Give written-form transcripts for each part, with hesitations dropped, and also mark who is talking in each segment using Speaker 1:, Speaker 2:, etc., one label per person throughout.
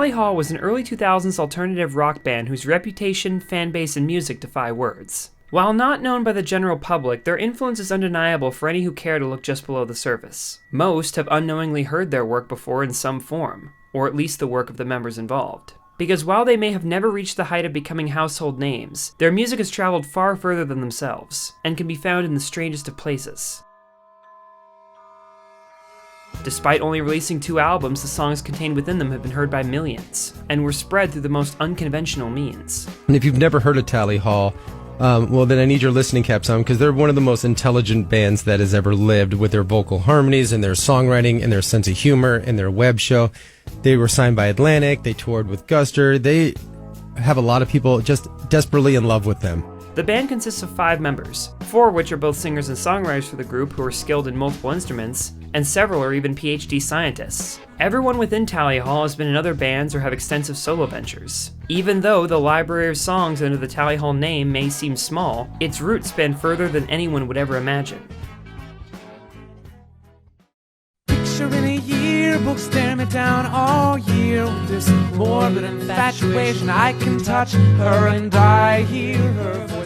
Speaker 1: RallyHall was an early 2000s alternative rock band whose reputation, fanbase, and music defy words. While not known by the general public, their influence is undeniable for any who care to look just below the surface. Most have unknowingly heard their work before in some form, or at least the work of the members involved. Because while they may have never reached the height of becoming household names, their music has traveled far further than themselves, and can be found in the strangest of places. Despite only releasing 2 albums, the songs contained within them have been heard by millions, and were spread through the most unconventional means.
Speaker 2: And if you've never heard of RallyHall, well then I need your listening caps on, because they're one of the most intelligent bands that has ever lived, with their vocal harmonies and their songwriting and their sense of humor and their web show. They were signed by Atlantic, they toured with Guster, they have a lot of people just desperately in love with them.
Speaker 1: The band consists of 5 members, 4 of which are both singers and songwriters for the group who are skilled in multiple instruments, and several are even PhD scientists. Everyone within RallyHall has been in other bands or have extensive solo ventures. Even though the library of songs under the RallyHall name may seem small, its roots span further than anyone would ever imagine.
Speaker 3: Picture in a yearbook, stare me down all year with this morbid infatuation. I can touch her and I hear her voice.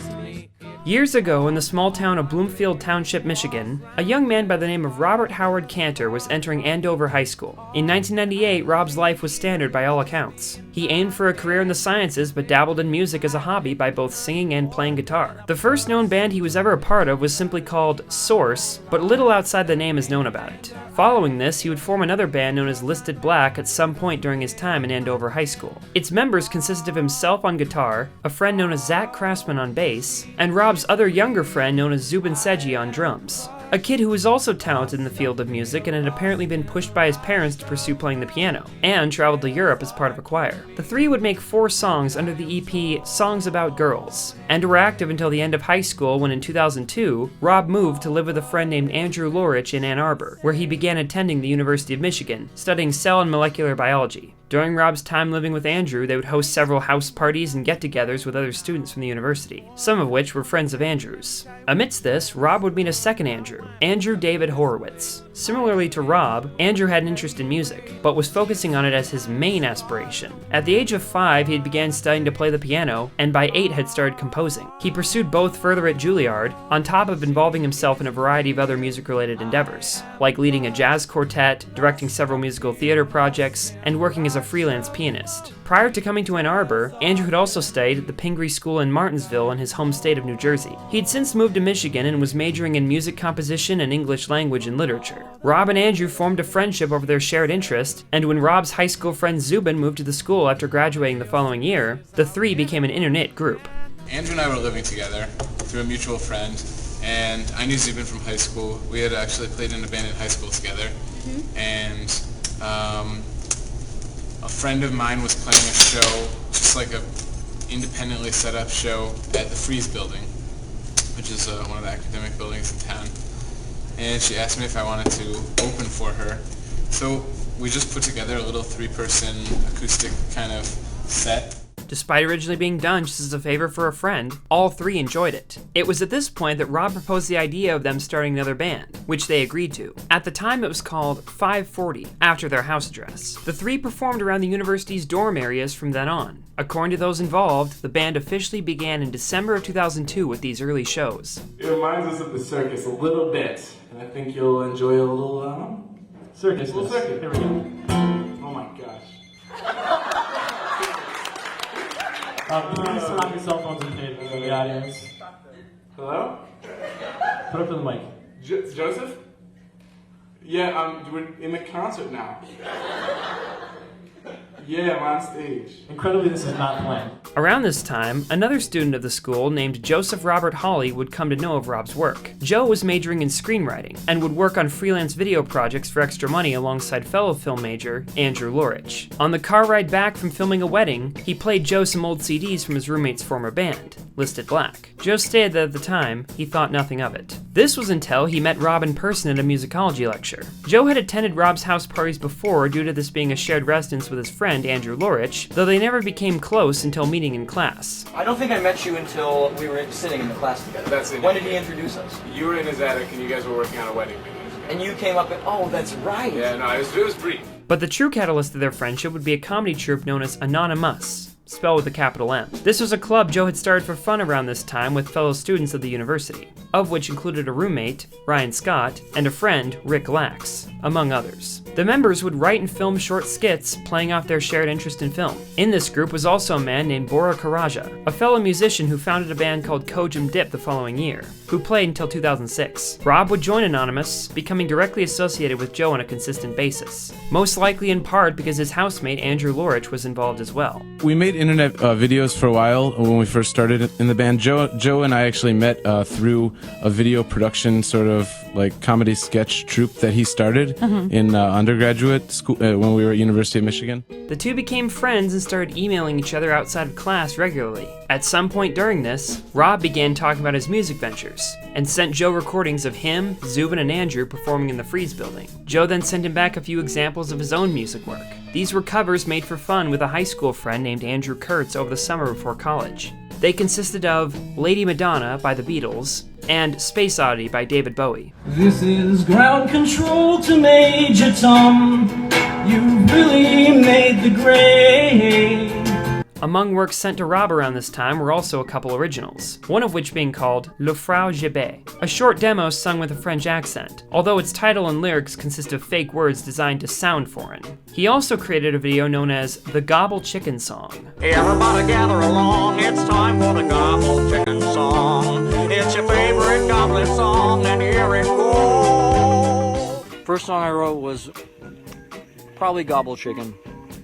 Speaker 1: Years ago, in the small town of Bloomfield Township, Michigan, a young man by the name of Robert Howard Cantor was entering Andover High School. In 1998, Rob's life was standard by all accounts. He aimed for a career in the sciences, but dabbled in music as a hobby by both singing and playing guitar. The first known band he was ever a part of was simply called Source, but little outside the name is known about it. Following this, he would form another band known as Listed Black at some point during his time in Andover High School. Its members consisted of himself on guitar, a friend known as Zach Craftsman on bass, and Rob's other younger friend known as Zubin Sedghi on drums. A kid who was also talented in the field of music and had apparently been pushed by his parents to pursue playing the piano, and traveled to Europe as part of a choir. The 3 would make 4 songs under the EP Songs About Girls, and were active until the end of high school when in 2002, Rob moved to live with a friend named Andrew Lorich in Ann Arbor, where he began attending the University of Michigan, studying cell and molecular biology. During Rob's time living with Andrew, they would host several house parties and get-togethers with other students from the university, some of which were friends of Andrew's. Amidst this, Rob would meet a second Andrew David Horowitz. Similarly to Rob, Andrew had an interest in music, but was focusing on it as his main aspiration. At the age of 5, he had began studying to play the piano, and by 8 had started composing. He pursued both further at Juilliard, on top of involving himself in a variety of other music-related endeavors, like leading a jazz quartet, directing several musical theater projects, and working as a freelance pianist. Prior to coming to Ann Arbor, Andrew had also studied at the Pingree School in Martinsville in his home state of New Jersey. He'd since moved to Michigan and was majoring in music composition and English language and literature. Rob and Andrew formed a friendship over their shared interest, and when Rob's high school friend Zubin moved to the school after graduating the following year, the 3 became an interknit group.
Speaker 4: Andrew and I were living together through a mutual friend, and I knew Zubin from high school. We had actually played in a band in high school together, and a friend of mine was playing a show, just like a independently set up show at the Freeze building, which is one of the academic buildings in town. And she asked me if I wanted to open for her. So we just put together a little 3-person acoustic kind of set.
Speaker 1: Despite originally being done just as a favor for a friend, all 3 enjoyed it. It was at this point that Rob proposed the idea of them starting another band, which they agreed to. At the time it was called 540, after their house address. The 3 performed around the university's dorm areas from then on. According to those involved, the band officially began in December of 2002 with these early shows.
Speaker 5: It reminds us of the circus a little bit, and I think you'll enjoy a little circus. A little circus, here we go. Oh my gosh. Please turn off your cell phones and pay for the audience.
Speaker 4: Hello?
Speaker 5: Put up to the mic.
Speaker 4: Joseph? Yeah, we're in the concert now. Yeah, I'm on stage.
Speaker 5: Incredibly, this is not planned.
Speaker 1: Around this time, another student of the school named Joseph Robert Hawley would come to know of Rob's work. Joe was majoring in screenwriting and would work on freelance video projects for extra money alongside fellow film major Andrew Lorich. On the car ride back from filming a wedding, he played Joe some old CDs from his roommate's former band, Listed Black. Joe stated that at the time, he thought nothing of it. This was until he met Rob in person at a musicology lecture. Joe had attended Rob's house parties before due to this being a shared residence with his friend Andrew Lorich, though they never became close until meeting in class.
Speaker 6: I don't think I met you until we were sitting in the class together.
Speaker 4: That's it.
Speaker 6: When did he introduce us?
Speaker 4: You were in his attic and you guys were working on a wedding together.
Speaker 6: And you came up and, oh, that's right.
Speaker 4: Yeah, no, it was brief.
Speaker 1: But the true catalyst of their friendship would be a comedy troupe known as Anonymous, spelled with a capital M. This was a club Joe had started for fun around this time with fellow students of the university, of which included a roommate, Ryan Scott, and a friend, Rick Lax, among others. The members would write and film short skits playing off their shared interest in film. In this group was also a man named Bora Karaca, a fellow musician who founded a band called Kojim Dip the following year, who played until 2006. Rob would join Anonymous, becoming directly associated with Joe on a consistent basis, most likely in part because his housemate Andrew Lorich was involved as well.
Speaker 7: We made internet videos for a while when we first started in the band. Joe and I actually met through a video production sort of like comedy sketch troupe that he started in undergraduate school when we were at University of Michigan.
Speaker 1: The two became friends and started emailing each other outside of class regularly. At some point during this, Rob began talking about his music ventures and sent Joe recordings of him, Zubin, and Andrew performing in the Freeze building. Joe then sent him back a few examples of his own music work. These were covers made for fun with a high school friend named Andrew Kurtz over the summer before college. They consisted of Lady Madonna by the Beatles and Space Oddity by David Bowie.
Speaker 8: This is ground control to Major Tom. You really made the grade.
Speaker 1: Among works sent to Rob around this time were also a couple originals, one of which being called Le Frau Gibet, a short demo sung with a French accent, although its title and lyrics consist of fake words designed to sound foreign. He also created a video known as the Gobble Chicken Song.
Speaker 9: Everybody gather along, it's time for the Gobble Chicken Song. It's your favorite gobbling song, and here it goes.
Speaker 6: First song I wrote was probably Gobble Chicken.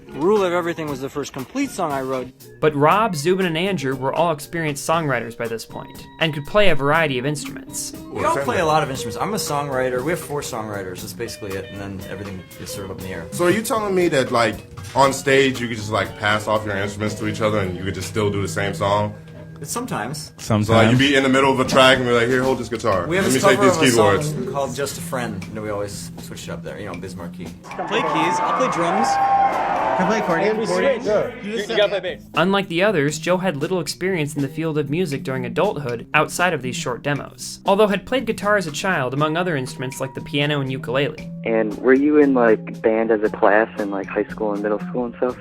Speaker 6: Rule of Everything was the first complete song I wrote.
Speaker 1: But Rob, Zubin, and Andrew were all experienced songwriters by this point, and could play a variety of instruments.
Speaker 10: We all play a lot of instruments. I'm a songwriter. We have 4 songwriters. That's basically it, and then everything is sort of up in the air.
Speaker 11: So are you telling me that, like, on stage you could just, like, pass off your instruments to each other and you could just still do the same song?
Speaker 10: Sometimes.
Speaker 11: So, like, you'd be in the middle of a track and be like, here, hold this guitar.
Speaker 10: We have
Speaker 11: Let me
Speaker 10: a
Speaker 11: take
Speaker 10: cover
Speaker 11: these
Speaker 10: of a
Speaker 11: keyboards.
Speaker 10: song called Just a Friend, and we always switch it up there. You know, Bismarck key.
Speaker 6: Play keys, I'll play drums. Can I play accordion? You gotta play bass.
Speaker 1: Unlike the others, Joe had little experience in the field of music during adulthood outside of these short demos, although had played guitar as a child among other instruments like the piano and ukulele.
Speaker 12: And were you in, like, band as a class in, like, high school and middle school and stuff?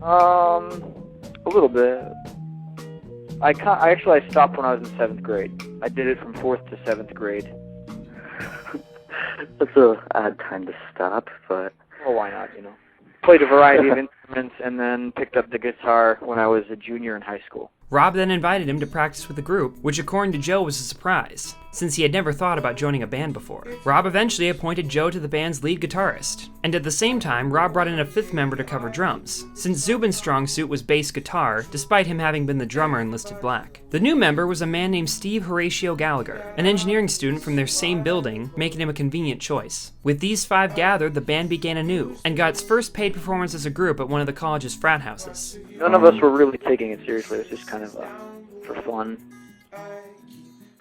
Speaker 12: A little bit. I stopped when I was in 7th grade. I did it from 4th to 7th grade. That's an odd time to stop, but... Well, why not, you know? Played a variety of instruments and then picked up the guitar when I was a junior in high school.
Speaker 1: Rob then invited him to practice with the group, which according to Joe was a surprise, since he had never thought about joining a band before. Rob eventually appointed Joe to the band's lead guitarist, and at the same time, Rob brought in a 5th member to cover drums, since Zubin's strong suit was bass guitar, despite him having been the drummer in Listed Black. The new member was a man named Steve Horatio Gallagher, an engineering student from their same building, making him a convenient choice. With these 5 gathered, the band began anew, and got its first paid performance as a group at one of the college's frat houses.
Speaker 12: None of us were really taking it seriously. It was just kind of for fun,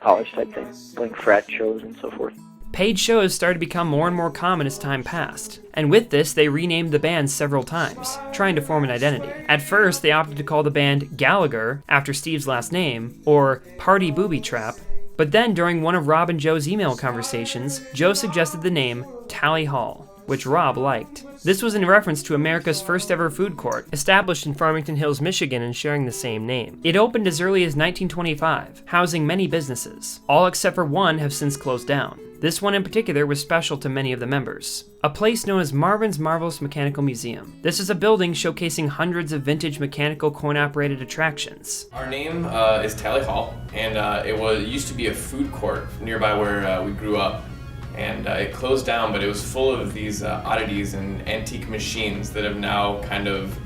Speaker 12: college type thing, playing frat shows and so forth.
Speaker 1: Paid shows started to become more and more common as time passed, and with this they renamed the band several times, trying to form an identity. At first they opted to call the band Gallagher, after Steve's last name, or Party Booby Trap, but then during one of Rob and Joe's email conversations, Joe suggested the name RallyHall, which Rob liked. This was in reference to America's first ever food court, established in Farmington Hills, Michigan and sharing the same name. It opened as early as 1925, housing many businesses. All except for one have since closed down. This one in particular was special to many of the members. A place known as Marvin's Marvelous Mechanical Museum. This is a building showcasing hundreds of vintage mechanical coin-operated attractions.
Speaker 13: Our name is RallyHall, and it used to be a food court nearby where we grew up. And it closed down, but it was full of these oddities and antique machines that have now kind of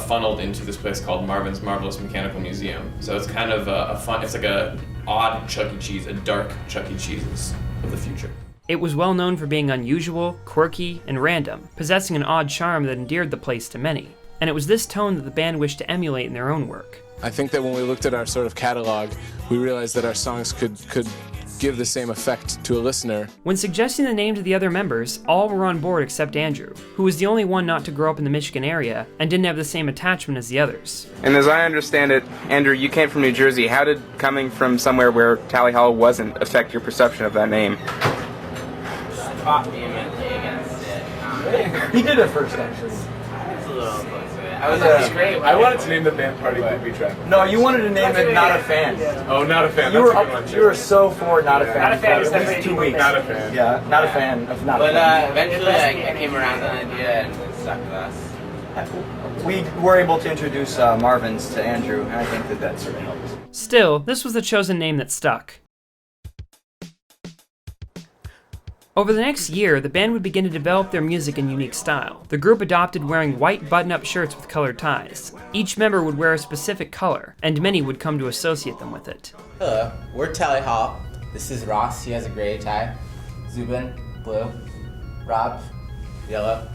Speaker 13: funneled into this place called Marvin's Marvelous Mechanical Museum. So it's kind of it's like a odd Chuck E. Cheese, a dark Chuck E. Cheese's of the future.
Speaker 1: It was well known for being unusual, quirky, and random, possessing an odd charm that endeared the place to many. And it was this tone that the band wished to emulate in their own work.
Speaker 14: I think that when we looked at our sort of catalog, we realized that our songs could give the same effect to a listener.
Speaker 1: When suggesting the name to the other members, all were on board except Andrew, who was the only one not to grow up in the Michigan area and didn't have the same attachment as the others.
Speaker 15: And as I understand it, Andrew, you came from New Jersey. How did coming from somewhere where RallyHall wasn't affect your perception of that name?
Speaker 16: Fought vehemently against it.
Speaker 17: He did it first, actually.
Speaker 16: It's a little close to it. I
Speaker 17: wanted to name the band Party Booby Trap. No, you wanted to name it Not a Fan.
Speaker 14: Oh, Not a Fan.
Speaker 17: You were so for Not a Fan.
Speaker 16: Not a Fan is
Speaker 17: at least 2 weeks.
Speaker 14: Not a Fan.
Speaker 17: Yeah, not a fan of Not a Fan.
Speaker 16: But eventually I came around to the idea and it stuck with us.
Speaker 17: We were able to introduce Marvin's to Andrew, and I think that certainly helped.
Speaker 1: Still, this was the chosen name that stuck. Over the next year, the band would begin to develop their music in unique style. The group adopted wearing white button-up shirts with colored ties. Each member would wear a specific color, and many would come to associate them with it.
Speaker 16: Hello, we're RallyHall. This is Ross, he has a gray tie. Zubin, blue. Rob, yellow.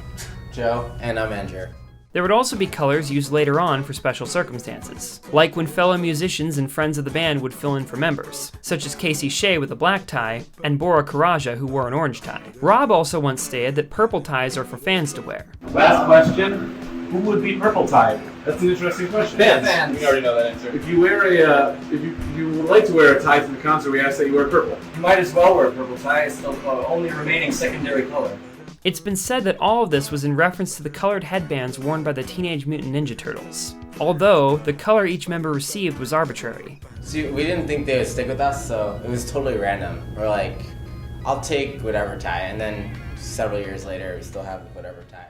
Speaker 16: Joe, and I'm Andrew.
Speaker 1: There would also be colors used later on for special circumstances, like when fellow musicians and friends of the band would fill in for members, such as Casey Shea with a black tie, and Bora Karaca who wore an orange tie. Rob also once stated that purple ties are for fans to wear.
Speaker 5: Last question, who would be purple tie? That's an interesting question.
Speaker 14: Fans. We already know that answer.
Speaker 5: If you wear if you would like to wear a tie to the concert, we ask that you wear purple.
Speaker 17: You might as well wear a purple tie. It's the only remaining secondary color.
Speaker 1: It's been said that all of this was in reference to the colored headbands worn by the Teenage Mutant Ninja Turtles, although the color each member received was arbitrary.
Speaker 16: See, we didn't think they would stick with us, so it was totally random. We're like, I'll take whatever tie, and then several years later, we still have whatever tie.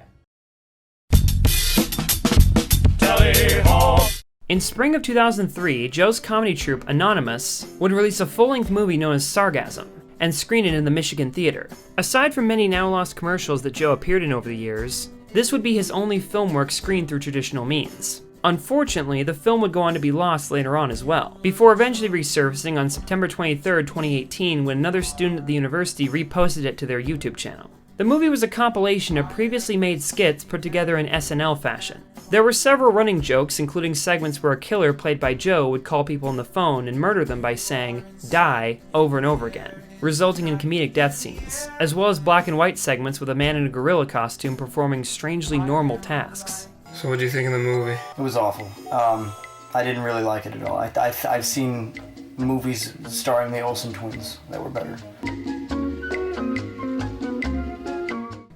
Speaker 1: In spring of 2003, Joe's comedy troupe, Anonymous, would release a full-length movie known as Sargasm, and screen it in the Michigan Theater. Aside from many now-lost commercials that Joe appeared in over the years, this would be his only film work screened through traditional means. Unfortunately, the film would go on to be lost later on as well, before eventually resurfacing on September 23, 2018, when another student at the university reposted it to their YouTube channel. The movie was a compilation of previously made skits put together in SNL fashion. There were several running jokes, including segments where a killer played by Joe would call people on the phone and murder them by saying, "Die," over and over again, resulting in comedic death scenes, as well as black and white segments with a man in a gorilla costume performing strangely normal tasks.
Speaker 18: So what do you think of the movie?
Speaker 17: It was awful. I didn't really like it at all. I've seen movies starring the Olsen twins that were better.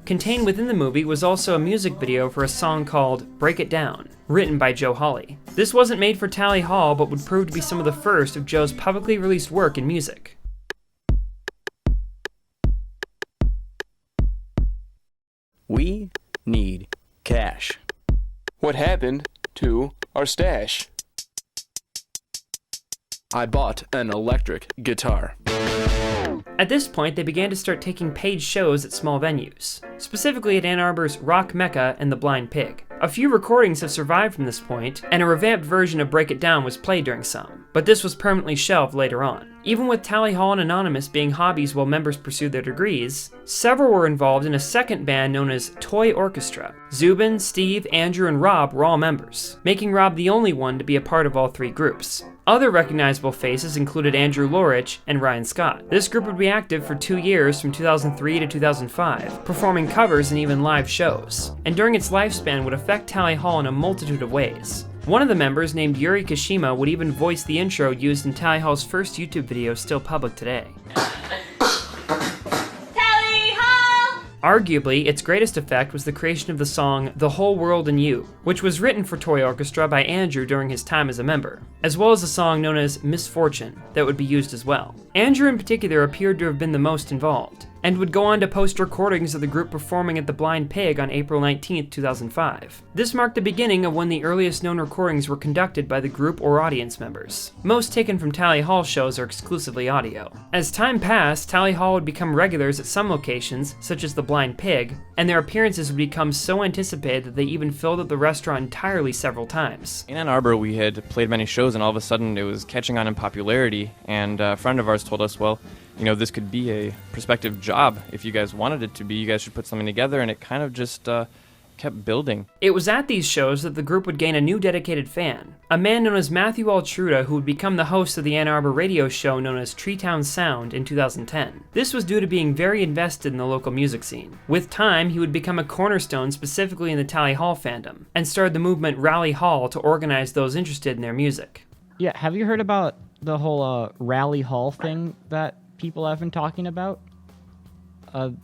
Speaker 1: Contained within the movie was also a music video for a song called Break It Down, written by Joe Hawley. This wasn't made for RallyHall, but would prove to be some of the first of Joe's publicly released work in music.
Speaker 19: We need cash. What happened to our stash? I bought an electric guitar.
Speaker 1: At this point, they began to start taking paid shows at small venues, specifically at Ann Arbor's Rock Mecca and the Blind Pig. A few recordings have survived from this point, and a revamped version of Break It Down was played during some, but this was permanently shelved later on. Even with RallyHall and Anonymous being hobbies while members pursued their degrees, several were involved in a second band known as Toy Orchestra. Zubin, Steve, Andrew, and Rob were all members, making Rob the only one to be a part of all three groups. Other recognizable faces included Andrew Lorich and Ryan Scott. This group would be active for 2 years from 2003 to 2005, performing covers and even live shows, and during its lifespan would affect RallyHall in a multitude of ways. One of the members, named Yuri Kashima, would even voice the intro used in RallyHall's first YouTube video still public today. Arguably, its greatest effect was the creation of the song The Whole World and You, which was written for toy orchestra by Andrew during his time as a member, as well as a song known as Misfortune that would be used as well. Andrew in particular appeared to have been the most involved, and would go on to post recordings of the group performing at the Blind Pig on April 19, 2005. This marked the beginning of when the earliest known recordings were conducted by the group or audience members. Most taken from Tally Hall shows are exclusively audio. As time passed, Tally Hall would become regulars at some locations, such as the Blind Pig, and their appearances would become so anticipated that they even filled up the restaurant entirely several times.
Speaker 18: In Ann Arbor, we had played many shows, and all of a sudden it was catching on in popularity, and a friend of ours told us, well, you know, this could be a prospective job. If you guys wanted it to be, you guys should put something together, and it kind of just kept building.
Speaker 1: It was at these shows that the group would gain a new dedicated fan, a man known as Matthew Altruda, who would become the host of the Ann Arbor radio show known as Treetown Sound in 2010. This was due to being very invested in the local music scene. With time, he would become a cornerstone specifically in the Tally Hall fandom, and started the movement RallyHall to organize those interested in their music.
Speaker 20: Yeah, have you heard about the whole RallyHall thing that people have been talking about?
Speaker 12: The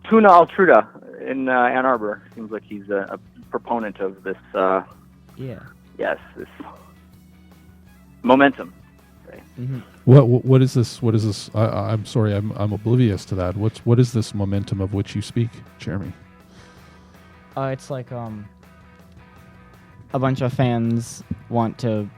Speaker 12: Tuna Altruda in Ann Arbor seems like he's a proponent of this.
Speaker 20: Yeah.
Speaker 12: Yes, this momentum.
Speaker 20: Mm-hmm.
Speaker 21: What is this? What is this? I'm sorry, I'm oblivious to that. What is this momentum of which you speak, Jeremy?
Speaker 20: It's like a bunch of fans want to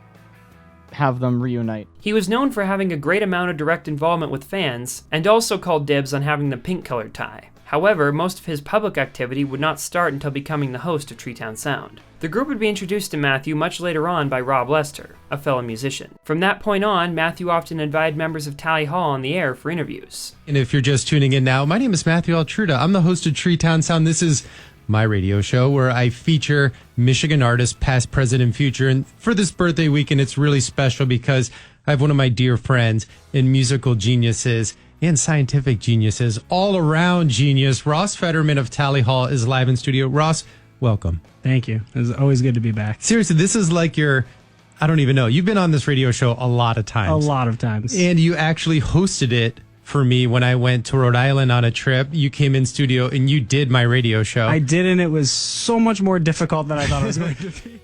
Speaker 20: have them reunite.
Speaker 1: He was known for having a great amount of direct involvement with fans, and also called dibs on having the pink-colored tie. However, most of his public activity would not start until becoming the host of Treetown Sound. The group would be introduced to Matthew much later on by Rob Lester, a fellow musician. From that point on, Matthew often invited members of Tally Hall on the air for interviews.
Speaker 2: And if you're just tuning in now, my name is Matthew Altruda. I'm the host of Treetown Sound. This is my radio show where I feature Michigan artists, past, present, and future. And for this birthday weekend, it's really special because I have one of my dear friends and musical geniuses and scientific geniuses, all around genius. Ross Federman of Tally Hall is live in studio. Ross, welcome.
Speaker 22: Thank you. It's always good to be back.
Speaker 2: Seriously, this is like your, I don't even know. You've been on this radio show a lot of times.
Speaker 22: A lot of times.
Speaker 2: And you actually hosted it for me when I went to Rhode Island on a trip. You came in studio and you did my radio show.
Speaker 22: I did, and it was so much more difficult than I thought it was going to be.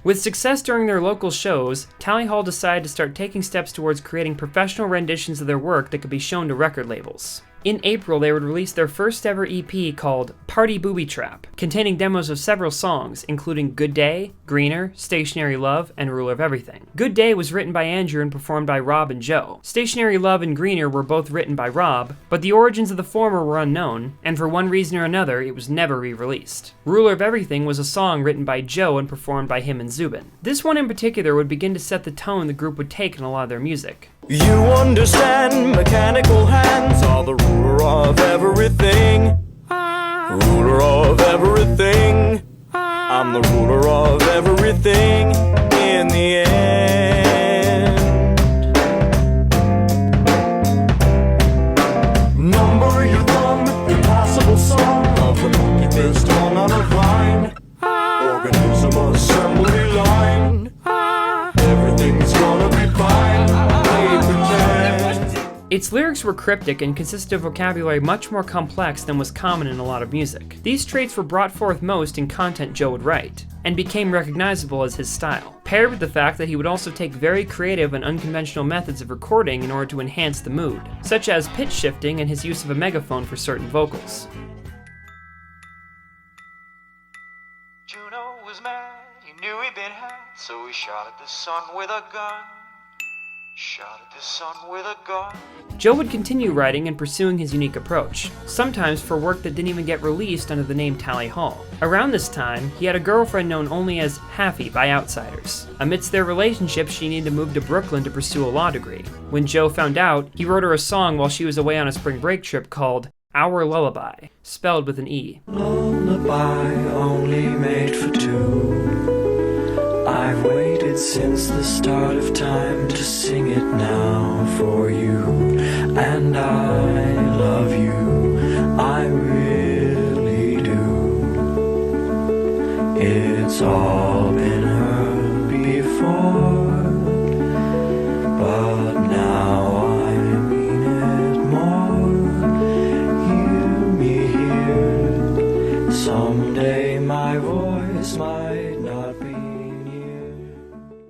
Speaker 1: With success during their local shows, Tally Hall decided to start taking steps towards creating professional renditions of their work that could be shown to record labels. In April, they would release their first ever EP called Party Booby Trap, containing demos of several songs, including Good Day, Greener, Stationary Love, and Ruler of Everything. Good Day was written by Andrew and performed by Rob and Joe. Stationary Love and Greener were both written by Rob, but the origins of the former were unknown, and for one reason or another, it was never re-released. Ruler of Everything was a song written by Joe and performed by him and Zubin. This one in particular would begin to set the tone the group would take in a lot of their music.
Speaker 9: You understand mechanical hands are the ruler of everything. Ruler of everything. I'm the ruler of everything in the end. Number your thumb, impossible song of the monkey based on a vine. Organism assembly line. Everything's gonna be fine.
Speaker 1: Its lyrics were cryptic and consisted of vocabulary much more complex than was common in a lot of music. These traits were brought forth most in content Joe would write, and became recognizable as his style, paired with the fact that he would also take very creative and unconventional methods of recording in order to enhance the mood, such as pitch shifting and his use of a megaphone for certain vocals.
Speaker 9: Juno was mad, he knew he'd been had, so he shot at the sun with a gun. Shot at the sun with a gun.
Speaker 1: Joe would continue writing and pursuing his unique approach, sometimes for work that didn't even get released under the name Tally Hall. Around this time, he had a girlfriend known only as Haffy by outsiders. Amidst their relationship, she needed to move to Brooklyn to pursue a law degree. When Joe found out, he wrote her a song while she was away on a spring break trip called Our Lullaby, spelled with an E.
Speaker 9: Lullaby only made for two. I've waited since the start of time to sing it now for you. And I love you, I really do. It's all been heard before, but now I mean it more. Someday my voice might not be.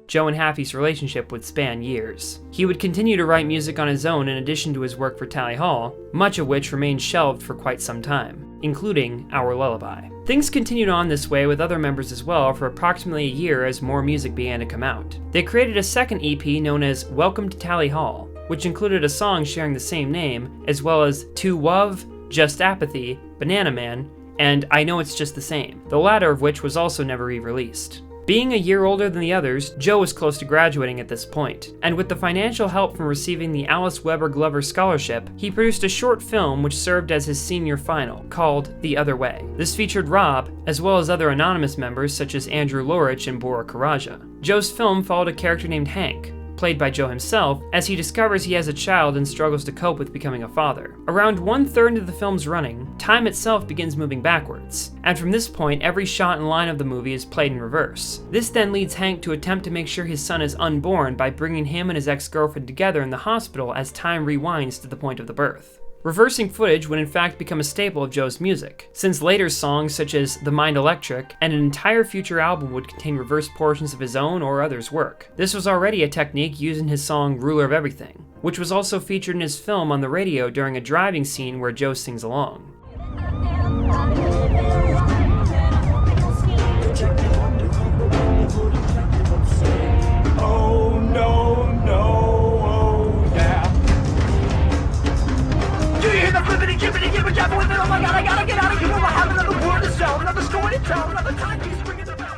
Speaker 1: Joe and Haffey's relationship would span years. He would continue to write music on his own in addition to his work for Tally Hall, much of which remained shelved for quite some time, including Our Lullaby. Things continued on this way with other members as well for approximately a year as more music began to come out. They created a second EP known as Welcome to Tally Hall, which included a song sharing the same name, as well as To Wov, Just Apathy, Banana Man, and I Know It's Just the Same, the latter of which was also never re-released. Being a year older than the others, Joe was close to graduating at this point, and with the financial help from receiving the Alice Weber Glover Scholarship, he produced a short film which served as his senior final, called The Other Way. This featured Rob, as well as other anonymous members such as Andrew Lorich and Bora Karaca. Joe's film followed a character named Hank, played by Joe himself, as he discovers he has a child and struggles to cope with becoming a father. Around 1/3 into the film's running, time itself begins moving backwards, and from this point every shot and line of the movie is played in reverse. This then leads Hank to attempt to make sure his son is unborn by bringing him and his ex-girlfriend together in the hospital as time rewinds to the point of the birth. Reversing footage would in fact become a staple of Joe's music, since later songs such as The Mind Electric and an entire future album would contain reverse portions of his own or others' work. This was already a technique used in his song Ruler of Everything, which was also featured in his film on the radio during a driving scene where Joe sings along.
Speaker 8: Oh no, no, oh yeah. Do you hear the flippity, jibbity, jibber jabber with it? Oh my god, I gotta get out of here. I have another word to sell, another story to tell, another time piece bringing the bell.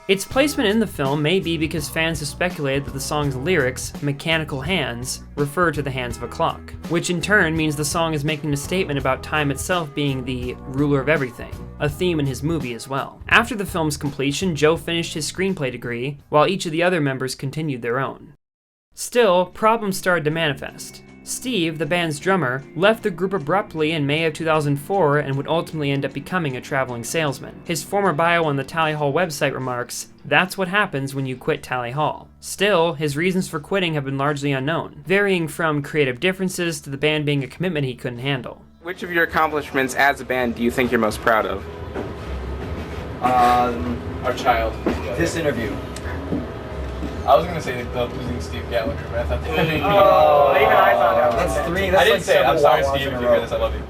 Speaker 1: Its placement in the film may be because fans have speculated that the song's lyrics, mechanical hands, refer to the hands of a clock, which in turn means the song is making a statement about time itself being the ruler of everything, a theme in his movie as well. After the film's completion, Joe finished his screenplay degree, while each of the other members continued their own. Still, problems started to manifest. Steve, the band's drummer, left the group abruptly in May of 2004 and would ultimately end up becoming a traveling salesman. His former bio on the Tally Hall website remarks, "That's what happens when you quit Tally Hall." Still, his reasons for quitting have been largely unknown, varying from creative differences to the band being a commitment he couldn't handle.
Speaker 15: Which of your accomplishments as a band do you think you're most proud of?
Speaker 13: Our child.
Speaker 10: This interview.
Speaker 13: I was gonna say losing Steve Gallagher, but I thought that
Speaker 10: even I found out. That's three. That's
Speaker 13: I didn't
Speaker 10: like
Speaker 13: say it. I'm sorry,
Speaker 10: several
Speaker 13: Steve, if
Speaker 10: in
Speaker 13: you
Speaker 10: a
Speaker 13: hear
Speaker 10: row.
Speaker 13: this, I love you.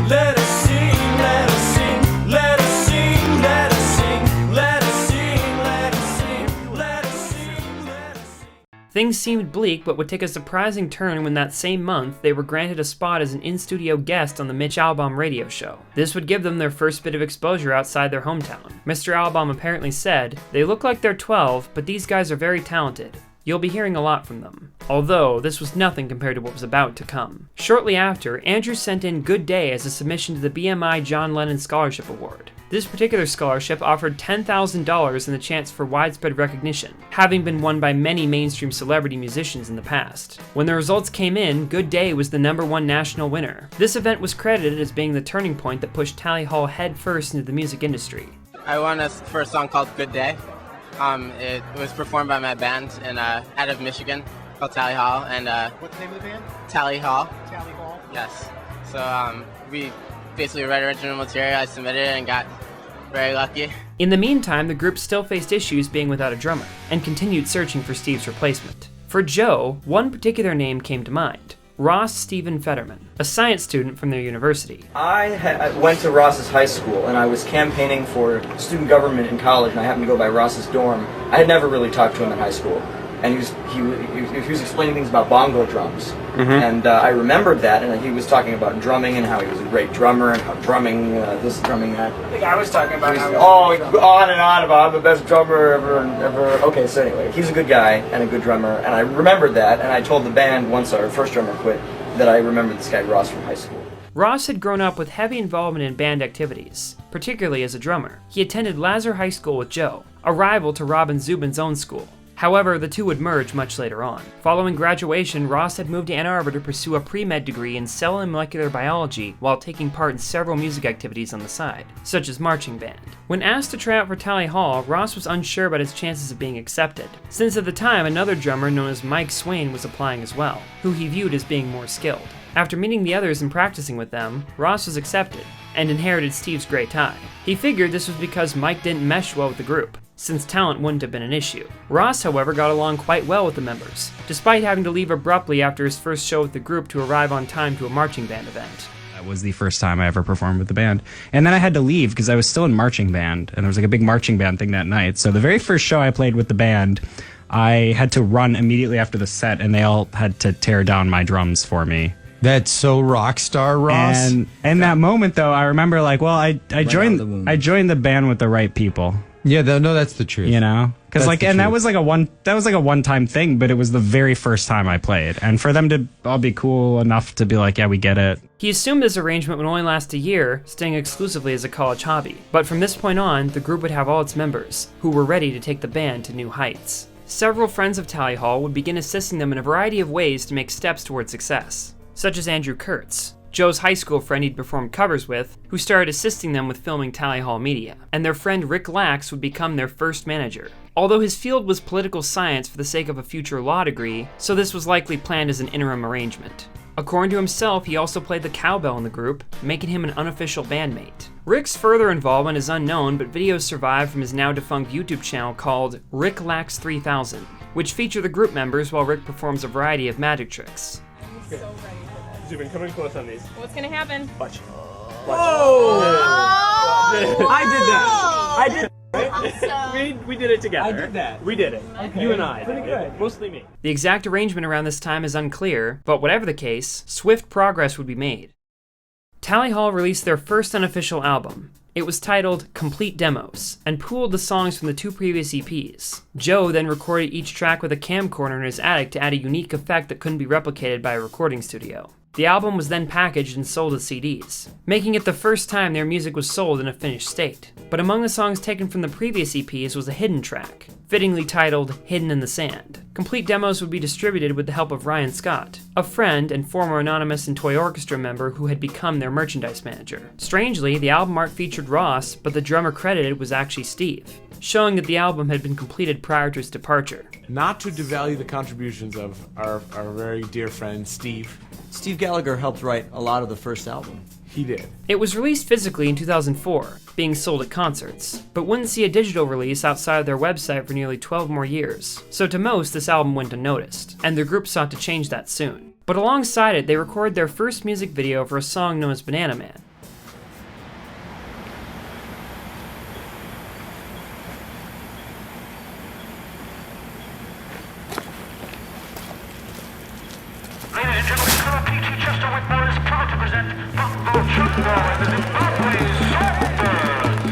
Speaker 8: Let us sing, let us sing, let us sing, let us sing, let us sing, let us sing, let us sing, let us sing.
Speaker 1: Things seemed bleak, but would take a surprising turn when that same month they were granted a spot as an in-studio guest on the Mitch Albom radio show. This would give them their first bit of exposure outside their hometown. Mr. Albom apparently said, "They look like they're 12, but these guys are very talented. You'll be hearing a lot from them." Although, this was nothing compared to what was about to come. Shortly after, Andrew sent in Good Day as a submission to the BMI John Lennon Scholarship Award. This particular scholarship offered $10,000 and the chance for widespread recognition, having been won by many mainstream celebrity musicians in the past. When the results came in, Good Day was the #1 national winner. This event was credited as being the turning point that pushed Tally Hall headfirst into the music industry.
Speaker 16: I won for a song called Good Day. It was performed by my band out of Michigan called Tally Hall. And
Speaker 3: what's the name of the band?
Speaker 16: Tally Hall.
Speaker 3: Tally Hall.
Speaker 16: Yes. So we basically read original material. I submitted it and got very lucky.
Speaker 1: In the meantime, the group still faced issues being without a drummer, and continued searching for Steve's replacement. For Joe, one particular name came to mind: Ross Stephen Federman, a science student from their university.
Speaker 10: I went to Ross's high school, and I was campaigning for student government in college, and I happened to go by Ross's dorm. I had never really talked to him in high school, and he was explaining things about bongo drums, and I remembered that, and he was talking about drumming and how he was a great drummer, and how drumming this, drumming that.
Speaker 3: I think I was talking about how
Speaker 10: on and on about I'm the best drummer ever. Okay, so anyway, he's a good guy and a good drummer, and I remembered that, and I told the band once our first drummer quit that I remembered this guy Ross from high school.
Speaker 1: Ross had grown up with heavy involvement in band activities, particularly as a drummer. He attended Lazar High School with Joe, a rival to Rob and Zubin's own school. However, the two would merge much later on. Following graduation, Ross had moved to Ann Arbor to pursue a pre-med degree in cell and molecular biology while taking part in several music activities on the side, such as marching band. When asked to try out for Tally Hall, Ross was unsure about his chances of being accepted, since at the time another drummer known as Mike Swain was applying as well, who he viewed as being more skilled. After meeting the others and practicing with them, Ross was accepted, and inherited Steve's gray tie. He figured this was because Mike didn't mesh well with the group, since talent wouldn't have been an issue. Ross, however, got along quite well with the members, despite having to leave abruptly after his first show with the group to arrive on time to a marching band event.
Speaker 4: That was the first time I ever performed with the band. And then I had to leave because I was still in marching band, and there was like a big marching band thing that night. So the very first show I played with the band, I had to run immediately after the set, and they all had to tear down my drums for me.
Speaker 2: That's so rock star, Ross.
Speaker 4: And in that moment, though, I remember like, well, I joined the band with the right people.
Speaker 2: Yeah, no, that's the truth.
Speaker 4: You know, because like, and
Speaker 2: truth.
Speaker 4: that was like a one-time thing, but it was the very first time I played, and for them to all be cool enough to be like, yeah, we get it.
Speaker 1: He assumed this arrangement would only last a year, staying exclusively as a college hobby. But from this point on, the group would have all its members, who were ready to take the band to new heights. Several friends of Tally Hall would begin assisting them in a variety of ways to make steps toward success, such as Andrew Kurtz, Joe's high school friend he'd performed covers with, who started assisting them with filming Tally Hall media, and their friend Rick Lax would become their first manager. Although his field was political science for the sake of a future law degree, so this was likely planned as an interim arrangement. According to himself, he also played the cowbell in the group, making him an unofficial bandmate. Rick's further involvement is unknown, but videos survive from his now defunct YouTube channel called Rick Lax 3000, which feature the group members while Rick performs a variety of magic tricks.
Speaker 5: So ready. Zubin, come in close on these.
Speaker 7: What's gonna happen?
Speaker 5: Watch.
Speaker 7: Whoa!
Speaker 5: I did that. I did.
Speaker 7: Awesome.
Speaker 5: We did it together.
Speaker 7: I did that.
Speaker 5: We did it.
Speaker 7: Okay.
Speaker 5: You and I.
Speaker 7: Pretty good.
Speaker 5: Mostly me.
Speaker 1: The exact arrangement around this time is unclear, but whatever the case, swift progress would be made. Tally Hall released their first unofficial album. It was titled Complete Demos, and pooled the songs from the two previous EPs. Joe then recorded each track with a camcorder in his attic to add a unique effect that couldn't be replicated by a recording studio. The album was then packaged and sold as CDs, making it the first time their music was sold in a finished state. But among the songs taken from the previous EPs was a hidden track, fittingly titled Hidden in the Sand. Complete Demos would be distributed with the help of Ryan Scott, a friend and former Anonymous and Toy Orchestra member who had become their merchandise manager. Strangely, the album art featured Ross, but the drummer credited was actually Steve, showing that the album had been completed prior to his departure.
Speaker 23: Not to devalue the contributions of our very dear friend Steve.
Speaker 24: Steve Gallagher helped write a lot of the first album.
Speaker 23: He did.
Speaker 1: It was released physically in 2004, being sold at concerts, but wouldn't see a digital release outside of their website for nearly 12 more years. So to most, this album went unnoticed, and their group sought to change that soon. But alongside it, they recorded their first music video for a song known as Banana Man.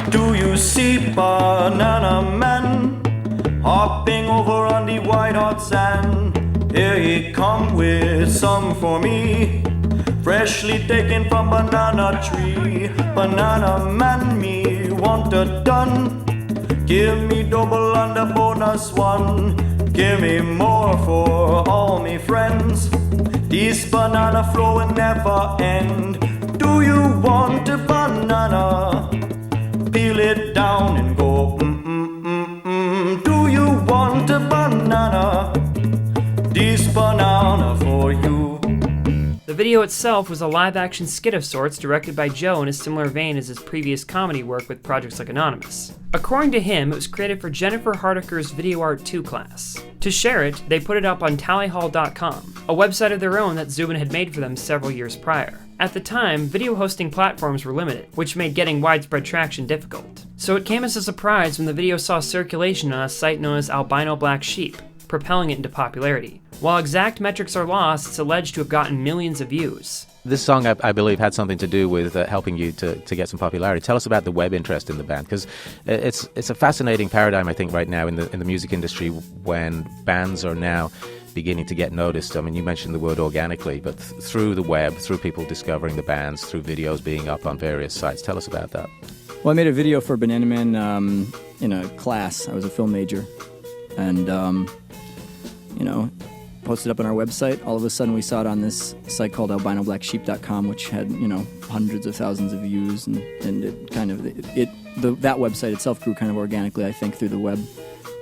Speaker 8: Do you see Banana Man hopping over on the white hot sand? Here he come with some for me, freshly taken from banana tree. Banana Man, me want a done. Give me double and a bonus one. Give me more for all me friends. This banana flow will never end. Do you want a banana? Peel it down and go Do you want a banana? This banana for you.
Speaker 1: The video itself was a live-action skit of sorts directed by Joe in a similar vein as his previous comedy work with projects like Anonymous. According to him, it was created for Jennifer Hardiker's Video Art 2 class. To share it, they put it up on tallyhall.com, a website of their own that Zubin had made for them several years prior. At the time, video hosting platforms were limited, which made getting widespread traction difficult. So it came as a surprise when the video saw circulation on a site known as Albino Black Sheep, propelling it into popularity. While exact metrics are lost, it's alleged to have gotten millions of views.
Speaker 25: This song, I believe, had something to do with helping you to get some popularity. Tell us about the web interest in the band, because it's a fascinating paradigm, I think, right now in the music industry when bands are now beginning to get noticed. I mean, you mentioned the word organically, but through the web, through people discovering the bands, through videos being up on various sites. Tell us about that.
Speaker 26: Well, I made a video for Banana Man in a class. I was a film major. And
Speaker 6: posted up on our website. All of a sudden we saw it on this site called albinoblacksheep.com, which had, hundreds of thousands of views, and it kind of, that website itself grew kind of organically, I think, through the web.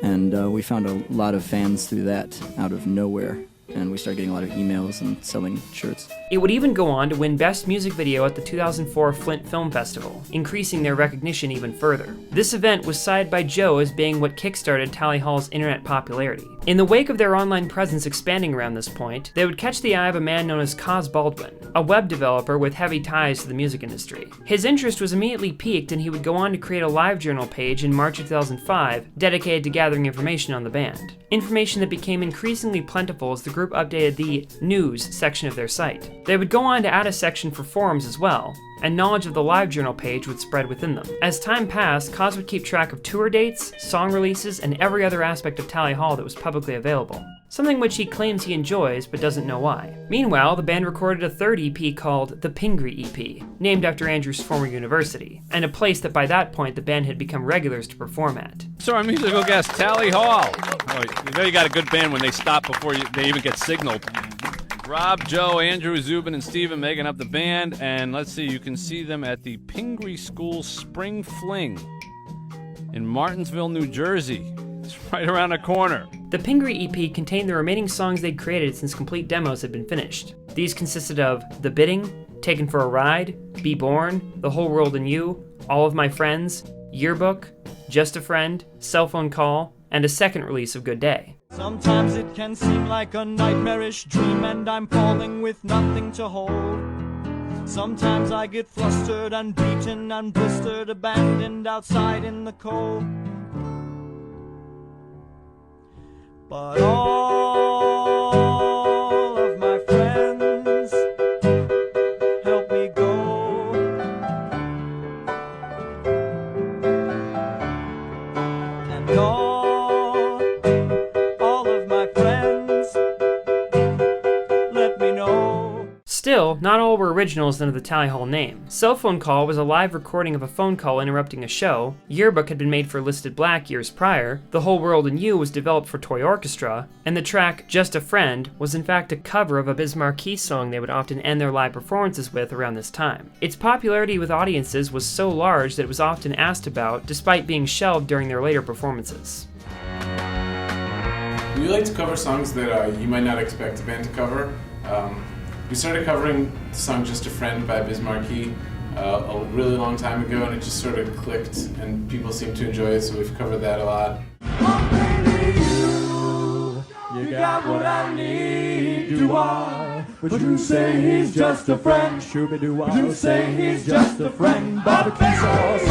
Speaker 6: And we found a lot of fans through that out of nowhere. And we started getting a lot of emails and selling shirts.
Speaker 1: It would even go on to win Best Music Video at the 2004 Flint Film Festival, increasing their recognition even further. This event was cited by Joe as being what kickstarted Tally Hall's internet popularity. In the wake of their online presence expanding around this point, they would catch the eye of a man known as Coz Baldwin, a web developer with heavy ties to the music industry. His interest was immediately piqued, and he would go on to create a LiveJournal page in March of 2005 dedicated to gathering information on the band. Information that became increasingly plentiful as the group updated the news section of their site. They would go on to add a section for forums as well, and knowledge of the LiveJournal page would spread within them. As time passed, Coz would keep track of tour dates, song releases, and every other aspect of Tally Hall that was publicly available. Something which he claims he enjoys, but doesn't know why. Meanwhile, the band recorded a third EP called the Pingree EP, named after Andrew's former university, and a place that by that point the band had become regulars to perform at.
Speaker 11: So our musical guest, Tally Hall. Oh, you know you got a good band when they stop before they even get signaled. Rob, Joe, Andrew, Zubin, and Steven making up the band, and let's see, you can see them at the Pingree School Spring Fling in Martinsville, New Jersey. It's right around the corner.
Speaker 1: The Pingree EP contained the remaining songs they'd created since complete demos had been finished. These consisted of The Bidding, Taken for a Ride, Be Born, The Whole World and You, All of My Friends, Yearbook, Just a Friend, Cell Phone Call, and a second release of Good Day.
Speaker 8: Sometimes it can seem like a nightmarish dream, and I'm falling with nothing to hold. Sometimes I get flustered and beaten and blistered, abandoned outside in the cold. But all of my friends help me go. And all of my friends let me know.
Speaker 1: Still, not all were originals under the Tally Hall name. Cell Phone Call was a live recording of a phone call interrupting a show, Yearbook had been made for Listed Black years prior, The Whole World and You was developed for Toy Orchestra, and the track Just a Friend was in fact a cover of a Biz Markie song they would often end their live performances with around this time. Its popularity with audiences was so large that it was often asked about, despite being shelved during their later performances.
Speaker 23: We like to cover songs that you might not expect a band to cover. We started covering the song Just a Friend by Biz Markie a really long time ago, and it just sort of clicked, and people seem to enjoy it, so we've covered that a lot.
Speaker 8: You got what I need, do I? But you say he's just a friend, shooby-doo. But you say he's just a friend, barbecue sauce.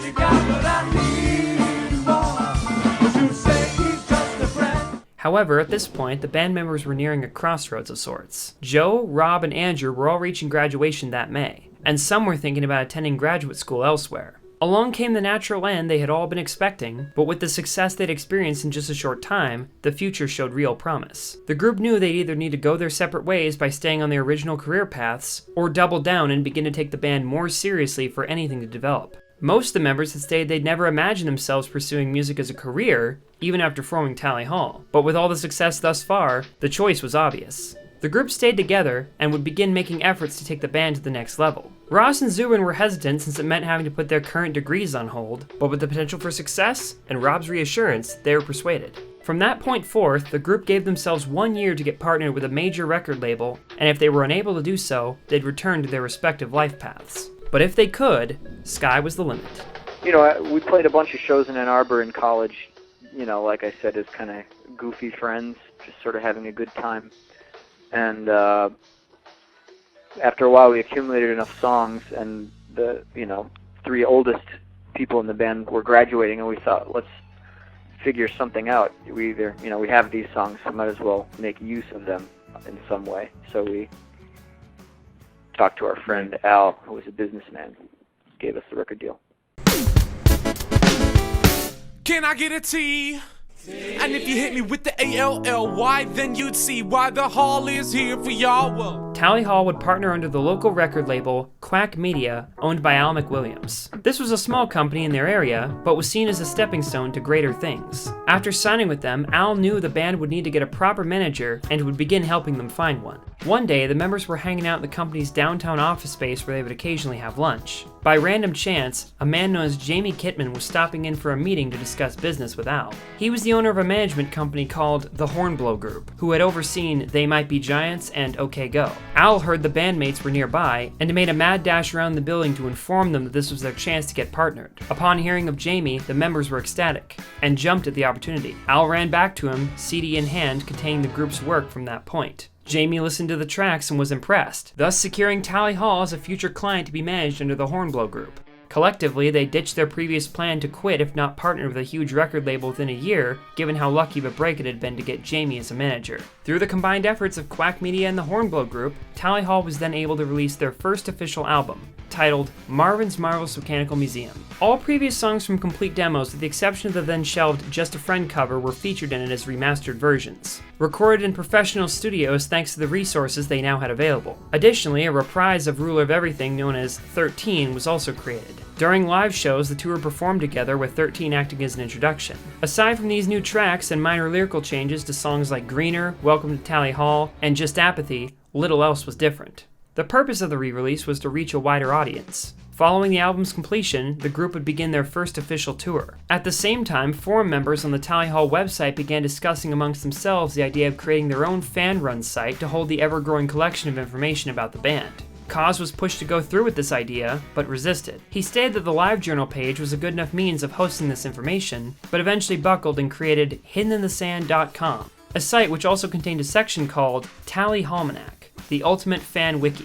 Speaker 8: You got what I need, do I? But you say he's just a friend.
Speaker 1: However, at this point, the band members were nearing a crossroads of sorts. Joe, Rob, and Andrew were all reaching graduation that May, and some were thinking about attending graduate school elsewhere. Along came the natural end they had all been expecting, but with the success they'd experienced in just a short time, the future showed real promise. The group knew they'd either need to go their separate ways by staying on their original career paths, or double down and begin to take the band more seriously for anything to develop. Most of the members had stated they'd never imagined themselves pursuing music as a career, even after forming Tally Hall. But with all the success thus far, the choice was obvious. The group stayed together and would begin making efforts to take the band to the next level. Ross and Zubin were hesitant since it meant having to put their current degrees on hold, but with the potential for success and Rob's reassurance, they were persuaded. From that point forth, the group gave themselves 1 year to get partnered with a major record label, and if they were unable to do so, they'd return to their respective life paths. But if they could, sky was the limit.
Speaker 12: You know, we played a bunch of shows in Ann Arbor in college, you know, like I said, as kind of goofy friends, just sort of having a good time. And after a while, we accumulated enough songs, and the, you know, 3 oldest people in the band were graduating, and we thought, let's figure something out. We either, you know, we have these songs, so might as well make use of them in some way. So we talked to our friend Al, who was a businessman, gave us the record deal.
Speaker 5: Can I get a T? And if you hit me with the ALLY, then you'd see why the hall is here for y'all.
Speaker 1: Tally Hall would partner under the local record label Quack Media, owned by Al McWilliams. This was a small company in their area, but was seen as a stepping stone to greater things. After signing with them, Al knew the band would need to get a proper manager and would begin helping them find one. One day, the members were hanging out in the company's downtown office space where they would occasionally have lunch. By random chance, a man known as Jamie Kitman was stopping in for a meeting to discuss business with Al. He was the owner of a management company called the Hornblow Group, who had overseen They Might Be Giants and OK Go. Al heard the bandmates were nearby and made a mad dash around the building to inform them that this was their chance to get partnered. Upon hearing of Jamie, the members were ecstatic and jumped at the opportunity. Al ran back to him, CD in hand, containing the group's work from that point. Jamie listened to the tracks and was impressed, thus securing Tally Hall as a future client to be managed under the Hornblow Group. Collectively, they ditched their previous plan to quit if not partner with a huge record label within a year, given how lucky of a break it had been to get Jamie as a manager. Through the combined efforts of Quack Media and the Hornblow Group, Tally Hall was then able to release their first official album, titled Marvin's Marvelous Mechanical Museum. All previous songs from complete demos, with the exception of the then shelved Just a Friend cover, were featured in it as remastered versions, recorded in professional studios thanks to the resources they now had available. Additionally, a reprise of Ruler of Everything known as 13 was also created. During live shows, the two were performed together, with 13 acting as an introduction. Aside from these new tracks and minor lyrical changes to songs like Greener, Welcome to Tally Hall, and Just Apathy, little else was different. The purpose of the re-release was to reach a wider audience. Following the album's completion, the group would begin their first official tour. At the same time, forum members on the Tally Hall website began discussing amongst themselves the idea of creating their own fan-run site to hold the ever-growing collection of information about the band. Coz was pushed to go through with this idea, but resisted. He stated that the LiveJournal page was a good enough means of hosting this information, but eventually buckled and created HiddenInTheSand.com, a site which also contained a section called Tally Hallmanac, the ultimate fan wiki.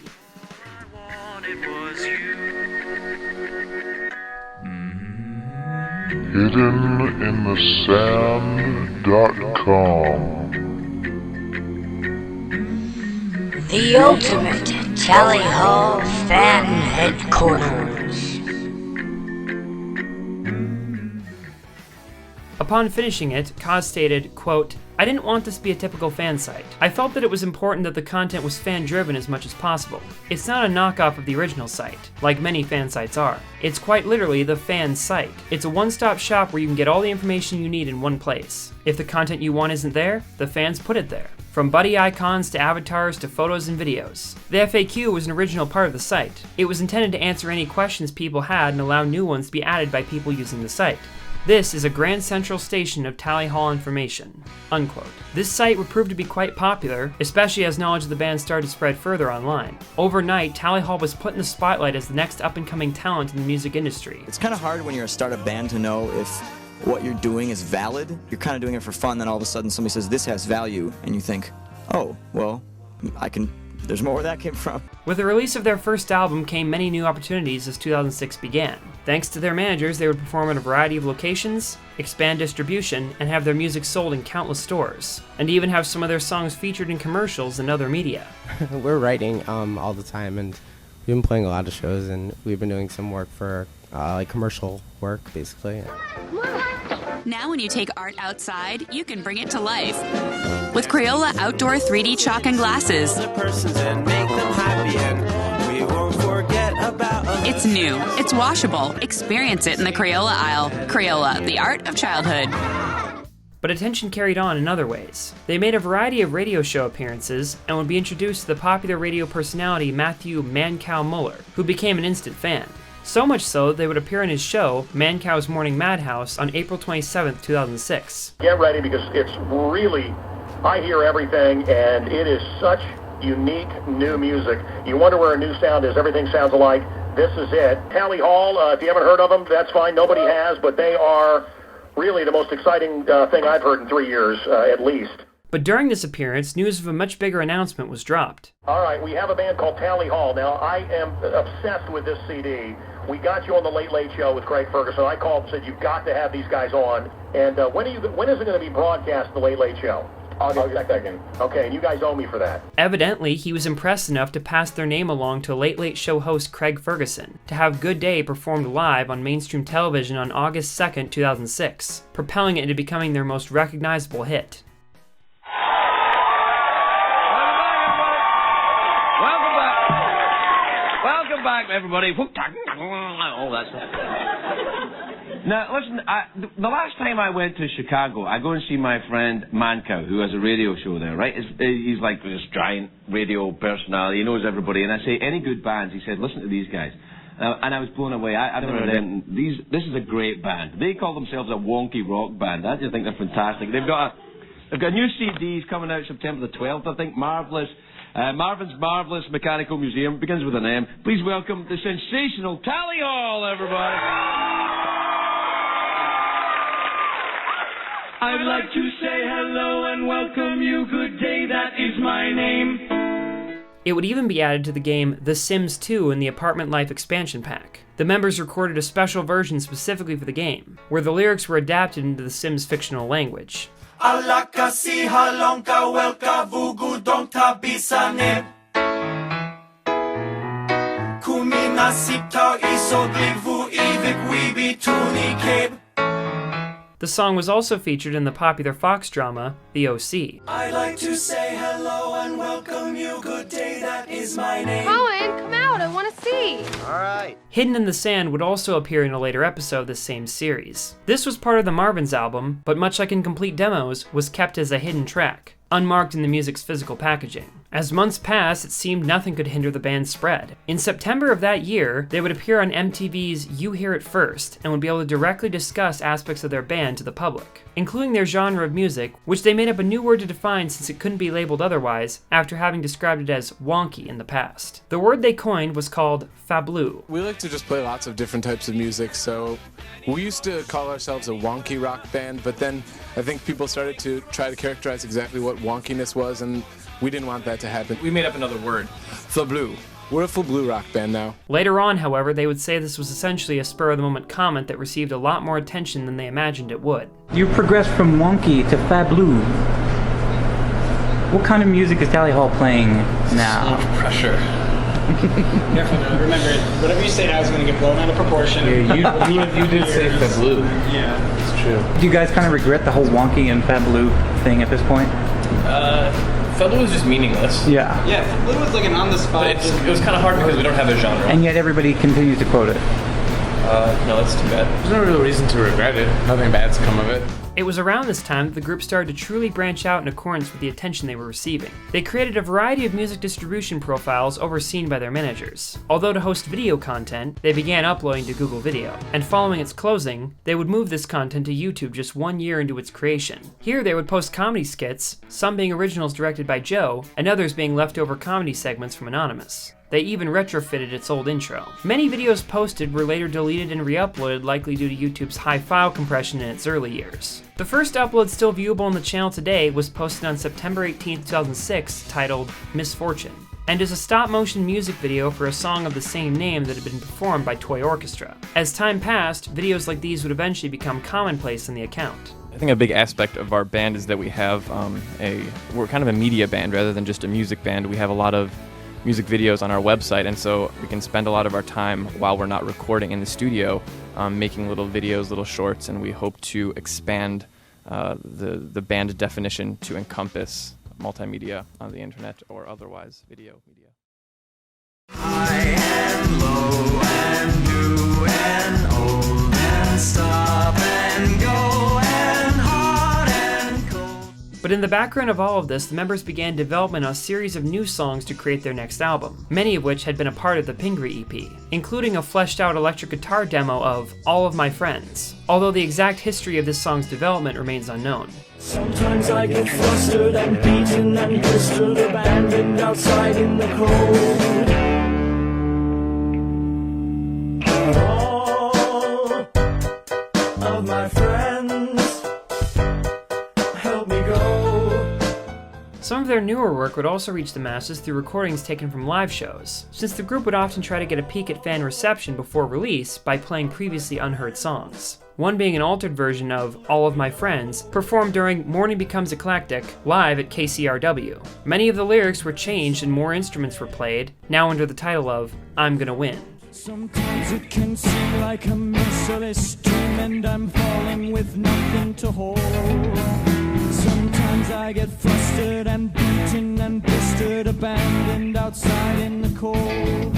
Speaker 14: HiddenInTheSand.com, the ultimate Tally Hall fan headquarters.
Speaker 1: Upon finishing it, Coz stated, quote, "I didn't want this to be a typical fan site. I felt that it was important that the content was fan-driven as much as possible. It's not a knockoff of the original site, like many fan sites are. It's quite literally the fan site. It's a one-stop shop where you can get all the information you need in one place. If the content you want isn't there, the fans put it there. From buddy icons to avatars to photos and videos. The FAQ was an original part of the site. It was intended to answer any questions people had and allow new ones to be added by people using the site. This is a grand central station of Tally Hall information," unquote. This site would prove to be quite popular, especially as knowledge of the band started to spread further online. Overnight, Tally Hall was put in the spotlight as the next up-and-coming talent in the music industry.
Speaker 6: It's kind of hard when you're a startup band to know if what you're doing is valid. You're kind of doing it for fun, then all of a sudden somebody says this has value, and you think, oh, well, there's more where that came from.
Speaker 1: With the release of their first album came many new opportunities as 2006 began. Thanks to their managers, they would perform at a variety of locations, expand distribution, and have their music sold in countless stores, and even have some of their songs featured in commercials and other media.
Speaker 17: We're writing all the time, and we've been playing a lot of shows, and we've been doing some work for like commercial work, basically.
Speaker 18: Now when you take art outside, you can bring it to life with Crayola Outdoor 3D Chalk and Glasses. It's new, it's washable. Experience it in the Crayola aisle. Crayola, the art of childhood.
Speaker 1: But attention carried on in other ways. They made a variety of radio show appearances and would be introduced to the popular radio personality Matthew Mancow Muller, who became an instant fan. So much so that they would appear in his show, Mancow's Morning Madhouse, on April 27, 2006.
Speaker 19: Get ready because it's really, I hear everything and it is such unique new music. You wonder where a new sound is. Everything sounds alike. This is it. Tally Hall, if you haven't heard of them, that's fine. Nobody has, but they are really the most exciting thing I've heard in 3 years, at least.
Speaker 1: But during this appearance, news of a much bigger announcement was dropped.
Speaker 19: All right, we have a band called Tally Hall. Now, I am obsessed with this CD. We got you on the Late Late Show with Craig Ferguson. I called and said, you've got to have these guys on. And when is it going to be broadcast, the Late Late Show? August 2nd. Okay, and you guys owe me for that.
Speaker 1: Evidently, he was impressed enough to pass their name along to Late Late Show host Craig Ferguson to have Good Day performed live on mainstream television on August 2nd, 2006, propelling it into becoming their most recognizable hit.
Speaker 11: Well,
Speaker 9: Welcome back, everybody. All that stuff. Now, listen, the last time I went to Chicago, I go and see my friend Mancow, who has a radio show there, right? He's like this giant radio personality. He knows everybody. And I say, any good bands? He said, listen to these guys. And I was blown away. I've never heard them. This is a great band. They call themselves a wonky rock band. I just think they're fantastic. They've got new CDs coming out September the 12th, I think. Marvellous. Marvin's Marvellous Mechanical Museum. Begins with an M. Please welcome the sensational Tally Hall, everybody.
Speaker 8: I'd like to say hello and welcome you. Good day, that is my name.
Speaker 1: It would even be added to the game The Sims 2 in the Apartment Life expansion pack. The members recorded a special version specifically for the game, where the lyrics were adapted into the Sims' fictional language.
Speaker 8: Alaka si halonka welka vugu dongta bisane. Kumina sipta isoglig vu ivik wibi tuni keb.
Speaker 1: The song was also featured in the popular Fox drama, The O.C.
Speaker 8: I'd like to say hello and welcome you. Good day, that is my name.
Speaker 7: Colin, come out, I want to see.
Speaker 8: Alright.
Speaker 1: Hidden in the Sand would also appear in a later episode of the same series. This was part of the Marvin's album, but much like Incomplete Demos, was kept as a hidden track, unmarked in the music's physical packaging. As months passed, it seemed nothing could hinder the band's spread. In September of that year, they would appear on MTV's You Hear It First, and would be able to directly discuss aspects of their band to the public, including their genre of music, which they made up a new word to define since it couldn't be labeled otherwise, after having described it as wonky in the past. The word they coined was called fablu.
Speaker 15: We like to just play lots of different types of music, so we used to call ourselves a wonky rock band, but then I think people started to try to characterize exactly what wonkiness was, and we didn't want that to happen.
Speaker 13: We made up another word.
Speaker 15: Fablu. We're a full blue rock band now.
Speaker 1: Later on, however, they would say this was essentially a spur-of-the-moment comment that received a lot more attention than they imagined it would.
Speaker 20: You progressed from wonky to fablu. What kind of music is Tally Hall playing now?
Speaker 13: Pressure.
Speaker 21: Definitely. Remember, whatever you say now is going to get blown out of proportion.
Speaker 15: Yeah, you did say fablu.
Speaker 21: Yeah.
Speaker 15: It's true.
Speaker 20: Do you guys kind of regret the whole wonky and fablu thing at this point?
Speaker 13: Fablu was just meaningless.
Speaker 20: Yeah.
Speaker 21: Yeah, Fablu was like an on-the-spot.
Speaker 13: It was kind of hard because we don't have a genre.
Speaker 20: And yet everybody continues to quote it.
Speaker 13: No, that's too bad.
Speaker 15: There's no real reason to regret it. Nothing bad's come of it.
Speaker 1: It was around this time that the group started to truly branch out in accordance with the attention they were receiving. They created a variety of music distribution profiles overseen by their managers. Although to host video content, they began uploading to Google Video, and following its closing, they would move this content to YouTube just 1 year into its creation. Here they would post comedy skits, some being originals directed by Joe, and others being leftover comedy segments from Anonymous. They even retrofitted its old intro. Many videos posted were later deleted and re-uploaded, likely due to YouTube's high file compression in its early years. The first upload still viewable on the channel today was posted on September 18, 2006, titled Misfortune, and is a stop-motion music video for a song of the same name that had been performed by Toy Orchestra. As time passed, videos like these would eventually become commonplace on the account.
Speaker 22: I think a big aspect of our band is that we have we're kind of a media band rather than just a music band. We have a lot of music videos on our website, and so we can spend a lot of our time while we're not recording in the studio making little videos, little shorts, and we hope to expand the band definition to encompass multimedia on the internet or otherwise video media.
Speaker 8: High and low and new and old and stop and go and hot and cold.
Speaker 1: But in the background of all of this, the members began development on a series of new songs to create their next album, many of which had been a part of the Pingree EP, including a fleshed-out electric guitar demo of All of My Friends, although the exact history of this song's development remains unknown.
Speaker 8: Sometimes I get flustered and beaten and blistered, abandoned outside in the cold. All of my friends help me go.
Speaker 1: Some of their newer work would also reach the masses through recordings taken from live shows, since the group would often try to get a peek at fan reception before release by playing previously unheard songs. One being an altered version of All of My Friends, performed during Morning Becomes Eclectic, live at KCRW. Many of the lyrics were changed and more instruments were played, now under the title of I'm Gonna Win.
Speaker 8: Sometimes it can seem like a merciless stream and I'm falling with nothing to hold. Sometimes I get flustered and beaten and blistered, abandoned outside in the cold.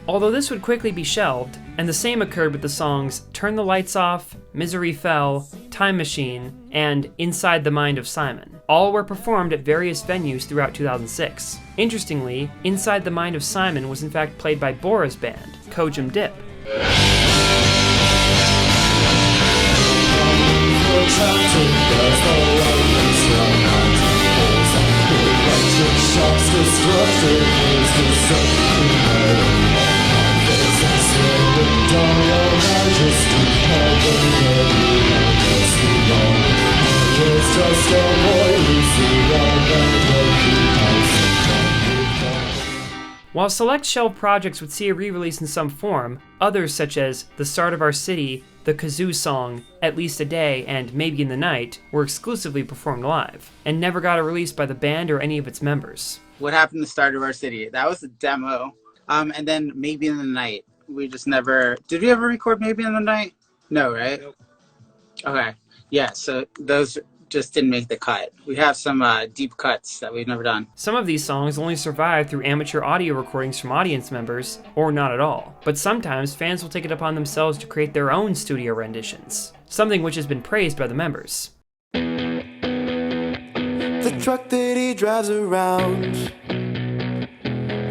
Speaker 1: Although this would quickly be shelved, and the same occurred with the songs Turn the Lights Off, Misery Fell, Time Machine, and Inside the Mind of Simon. All were performed at various venues throughout 2006. Interestingly, Inside the Mind of Simon was in fact played by Bora's band, Kojum Dip. While select shelved projects would see a re-release in some form, others such as The Start of Our City, the Kazoo song, At Least a Day, and Maybe in the Night were exclusively performed live, and never got a release by the band or any of its members.
Speaker 2: What happened to The Start of Our City? That was a demo. And then Maybe in the Night. We just never... Did we ever record Maybe in the Night? No, right? Nope. Okay. Yeah, so those just didn't make the cut. We have some deep cuts that we've never done.
Speaker 1: Some of these songs only survive through amateur audio recordings from audience members, or not at all. But sometimes fans will take it upon themselves to create their own studio renditions, something which has been praised by the members.
Speaker 3: The truck that he drives around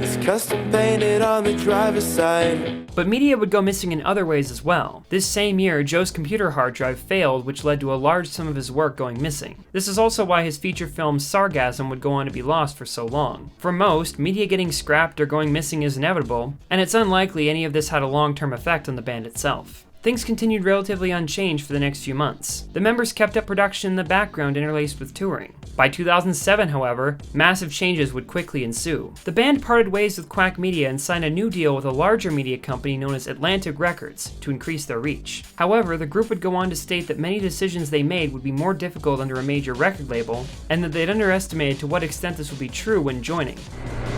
Speaker 3: is custom painted on the driver's side.
Speaker 1: But media would go missing in other ways as well. This same year, Joe's computer hard drive failed, which led to a large sum of his work going missing. This is also why his feature film Sargasm would go on to be lost for so long. For most, media getting scrapped or going missing is inevitable, and it's unlikely any of this had a long-term effect on the band itself. Things continued relatively unchanged for the next few months. The members kept up production in the background interlaced with touring. By 2007, however, massive changes would quickly ensue. The band parted ways with Quack Media and signed a new deal with a larger media company known as Atlantic Records to increase their reach. However, the group would go on to state that many decisions they made would be more difficult under a major record label, and that they'd underestimated to what extent this would be true when joining.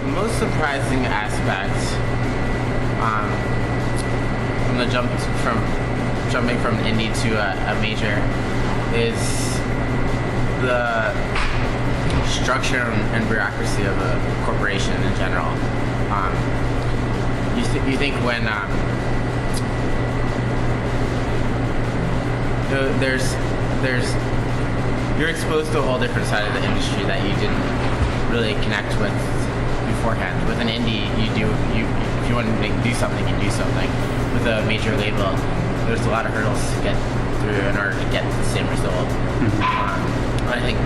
Speaker 2: The most surprising aspect from the jumping from indie to a major is the structure and bureaucracy of a corporation in general. You think when you're exposed to a whole different side of the industry that you didn't really connect with beforehand. With an indie, if you want to do something, you do something. With a major label, there's a lot of hurdles to get through in order to get to the same result. I think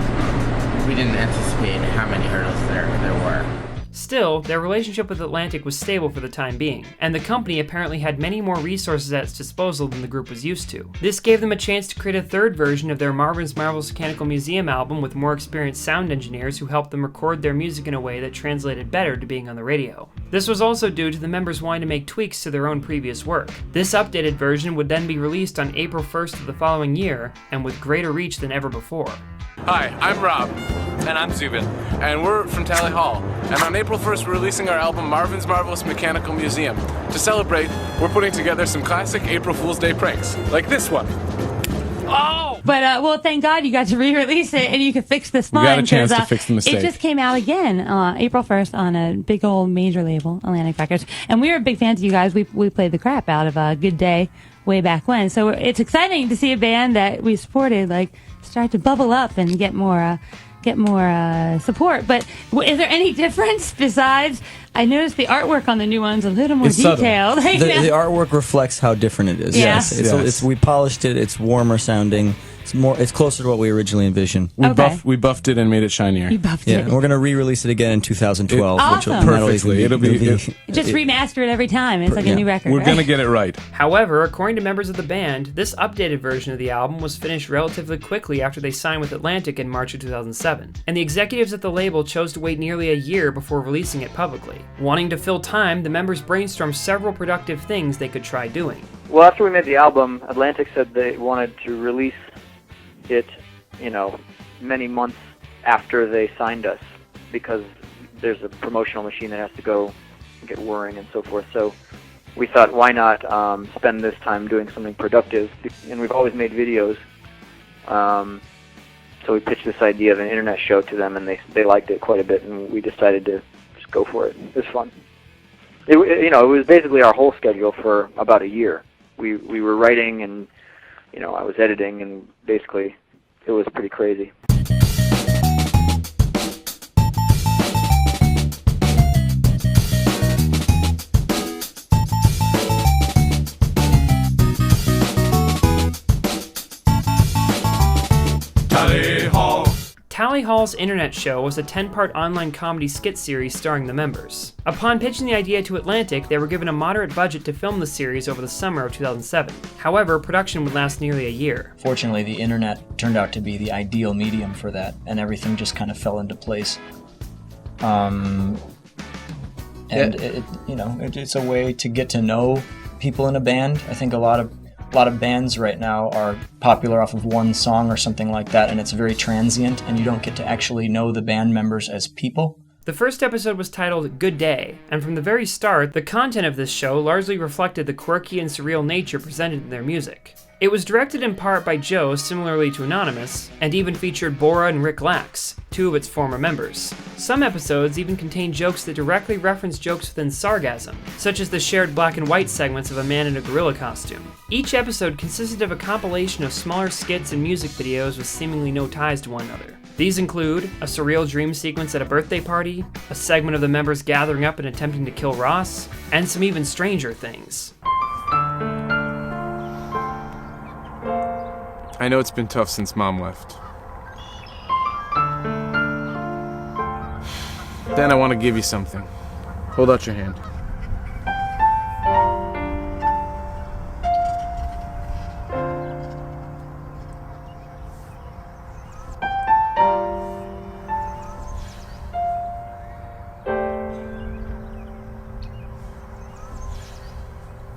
Speaker 2: we didn't anticipate how many hurdles there were.
Speaker 1: Still, their relationship with Atlantic was stable for the time being, and the company apparently had many more resources at its disposal than the group was used to. This gave them a chance to create a third version of their Marvin's Marvelous Mechanical Museum album with more experienced sound engineers who helped them record their music in a way that translated better to being on the radio. This was also due to the members wanting to make tweaks to their own previous work. This updated version would then be released on April 1st of the following year, and with greater reach than ever before.
Speaker 23: Hi, I'm Rob. And I'm Zubin. And we're from RallyHall. And on April 1st, we're releasing our album Marvin's Marvelous Mechanical Museum. To celebrate, we're putting together some classic April Fool's Day pranks, like this one. Oh!
Speaker 4: But, well, thank God you got to re-release it and you could fix this line.
Speaker 23: We got a chance to fix the mistake.
Speaker 4: It just came out again April 1st on a big old major label, Atlantic Records. And we were big fans of you guys. We played the crap out of Good Day way back when. So it's exciting to see a band that we supported, like, start to bubble up and get more support. But is there any difference besides, I noticed the artwork on the new one's a little more detailed.
Speaker 6: The artwork reflects how different it is.
Speaker 4: Yeah.
Speaker 6: Yes. We polished it. It's warmer sounding. It's closer to what we originally envisioned.
Speaker 23: We buffed it and made it shinier.
Speaker 4: You buffed it.
Speaker 6: And we're going to re-release it again in 2012.
Speaker 4: Awesome.
Speaker 6: Which will perfectly.
Speaker 23: It'll be
Speaker 4: just remaster it every time. It's like a new record.
Speaker 23: We're going to get it right.
Speaker 1: However, according to members of the band, this updated version of the album was finished relatively quickly after they signed with Atlantic in March of 2007. And the executives at the label chose to wait nearly a year before releasing it publicly. Wanting to fill time, the members brainstormed several productive things they could try doing.
Speaker 12: Well, after we made the album, Atlantic said they wanted to release it, many months after they signed us, because there's a promotional machine that has to go get whirring and so forth. So we thought, why not spend this time doing something productive? And we've always made videos. So we pitched this idea of an internet show to them, and they liked it quite a bit, and we decided to just go for it. It was fun. it was basically our whole schedule for about a year. We were writing, and I was editing, and basically it was pretty crazy.
Speaker 1: Tally Hall's internet show was a 10-part online comedy skit series starring the members. Upon pitching the idea to Atlantic, they were given a moderate budget to film the series over the summer of 2007. However, production would last nearly a year.
Speaker 5: Fortunately, the internet turned out to be the ideal medium for that, and everything just kind of fell into place. It's a way to get to know people in a band. I think a lot of bands right now are popular off of one song or something like that, and it's very transient, and you don't get to actually know the band members as people.
Speaker 1: The first episode was titled Good Day, and from the very start, the content of this show largely reflected the quirky and surreal nature presented in their music. It was directed in part by Joe, similarly to Anonymous, and even featured Bora and Rick Lax, two of its former members. Some episodes even contained jokes that directly reference jokes within Sargasm, such as the shared black and white segments of a man in a gorilla costume. Each episode consisted of a compilation of smaller skits and music videos with seemingly no ties to one another. These include a surreal dream sequence at a birthday party, a segment of the members gathering up and attempting to kill Ross, and some even stranger things.
Speaker 23: I know it's been tough since Mom left. Dan, I want to give you something. Hold out your hand.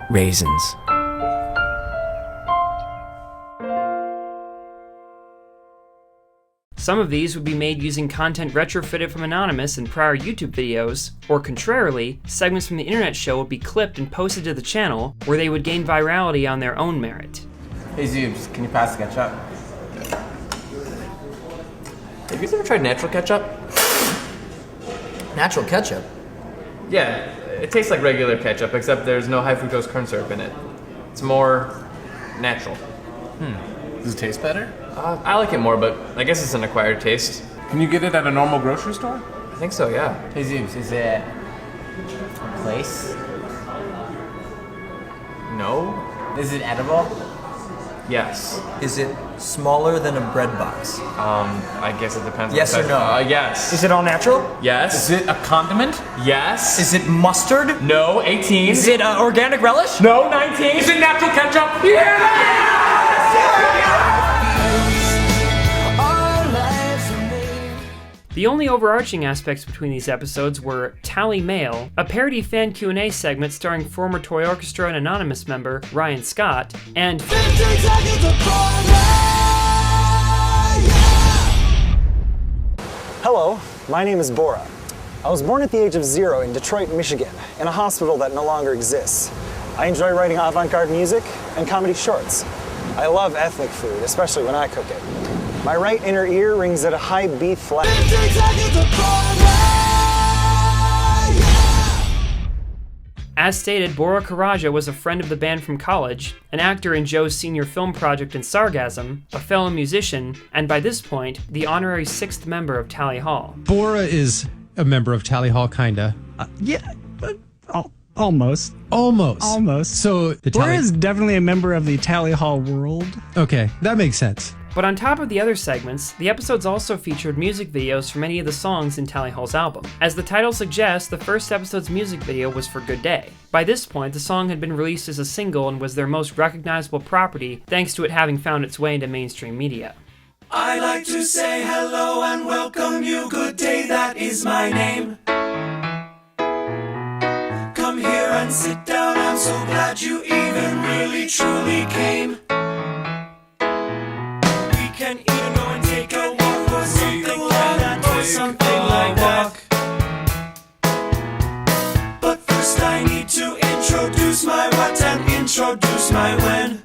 Speaker 1: Raisins. Some of these would be made using content retrofitted from Anonymous in prior YouTube videos, or contrarily, segments from the internet show would be clipped and posted to the channel, where they would gain virality on their own merit.
Speaker 2: Hey Zubes, can you pass the ketchup? Have you ever tried natural ketchup?
Speaker 10: Natural ketchup?
Speaker 2: Yeah, it tastes like regular ketchup, except there's no high fructose corn syrup in it. It's more natural.
Speaker 23: Does it taste better?
Speaker 2: I like it more, but I guess it's an acquired taste.
Speaker 23: Can you get it at a normal grocery store?
Speaker 2: I think so, yeah.
Speaker 10: Hey Zubes, is it a place?
Speaker 2: No.
Speaker 10: Is it edible?
Speaker 2: Yes.
Speaker 10: Is it smaller than a bread box?
Speaker 2: I guess it depends on
Speaker 10: Yes
Speaker 2: the
Speaker 10: or no?
Speaker 2: Yes.
Speaker 10: Is it all natural?
Speaker 2: Yes.
Speaker 23: Is it a condiment?
Speaker 2: Yes.
Speaker 10: Is it mustard?
Speaker 2: No, 18.
Speaker 10: Is it organic relish?
Speaker 2: No, 19.
Speaker 10: Is it natural ketchup?
Speaker 2: Yeah!
Speaker 1: The only overarching aspects between these episodes were Tally Mail, a parody fan Q&A segment starring former Toy Orchestra and Anonymous member Ryan Scott, and
Speaker 16: Hello, my name is Bora. I was born at the age of 0 in Detroit, Michigan, in a hospital that no longer exists. I enjoy writing avant-garde music and comedy shorts. I love ethnic food, especially when I cook it. My right inner ear rings at a high B flat.
Speaker 1: As stated, Bora Karaca was a friend of the band from college, an actor in Joe's senior film project in Sargasm, a fellow musician, and by this point, the honorary 6th member of Tally Hall.
Speaker 24: Bora is a member of Tally Hall, kinda.
Speaker 25: Almost. So Bora is definitely a member of the Tally Hall world.
Speaker 24: Okay, that makes sense.
Speaker 1: But on top of the other segments, the episodes also featured music videos for many of the songs in Tally Hall's album. As the title suggests, the first episode's music video was for Good Day. By this point, the song had been released as a single and was their most recognizable property, thanks to it having found its way into mainstream media.
Speaker 3: I like to say hello and welcome you, good day, that is my name. Come here and sit down, I'm so glad you even really truly came. Can even go and take a walk or something like that, or something like that. But first I need to introduce my what and introduce my when.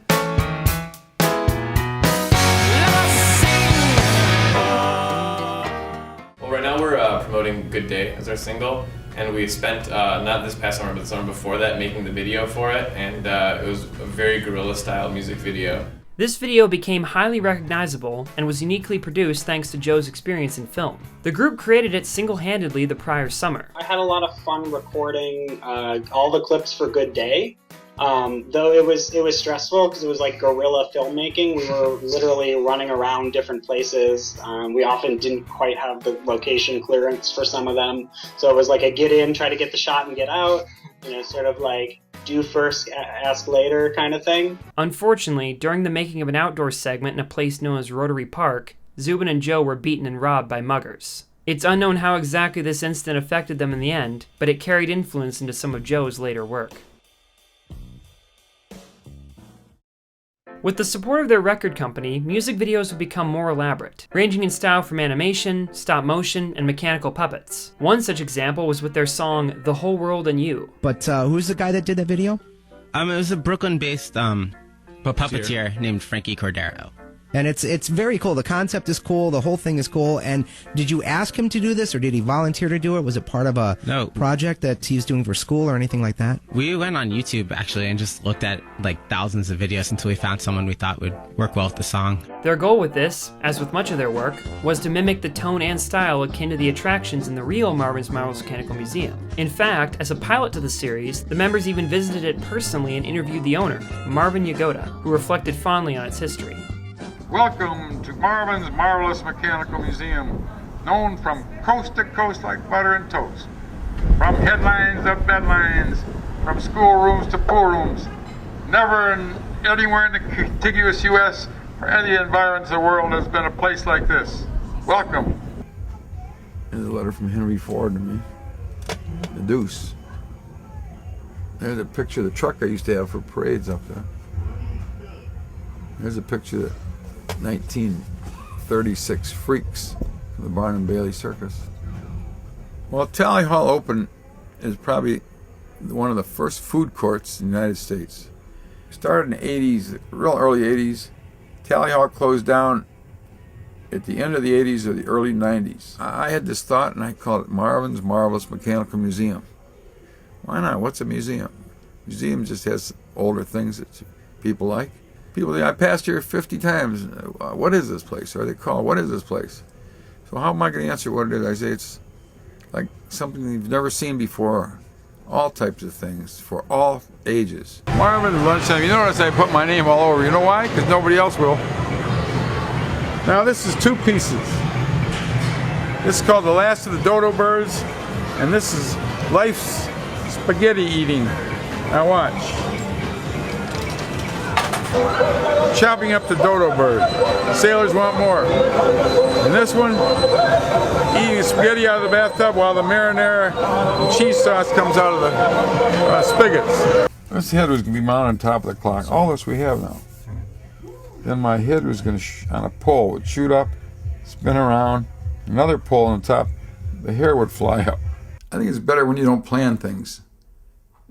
Speaker 13: Well, right now we're promoting Good Day as our single. And we spent, not this past summer, but the summer before that, making the video for it, and it was a very guerrilla-style music video.
Speaker 1: This video became highly recognizable and was uniquely produced thanks to Joe's experience in film. The group created it single-handedly the prior summer.
Speaker 21: I had a lot of fun recording all the clips for Good Day. Though it was stressful because it was like guerrilla filmmaking. We were literally running around different places. We often didn't quite have the location clearance for some of them. So it was like a get in, try to get the shot and get out, sort of like do first, ask later kind of thing.
Speaker 1: Unfortunately, during the making of an outdoor segment in a place known as Rotary Park, Zubin and Joe were beaten and robbed by muggers. It's unknown how exactly this incident affected them in the end, but it carried influence into some of Joe's later work. With the support of their record company, music videos would become more elaborate, ranging in style from animation, stop motion, and mechanical puppets. One such example was with their song, The Whole World and You.
Speaker 11: But who's the guy that did that video?
Speaker 14: It was a Brooklyn-based puppeteer named Frankie Cordero.
Speaker 11: And it's very cool. The concept is cool. The whole thing is cool. And did you ask him to do this, or did he volunteer to do it? Was it part of a project that he's doing for school or anything like that?
Speaker 14: We went on YouTube, actually, and just looked at like thousands of videos until we found someone we thought would work well with the song.
Speaker 1: Their goal with this, as with much of their work, was to mimic the tone and style akin to the attractions in the real Marvin's Marvelous Mechanical Museum. In fact, as a pilot to the series, the members even visited it personally and interviewed the owner, Marvin Yagoda, who reflected fondly on its history.
Speaker 17: Welcome to Marvin's Marvelous Mechanical Museum, known from coast to coast like butter and toast. From headlines to bedlines, from schoolrooms to pool rooms, never anywhere in the contiguous U.S. or any environs of the world has been a place like this. Welcome.
Speaker 18: There's a letter from Henry Ford to me. The Deuce. There's a picture of the truck I used to have for parades up there. There's a picture of 1936 Freaks from the Barnum Bailey Circus. Well, Tally Hall Open is probably one of the first food courts in the United States. It started in the 80s, real early 80s. Tally Hall closed down at the end of the 80s or the early 90s. I had this thought, and I called it Marvin's Marvelous Mechanical Museum. Why not? What's a museum? Museum just has older things that people like. People, I passed here 50 times. What is this place? Or they call, what is this place? So how am I going to answer what it is? I say it's like something you've never seen before. All types of things for all ages. Marvin's Lunchtime. You notice I put my name all over. You know why? Because nobody else will. Now this is two pieces. This is called The Last of the Dodo Birds, and this is Life's Spaghetti Eating. Now watch. Chopping up the dodo bird. Sailors want more. And this one, eating spaghetti out of the bathtub while the marinara and cheese sauce comes out of the spigots. This head was going to be mounted on top of the clock. All this we have now. Then my head was going to, on a pole, would shoot up, spin around, another pole on top. The hair would fly up. I think it's better when you don't plan things,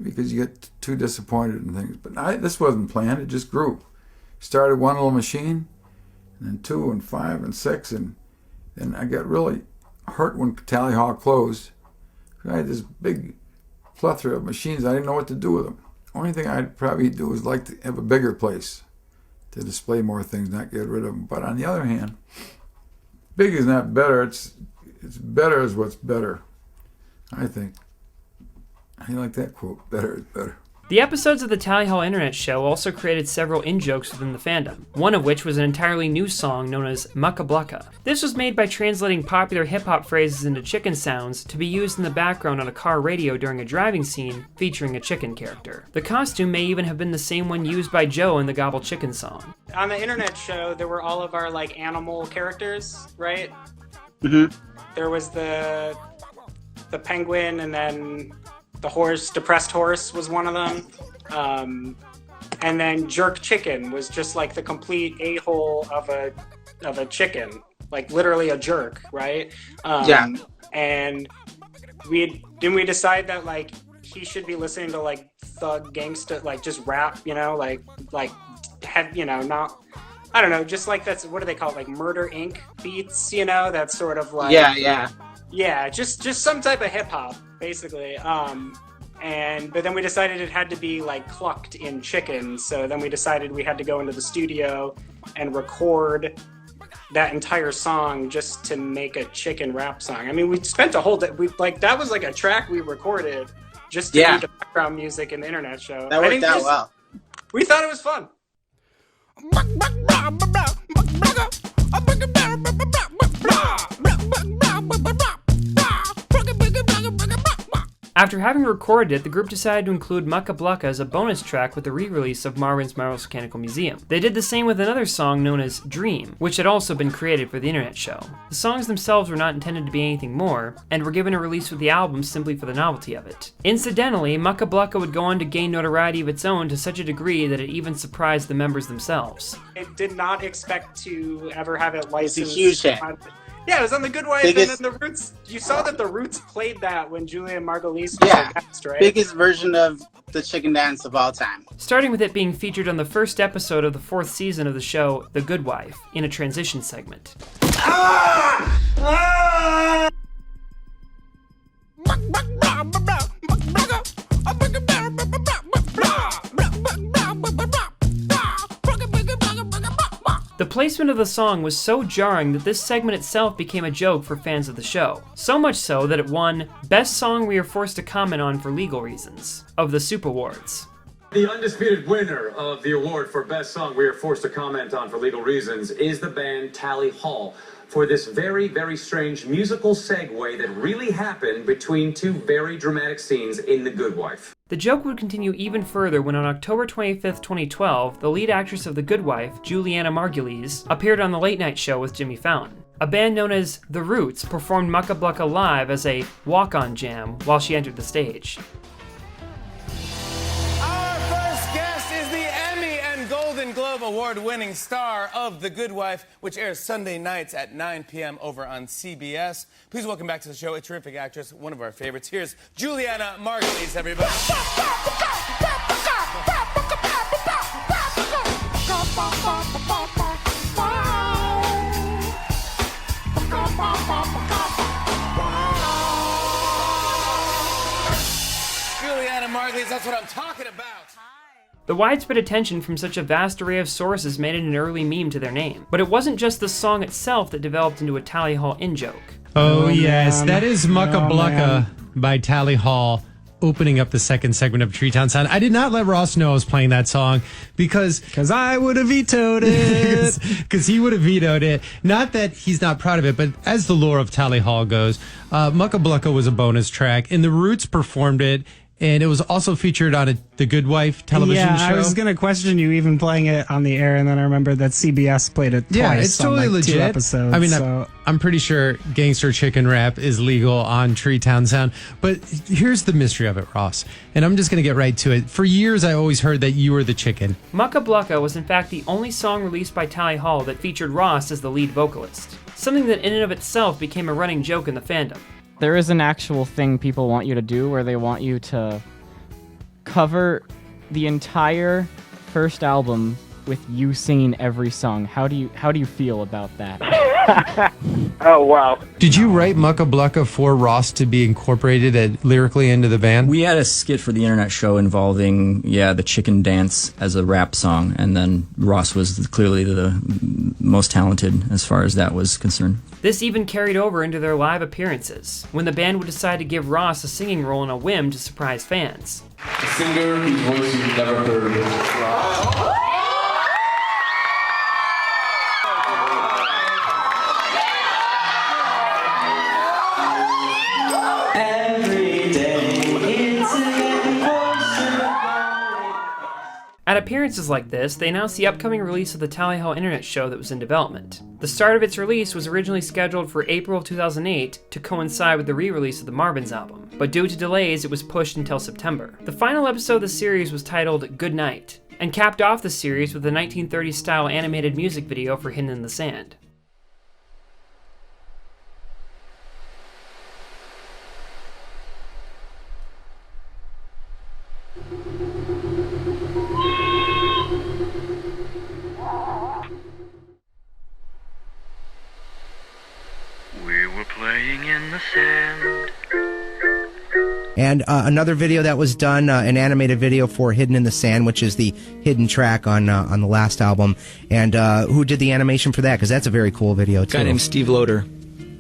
Speaker 18: because you get too disappointed in things. But this wasn't planned, it just grew. Started one little machine, and then 2 and 5 and 6, and then I got really hurt when Tally Hall closed. I had this big plethora of machines, I didn't know what to do with them. Only thing I'd probably do is like to have a bigger place to display more things, not get rid of them. But on the other hand, big is not better, it's better is what's better, I think. I like that quote, better is better.
Speaker 1: The episodes of the Tally Hall Internet Show also created several in-jokes within the fandom, one of which was an entirely new song known as Mucka Blucka. This was made by translating popular hip-hop phrases into chicken sounds to be used in the background on a car radio during a driving scene featuring a chicken character. The costume may even have been the same one used by Joe in the Gobble Chicken song.
Speaker 21: On the Internet Show, there were all of our animal characters, right?
Speaker 19: Mm-hmm.
Speaker 21: There was the penguin, and then the horse, Depressed Horse was one of them. And then Jerk Chicken was just like the complete a-hole of a chicken, like literally a jerk, right?
Speaker 19: Yeah.
Speaker 21: And we decide that he should be listening to thug gangsta, just rap, not, I don't know, just that's, what do they call it, Murder Inc. beats, that's sort of
Speaker 19: Yeah,
Speaker 21: yeah, just some type of hip hop. basically. But then we decided it had to be like clucked in chicken. So then we decided we had to go into the studio and record that entire song just to make a chicken rap song. I mean, we spent a whole day. That was like a track we recorded just to do the background music in the internet show.
Speaker 7: That worked out well.
Speaker 21: We thought it was fun.
Speaker 1: After having recorded it, the group decided to include Mucka Blucka as a bonus track with the re-release of Marvin's Marvelous Mechanical Museum. They did the same with another song known as Dream, which had also been created for the internet show. The songs themselves were not intended to be anything more, and were given a release with the album simply for the novelty of it. Incidentally, Mucka Blucka would go on to gain notoriety of its own to such a degree that it even surprised the members themselves.
Speaker 21: I did not expect to ever have it licensed.
Speaker 7: It's a huge hit.
Speaker 21: Yeah, it was on The Good Wife, and then The Roots. You saw that The Roots played that when Julia Margulies was a guest, right?
Speaker 7: Biggest version of the chicken dance of all time.
Speaker 1: Starting with it being featured on the first episode of the 4th season of the show, The Good Wife, in a transition segment. The placement of the song was so jarring that this segment itself became a joke for fans of the show. So much so that it won Best Song We Are Forced to Comment On for Legal Reasons of the Soup Awards.
Speaker 9: The undisputed winner of the award for Best Song We Are Forced to Comment On for Legal Reasons is the band RallyHall for this very, very strange musical segue that really happened between two very dramatic scenes in The Good Wife.
Speaker 1: The joke would continue even further when on October 25th, 2012, the lead actress of The Good Wife, Juliana Margulies, appeared on The Late Night Show with Jimmy Fallon. A band known as The Roots performed Mucka Blucka live as a walk-on jam while she entered the stage.
Speaker 15: Golden Globe Award-winning star of The Good Wife, which airs Sunday nights at 9 p.m. over on CBS. Please welcome back to the show a terrific actress, one of our favorites. Here's Juliana Margulies, everybody. Juliana Margulies, that's what I'm talking about.
Speaker 1: The widespread attention from such a vast array of sources made it an early meme to their name. But it wasn't just the song itself that developed into a RallyHall in-joke.
Speaker 24: Oh yes, that is Mucka Blucka by RallyHall, opening up the second segment of Treetown Sound. I did not let Ross know I was playing that song because I would have vetoed it. Because he would have vetoed it. Not that he's not proud of it, but as the lore of RallyHall goes, Mucka Blucka was a bonus track, and the Roots performed it. And it was also featured on The Good Wife television show.
Speaker 25: I was going to question you even playing it on the air, and then I remembered that CBS played it twice.
Speaker 24: Yeah, it's totally
Speaker 25: on
Speaker 24: legit.
Speaker 25: 2 episodes.
Speaker 24: I mean,
Speaker 25: so.
Speaker 24: I'm pretty sure Gangster Chicken Rap is legal on Treetown Sound. But here's the mystery of it, Ross. And I'm just going to get right to it. For years, I always heard that you were the chicken.
Speaker 1: Mucka Blucka was in fact the only song released by RallyHall that featured Ross as the lead vocalist. Something that in and of itself became a running joke in the fandom.
Speaker 19: There is an actual thing people want you to do where they want you to cover the entire first album with you singing every song. How do you feel about that?
Speaker 20: Oh, wow.
Speaker 24: Did you write Mucka Blucka for Ross to be incorporated lyrically into the band?
Speaker 6: We had a skit for the internet show involving, the chicken dance as a rap song, and then Ross was clearly the most talented as far as that was concerned.
Speaker 1: This even carried over into their live appearances, when the band would decide to give Ross a singing role on a whim to surprise fans.
Speaker 9: A singer whose voice you've never heard.
Speaker 1: At appearances like this, they announced the upcoming release of the RallyHall internet show that was in development. The start of its release was originally scheduled for April of 2008 to coincide with the re-release of the Marvins album, but due to delays it was pushed until September. The final episode of the series was titled Good Night, and capped off the series with a 1930s style animated music video for Hidden in the Sand.
Speaker 26: We were playing in the sand.
Speaker 11: And another video that was done, an animated video for Hidden in the Sand, which is the hidden track on the last album. And who did the animation for that? Because that's a very cool video, too.
Speaker 6: A guy named Steve Loader.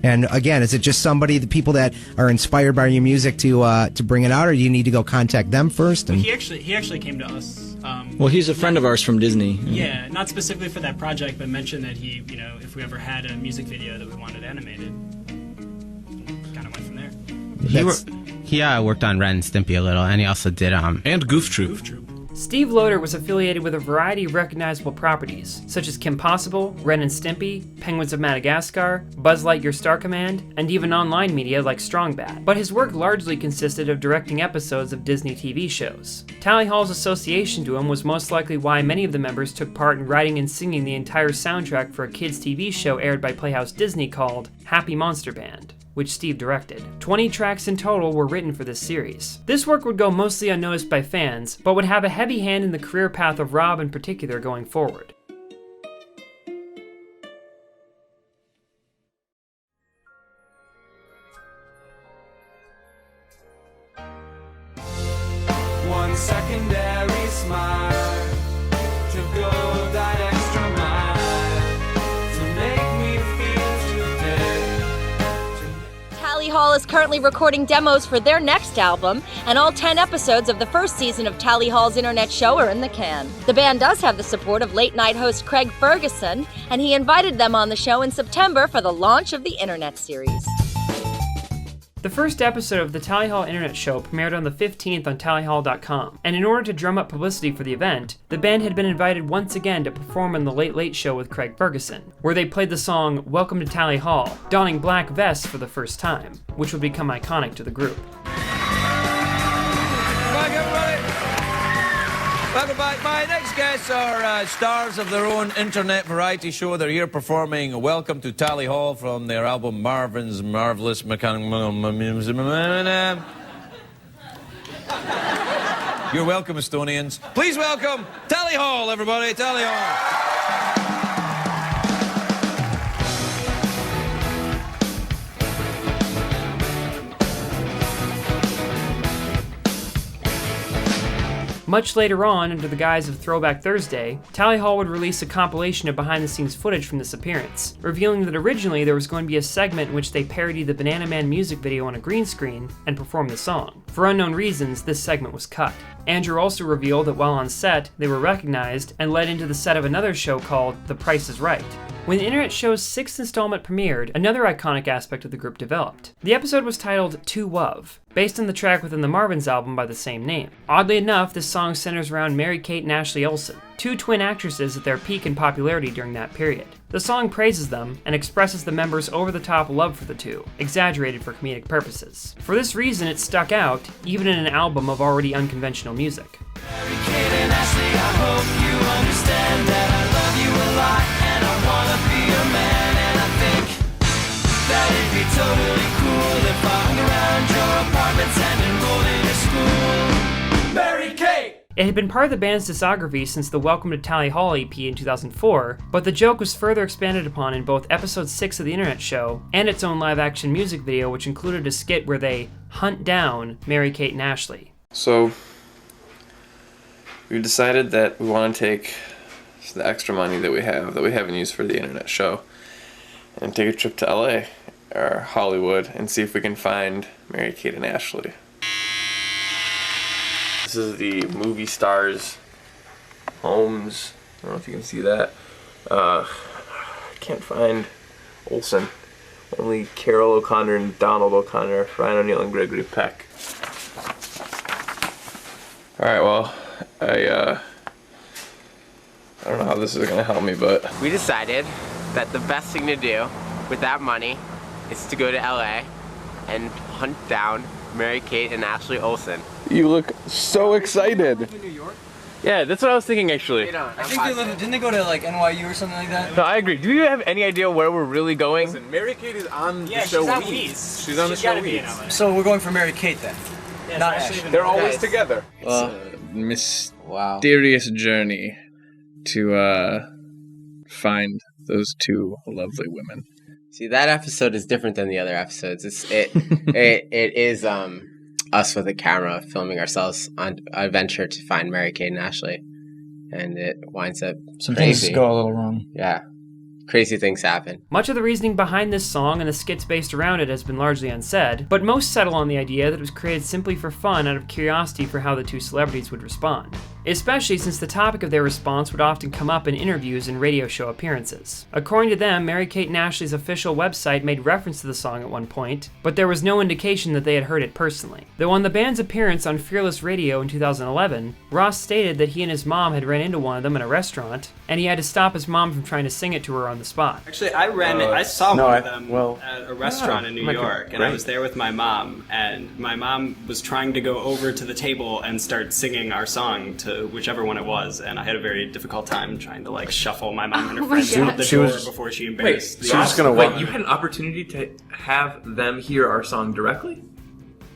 Speaker 11: And again, is it just the people that are inspired by your music to bring it out, or do you need to go contact them first? And
Speaker 25: He actually came to us.
Speaker 6: Well, he's a friend of ours from Disney.
Speaker 25: Yeah, not specifically for that project, but mentioned that he, if we ever had a music video that we wanted animated, kind of went from there.
Speaker 14: He worked on Ren and Stimpy a little, and he also did
Speaker 4: and Goof Troop.
Speaker 1: Steve Loader was affiliated with a variety of recognizable properties, such as Kim Possible, Ren and Stimpy, Penguins of Madagascar, Buzz Lightyear Star Command, and even online media like Strong Bad. But his work largely consisted of directing episodes of Disney TV shows. Tally Hall's association to him was most likely why many of the members took part in writing and singing the entire soundtrack for a kids' TV show aired by Playhouse Disney called Happy Monster Band, which Steve directed. 20 tracks in total were written for this series. This work would go mostly unnoticed by fans, but would have a heavy hand in the career path of Rob in particular going forward.
Speaker 3: One secondary smile to go that extra mile to make me feel today.
Speaker 8: Tally Hall is currently recording demos for their next album, and all 10 episodes of the first season of Tally Hall's internet show are in the can. The band does have the support of late-night host Craig Ferguson, and he invited them on the show in September for the launch of the internet series.
Speaker 1: The first episode of the Tally Hall Internet Show premiered on the 15th on tallyhall.com, and in order to drum up publicity for the event, the band had been invited once again to perform on The Late Late Show with Craig Ferguson, where they played the song Welcome to Tally Hall, donning black vests for the first time, which would become iconic to the group.
Speaker 12: Back, everybody. Welcome back. My next guests are stars of their own internet variety show. They're here performing Welcome to Tally Hall from their album Marvin's Marvelous Mechanical... You're welcome, Estonians. Please welcome Tally Hall, everybody. Tally Hall.
Speaker 1: Much later on, under the guise of Throwback Thursday, Tally Hall would release a compilation of behind-the-scenes footage from this appearance, revealing that originally there was going to be a segment in which they parodied the Banana Man music video on a green screen and performed the song. For unknown reasons, this segment was cut. Andrew also revealed that while on set, they were recognized and led into the set of another show called The Price is Right. When the internet show's 6th installment premiered, another iconic aspect of the group developed. The episode was titled To Wove, based on the track within the Marvins album by the same name. Oddly enough, this song centers around Mary-Kate and Ashley Olsen, two twin actresses at their peak in popularity during that period. The song praises them and expresses the members' over-the-top love for the two, exaggerated for comedic purposes. For this reason, it stuck out, even in an album of already unconventional music.
Speaker 3: Mary-Kate and Ashley, I hope you understand that I love you a lot and I wanna be your man, and I think that it'd be totally cool if I hung around your apartments and enrolled in your school. Mary-Kate!
Speaker 1: It had been part of the band's discography since the Welcome to Tally Hall EP in 2004, but the joke was further expanded upon in both episode 6 of the internet show and its own live-action music video, which included a skit where they hunt down Mary-Kate and Ashley.
Speaker 20: So, we decided that we want to take the extra money that we haven't used for the internet show, and take a trip to LA or Hollywood and see if we can find Mary-Kate and Ashley. This is the movie stars' homes. I don't know if you can see that. I can't find Olsen. Only Carol O'Connor and Donald O'Connor, Ryan O'Neill and Gregory Peck. Alright, well, I don't know how this is gonna help me, but...
Speaker 2: We decided that the best thing to do with that money is to go to LA and hunt down Mary-Kate and Ashley Olsen.
Speaker 20: You look so excited.
Speaker 2: In New York?
Speaker 20: Yeah, that's what I was thinking actually.
Speaker 2: I
Speaker 6: think they live, didn't they go to like NYU or something like that?
Speaker 20: No, I agree. Do you have any idea where we're really going?
Speaker 23: Listen, Mary-Kate is on the
Speaker 25: Yeah,
Speaker 23: show
Speaker 25: she's at
Speaker 23: Weeds.
Speaker 25: Weeds.
Speaker 23: She's on the
Speaker 25: She's
Speaker 23: show
Speaker 25: gotta be in
Speaker 23: Weeds.
Speaker 25: LA.
Speaker 6: So we're going for Mary Kate then.
Speaker 25: Yeah,
Speaker 6: Not
Speaker 25: especially
Speaker 6: Ashley.
Speaker 25: the
Speaker 23: They're
Speaker 25: movie.
Speaker 23: always together.
Speaker 4: Mysterious journey to find those two lovely women.
Speaker 2: See, that episode is different than the other episodes. It is us with a camera filming ourselves on a venture to find Mary-Kate and Ashley. And it winds up
Speaker 6: Some
Speaker 2: crazy.
Speaker 6: things go a little wrong.
Speaker 2: Yeah. Crazy things happen.
Speaker 1: Much of the reasoning behind this song and the skits based around it has been largely unsaid, but most settle on the idea that it was created simply for fun out of curiosity for how the two celebrities would respond. Especially since the topic of their response would often come up in interviews and radio show appearances. According to them, Mary-Kate and Ashley's official website made reference to the song at one point, but there was no indication that they had heard it personally. Though on the band's appearance on Fearless Radio in 2011, Ross stated that he and his mom had ran into one of them in a restaurant, and he had to stop his mom from trying to sing it to her on the spot.
Speaker 5: Actually, I saw one of them at a restaurant in New York, and I was there with my mom, and my mom was trying to go over to the table and start singing our song to whichever one it was, and I had a very difficult time trying to like shuffle my mom and her friends out the door before she embarrassed the audience.
Speaker 20: Wait, you had an opportunity to have them hear our song directly?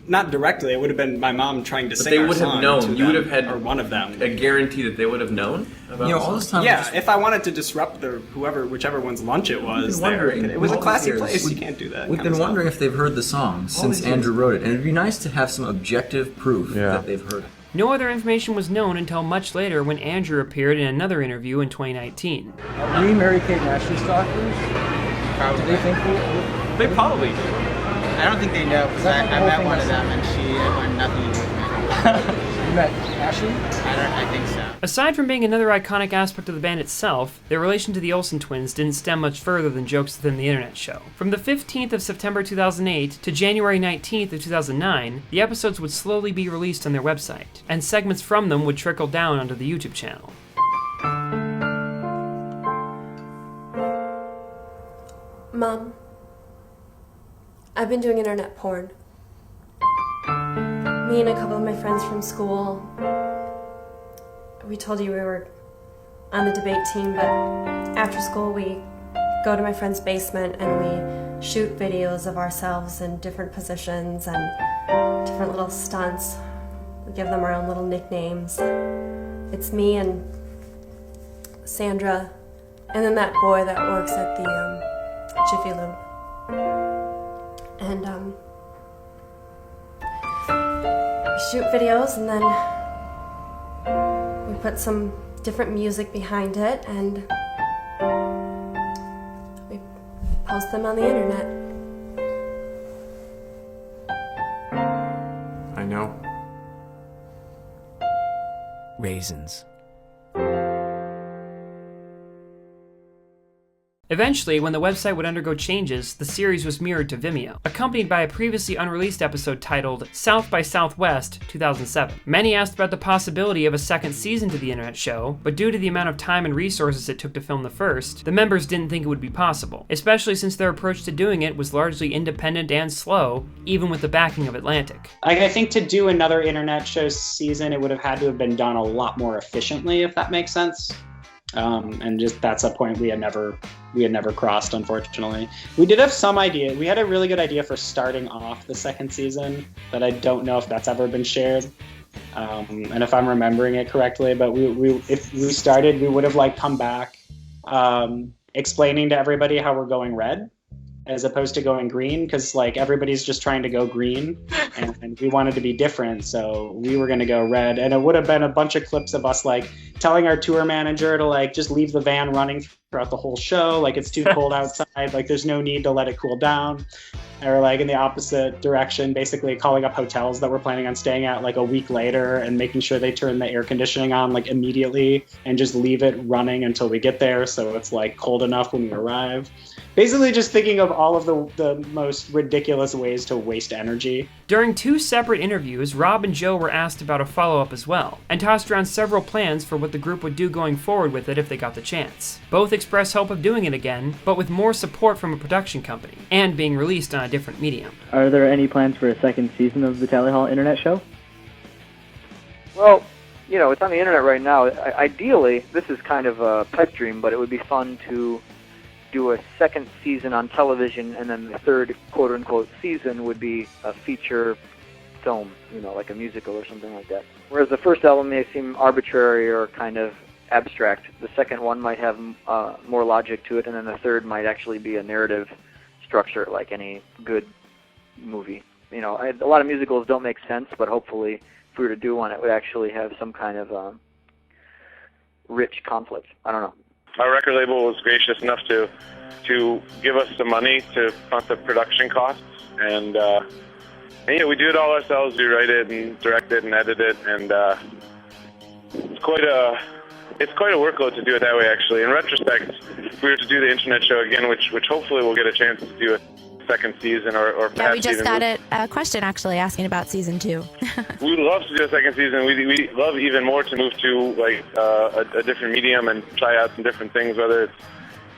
Speaker 5: Not directly. It would have been my mom trying to
Speaker 20: But
Speaker 5: sing
Speaker 20: they
Speaker 5: our
Speaker 20: would have
Speaker 5: song
Speaker 20: known.
Speaker 5: to
Speaker 20: You
Speaker 5: them,
Speaker 20: would have had
Speaker 5: or one of them.
Speaker 20: a guarantee that they would have known about
Speaker 5: You know,
Speaker 20: the
Speaker 5: all
Speaker 20: song?
Speaker 5: this time. If I wanted to disrupt whichever one's lunch it was, it was a classy place. You can't do that.
Speaker 6: We've been wondering if they've heard the song since Andrew wrote it, and it'd be nice to have some objective proof that they've heard it.
Speaker 1: No other information was known until much later when Andrew appeared in another interview in 2019.
Speaker 6: Are we Mary-Kate and Ashley stalkers?
Speaker 7: Probably.
Speaker 6: Do they think
Speaker 5: They probably do.
Speaker 7: I don't think they know because I met one of them and she had nothing to do with me.
Speaker 6: You met Ashley?
Speaker 7: I think so.
Speaker 1: Aside from being another iconic aspect of the band itself, their relation to the Olsen twins didn't stem much further than jokes within the internet show. From the 15th of September 2008 to January 19th of 2009, the episodes would slowly be released on their website, and segments from them would trickle down onto the YouTube channel.
Speaker 10: Mom, I've been doing internet porn. Me and a couple of my friends from school, we told you we were on the debate team, but after school we go to my friend's basement and we shoot videos of ourselves in different positions and different little stunts. We give them our own little nicknames. It's me and Sandra, and then that boy that works at the Jiffy Lube. And we shoot videos and then we put some different music behind it and we post them on the internet.
Speaker 20: I know.
Speaker 3: Raisins.
Speaker 1: Eventually, when the website would undergo changes, the series was mirrored to Vimeo, accompanied by a previously unreleased episode titled South by Southwest 2007. Many asked about the possibility of a second season to the internet show, but due to the amount of time and resources it took to film the first, the members didn't think it would be possible, especially since their approach to doing it was largely independent and slow, even with the backing of Atlantic.
Speaker 21: I think to do another internet show season, it would have had to have been done a lot more efficiently, if that makes sense. And just that's a point we had never crossed, unfortunately. We did have some idea. We had a really good idea for starting off the second season, but I don't know if that's ever been shared. And if I'm remembering it correctly, but if we started, we would have like come back explaining to everybody how we're going red as opposed to going green, because like everybody's just trying to go green and we wanted to be different, so we were going to go red. And it would have been a bunch of clips of us like telling our tour manager to like just leave the van running throughout the whole show, like it's too cold outside, like there's no need to let it cool down. Or like in the opposite direction, basically calling up hotels that we're planning on staying at like a week later and making sure they turn the air conditioning on like immediately and just leave it running until we get there so it's like cold enough when we arrive. Basically just thinking of all of the most ridiculous ways to waste energy.
Speaker 1: During two separate interviews, Rob and Joe were asked about a follow-up as well, and tossed around several plans for what the group would do going forward with it if they got the chance. Both expressed hope of doing it again, but with more support from a production company, and being released on a different medium.
Speaker 13: Are there any plans for a second season of the Tally Hall internet show?
Speaker 16: Well, you know, it's on the internet right now. Ideally, this is kind of a pipe dream, but it would be fun to do a second season on television, and then the third quote-unquote season would be a feature film, you know, like a musical or something like that. Whereas the first album may seem arbitrary or kind of abstract, the second one might have more logic to it, and then the third might actually be a narrative structure like any good movie. you know, a lot of musicals don't make sense, but hopefully if we were to do one, it would actually have some kind of rich conflict. I don't know.
Speaker 15: Our record label was gracious enough to give us some money to fund the production costs, and yeah, we do it all ourselves. We write it and direct it and edit it, and it's quite a workload to do it that way. Actually, in retrospect, if we were to do the internet show again, which hopefully we'll get a chance to do a second season, or perhaps
Speaker 17: Yeah, we just
Speaker 15: even
Speaker 17: got a question actually asking about season 2.
Speaker 15: We'd love to do a second season. We love even more to move to like a different medium and try out some different things, whether it's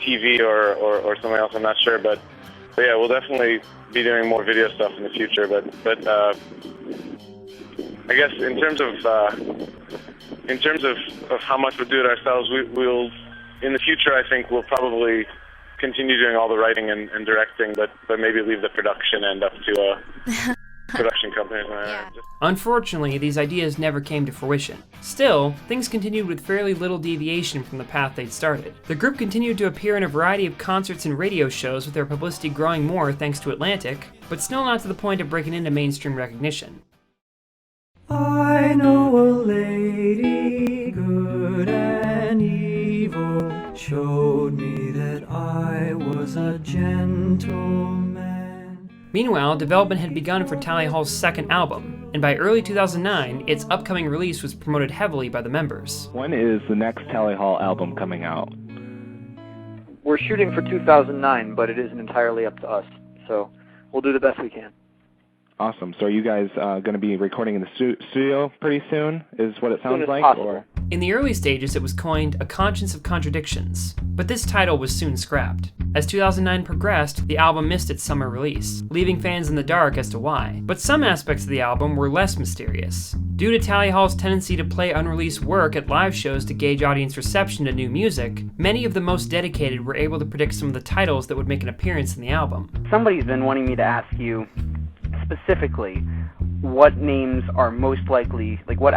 Speaker 15: TV or something else. I'm not sure, but yeah, we'll definitely be doing more video stuff in the future. But I guess in terms of how much we'll do it ourselves, we'll in the future. I think we'll probably continue doing all the writing and directing, but maybe leave the production end up to production companies.
Speaker 1: Unfortunately, these ideas never came to fruition. Still, things continued with fairly little deviation from the path they'd started. The group continued to appear in a variety of concerts and radio shows, with their publicity growing more thanks to Atlantic, but still not to the point of breaking into mainstream recognition.
Speaker 3: I know a lady, good and evil, showed me that I was a gentleman.
Speaker 1: Meanwhile, development had begun for Tally Hall's second album, and by early 2009, its upcoming release was promoted heavily by the members.
Speaker 18: When is the next Tally Hall album coming out?
Speaker 16: We're shooting for 2009, but it isn't entirely up to us, so we'll do the best we can.
Speaker 18: Awesome. So are you guys going to be recording in the studio pretty soon, is what it sounds like?
Speaker 16: Possible.
Speaker 1: In the early stages, it was coined A Conscience of Contradictions, but this title was soon scrapped. As 2009 progressed, the album missed its summer release, leaving fans in the dark as to why. But some aspects of the album were less mysterious. Due to Tally Hall's tendency to play unreleased work at live shows to gauge audience reception to new music, many of the most dedicated were able to predict some of the titles that would make an appearance in the album.
Speaker 19: Somebody's been wanting me to ask you specifically what names are most likely, like what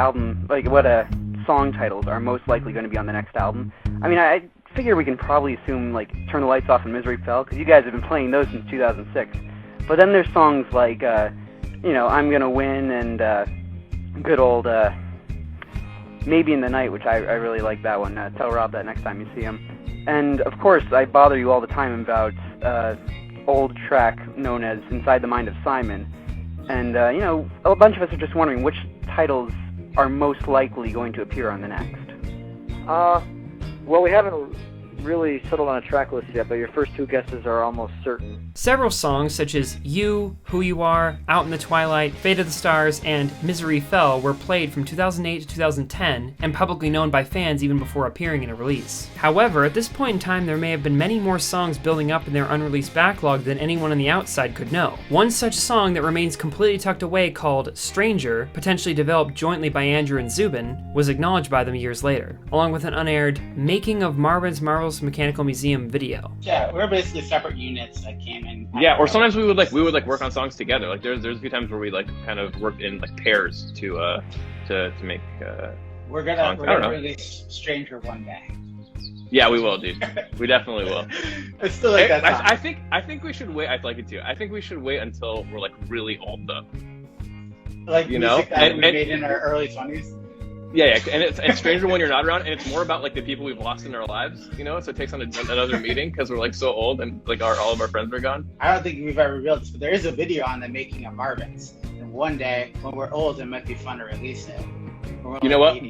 Speaker 19: song titles are most likely going to be on the next album. I mean, I figure we can probably assume like Turn the Lights Off and Misery Fell, because you guys have been playing those since 2006. But then there's songs like, you know, I'm Gonna Win and good old Maybe in the Night, which I really like that one. Tell Rob that next time you see him. And of course, I bother you all the time about old track known as Inside the Mind of Simon. And, you know, a bunch of us are just wondering which titles are most likely going to appear on the next.
Speaker 16: Well, we haven't really settled on a track list yet, but your first two guesses are almost certain.
Speaker 1: Several songs such as You, Who You Are, Out in the Twilight, Fate of the Stars, and Misery Fell were played from 2008 to 2010 and publicly known by fans even before appearing in a release. However, at this point in time, there may have been many more songs building up in their unreleased backlog than anyone on the outside could know. One such song that remains completely tucked away, called Stranger, potentially developed jointly by Andrew and Zubin, was acknowledged by them years later, along with an unaired Making of Marvin's Marvelous Mechanical Museum video.
Speaker 7: Yeah, we're basically separate units that came in.
Speaker 20: Yeah, or sometimes we would work on songs together. Like there's a few times where we like kind of worked in like pairs to make.
Speaker 7: We're gonna release Stranger one day.
Speaker 20: Yeah, we will, dude. We definitely will.
Speaker 7: It's still like that song.
Speaker 20: I think we should wait. I like it too. I think we should wait until we're like really old though.
Speaker 7: Like
Speaker 20: you
Speaker 7: music
Speaker 20: know,
Speaker 7: that we made in our early 20s.
Speaker 20: Yeah, and it's stranger when you're not around, and it's more about like the people we've lost in our lives, you know. So it takes on another meeting because we're like so old and like all of our friends are gone.
Speaker 7: I don't think we've ever revealed this, but there is a video on the making of Marvin's. And one day when we're old, it might be fun to release it.
Speaker 20: You know what?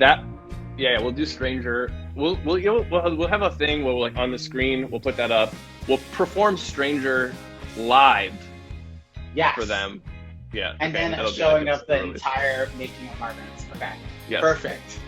Speaker 20: Yeah, we'll do Stranger. We'll have a thing where we'll, like on the screen we'll put that up. We'll perform Stranger live.
Speaker 7: Yes.
Speaker 20: For them. Yeah.
Speaker 7: And
Speaker 20: okay,
Speaker 7: then showing up the entire making of Marvin's. Okay.
Speaker 20: Yes.
Speaker 7: Perfect.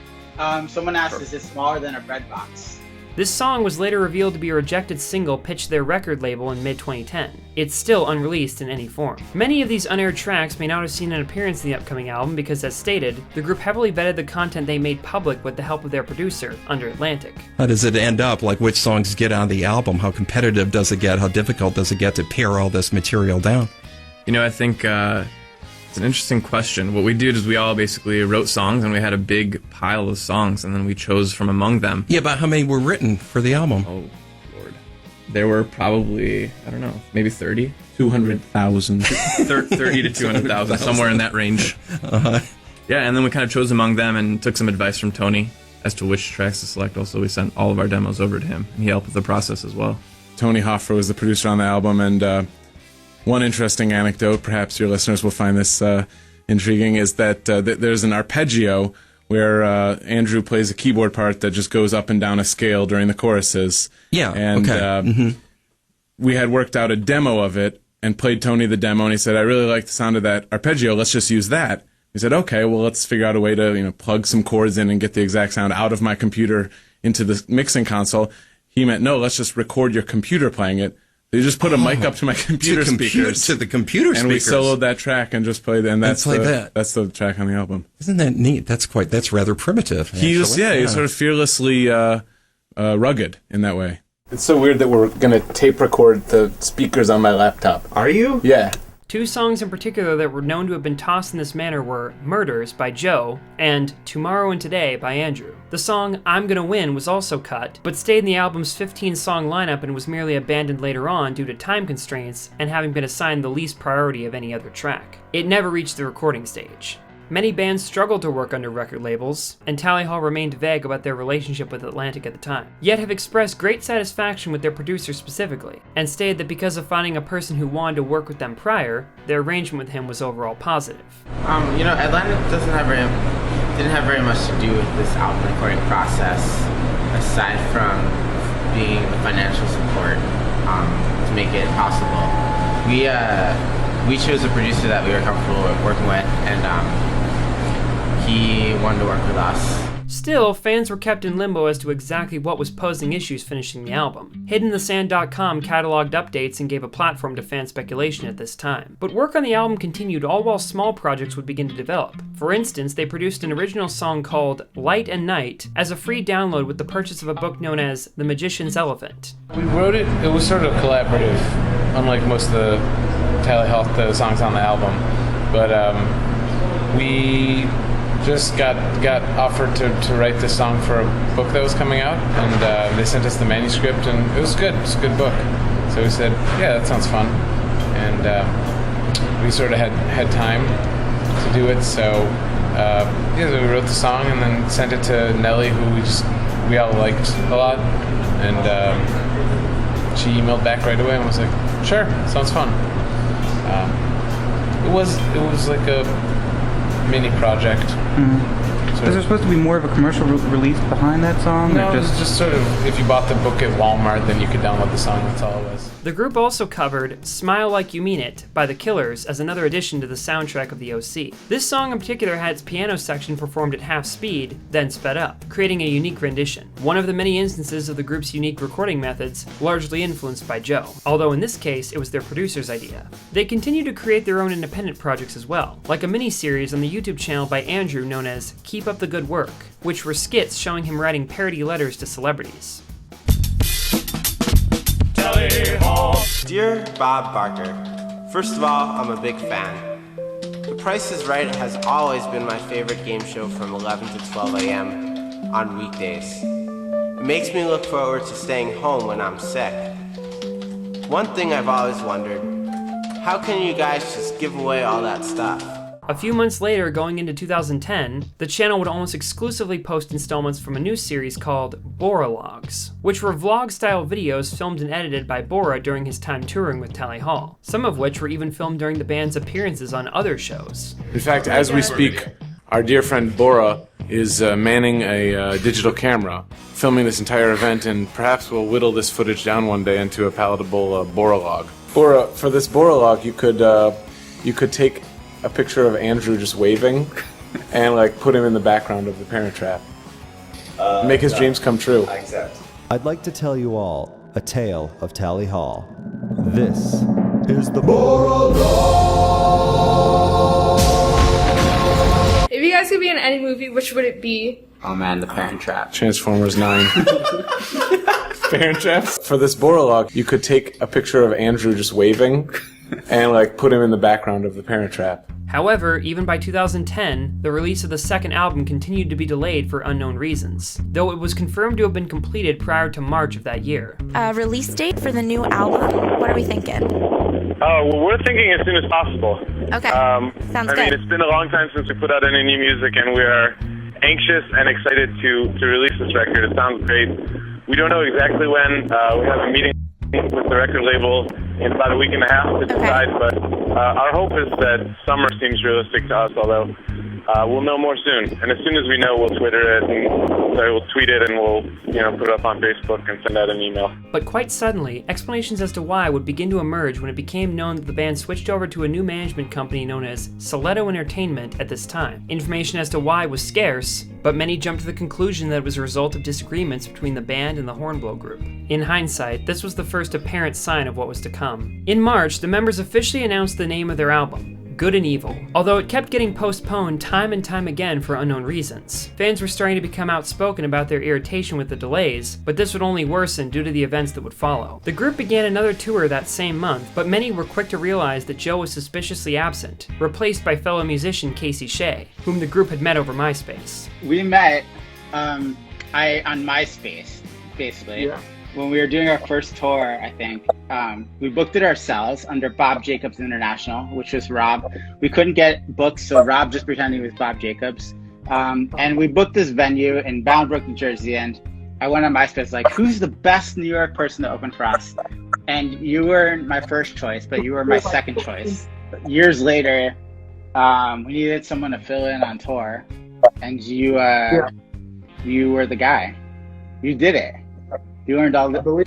Speaker 7: Someone asked, is it smaller than a bread box?
Speaker 1: This song was later revealed to be a rejected single pitched to their record label in mid-2010. It's still unreleased in any form. Many of these unaired tracks may not have seen an appearance in the upcoming album because, as stated, the group heavily vetted the content they made public with the help of their producer, Under Atlantic.
Speaker 22: How does it end up? Like, which songs get on the album? How competitive does it get? How difficult does it get to pare all this material down?
Speaker 26: You know, I think it's an interesting question. What we did is we all basically wrote songs, and we had a big pile of songs, and then we chose from among them.
Speaker 22: Yeah, but how many were written for the album?
Speaker 26: Oh, Lord. there were probably, I don't know, maybe 30?
Speaker 4: 200,000.
Speaker 26: 30 to 200,000, somewhere in that range. Yeah, and then we kind of chose among them and took some advice from Tony as to which tracks to select. Also, we sent all of our demos over to him, and he helped with the process as well.
Speaker 23: Tony Hoffer was the producer on the album, and one interesting anecdote, perhaps your listeners will find this intriguing, is that there's an arpeggio where Andrew plays a keyboard part that just goes up and down a scale during the choruses.
Speaker 22: Yeah,
Speaker 23: and
Speaker 22: okay.
Speaker 23: We had worked out a demo of it and played Tony the demo, and he said, I really like the sound of that arpeggio, let's just use that. He said, okay, well, let's figure out a way to plug some chords in and get the exact sound out of my computer into the mixing console. He meant, no, let's just record your computer playing it. They just put a mic up to my computer speakers.
Speaker 22: To the computer speakers.
Speaker 23: And we soloed that track and just played it. And that's
Speaker 22: that.
Speaker 23: That's the track on the album.
Speaker 22: Isn't that neat? That's rather primitive.
Speaker 23: He's sort of fearlessly rugged in that way. It's so weird that we're going to tape record the speakers on my laptop.
Speaker 1: Are you?
Speaker 23: Yeah.
Speaker 1: Two songs in particular that were known to have been tossed in this manner were Murders by Joe and Tomorrow and Today by Andrew. The song I'm Gonna Win was also cut, but stayed in the album's 15-song lineup and was merely abandoned later on due to time constraints and having been assigned the least priority of any other track. It never reached the recording stage. Many bands struggled to work under record labels, and Tally Hall remained vague about their relationship with Atlantic at the time, yet have expressed great satisfaction with their producer specifically, and stated that because of finding a person who wanted to work with them prior, their arrangement with him was overall positive.
Speaker 2: Atlantic didn't have very much to do with this album recording process, aside from being the financial support to make it possible. We chose a producer that we were comfortable working with, and he wanted to work with us.
Speaker 1: Still, fans were kept in limbo as to exactly what was posing issues finishing the album. HiddenTheSand.com cataloged updates and gave a platform to fan speculation at this time. But work on the album continued all while small projects would begin to develop. For instance, they produced an original song called Light and Night as a free download with the purchase of a book known as The Magician's Elephant.
Speaker 23: We wrote it was sort of collaborative, unlike most of the Tally Hall songs on the album. But we just got offered to write this song for a book that was coming out, and they sent us the manuscript, and it was good. It's a good book. So we said, yeah, that sounds fun. And we sort of had time to do it, so so we wrote the song and then sent it to Nellie, who we all liked a lot, and she emailed back right away and was like, sure, sounds fun. It was like a mini project.
Speaker 8: Mm-hmm. Is there supposed to be more of a commercial release behind that song?
Speaker 23: No,
Speaker 8: or
Speaker 23: it's just sort of, if you bought the book at Walmart, then you could download the song, that's all it was.
Speaker 1: The group also covered Smile Like You Mean It by The Killers as another addition to the soundtrack of the OC. This song in particular had its piano section performed at half speed, then sped up, creating a unique rendition. One of the many instances of the group's unique recording methods, largely influenced by Joe, although in this case it was their producer's idea. They continue to create their own independent projects as well, like a mini-series on the YouTube channel by Andrew known as Keep Up the Good Work, which were skits showing him writing parody letters to celebrities.
Speaker 9: Dear Bob Barker, first of all, I'm a big fan. The Price is Right has always been my favorite game show from 11 to 12 a.m. on weekdays. It makes me look forward to staying home when I'm sick. One thing I've always wondered, how can you guys just give away all that stuff?
Speaker 1: A few months later, going into 2010, the channel would almost exclusively post installments from a new series called Bora Logs, which were vlog-style videos filmed and edited by Bora during his time touring with Tally Hall, some of which were even filmed during the band's appearances on other shows.
Speaker 23: In fact, as we speak, our dear friend Bora is manning a digital camera, filming this entire event, and perhaps we'll whittle this footage down one day into a palatable Bora log. Bora, for this Bora log, you could take a picture of Andrew just waving and put him in the background of the Parent Trap. Make his dreams come true.
Speaker 11: I accept. I'd like to tell you all a tale of Tally Hall. This is the Bora Log.
Speaker 12: If you guys could be in any movie, which would it be?
Speaker 9: Oh man, the Parent Trap.
Speaker 23: Transformers 9. Parent Trap. For this Bora log, you could take a picture of Andrew just waving and like put him in the background of The Parent Trap.
Speaker 1: However, even by 2010, the release of the second album continued to be delayed for unknown reasons, though it was confirmed to have been completed prior to March of that year.
Speaker 17: Release date for the new album? What are we thinking?
Speaker 15: Well, we're thinking as soon as possible.
Speaker 17: Okay, sounds good.
Speaker 15: I mean, it's been a long time since we put out any new music, and we are anxious and excited to release this record. It sounds great. We don't know exactly when. We have a meeting with the record label in about a week and a half to decide, but our hope is that summer seems realistic to us, although we'll know more soon. And as soon as we know, we'll Twitter it, and we'll tweet it, and we'll put it up on Facebook and send out an email.
Speaker 1: But quite suddenly, explanations as to why would begin to emerge when it became known that the band switched over to a new management company known as Soletto Entertainment at this time. Information as to why was scarce, but many jumped to the conclusion that it was a result of disagreements between the band and the Hornblow Group. In hindsight, this was the first apparent sign of what was to come. In March, the members officially announced the name of their album, Good and Evil, although it kept getting postponed time and time again for unknown reasons. Fans were starting to become outspoken about their irritation with the delays, but this would only worsen due to the events that would follow. The group began another tour that same month, but many were quick to realize that Joe was suspiciously absent, replaced by fellow musician Casey Shea, whom the group had met over MySpace.
Speaker 7: We met on MySpace, basically. Yeah. When we were doing our first tour, I think, we booked it ourselves under Bob Jacobs International, which was Rob. We couldn't get booked, so Rob just pretended he was Bob Jacobs. And we booked this venue in Boundbrook, New Jersey, and I went on MySpace like, who's the best New York person to open for us? And you were my first choice, but you were my second choice. Years later, we needed someone to fill in on tour, and you were the guy. You did it. You earned all the...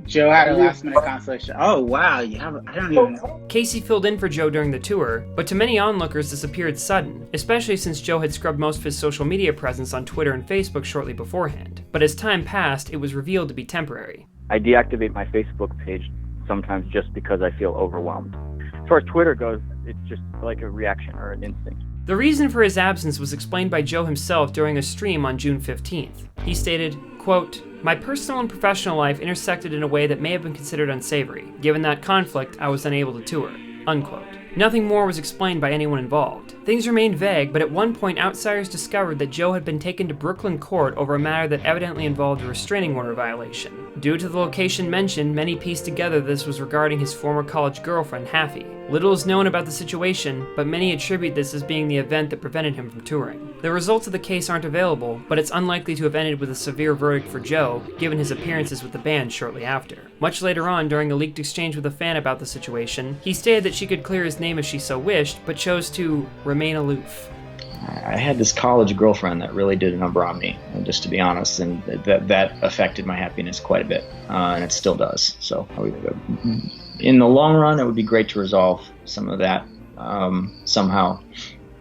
Speaker 7: Joe had a last-minute consolation. Oh, wow, I don't even know.
Speaker 1: Casey filled in for Joe during the tour, but to many onlookers this appeared sudden, especially since Joe had scrubbed most of his social media presence on Twitter and Facebook shortly beforehand. But as time passed, it was revealed to be temporary.
Speaker 16: I deactivate my Facebook page sometimes just because I feel overwhelmed. As far as Twitter goes, it's just like a reaction or an instinct.
Speaker 1: The reason for his absence was explained by Joe himself during a stream on June 15th. He stated, quote, "My personal and professional life intersected in a way that may have been considered unsavory. Given that conflict, I was unable to tour," unquote. Nothing more was explained by anyone involved. Things remained vague, but at one point outsiders discovered that Joe had been taken to Brooklyn court over a matter that evidently involved a restraining order violation. Due to the location mentioned, many pieced together this was regarding his former college girlfriend, Haffey. Little is known about the situation, but many attribute this as being the event that prevented him from touring. The results of the case aren't available, but it's unlikely to have ended with a severe verdict for Joe, given his appearances with the band shortly after. Much later on, during a leaked exchange with a fan about the situation, he stated that she could clear his name if she so wished, but chose to remain aloof.
Speaker 5: I had this college girlfriend that really did a number on me, just to be honest, and that affected my happiness quite a bit, and it still does. So in the long run, it would be great to resolve some of that somehow.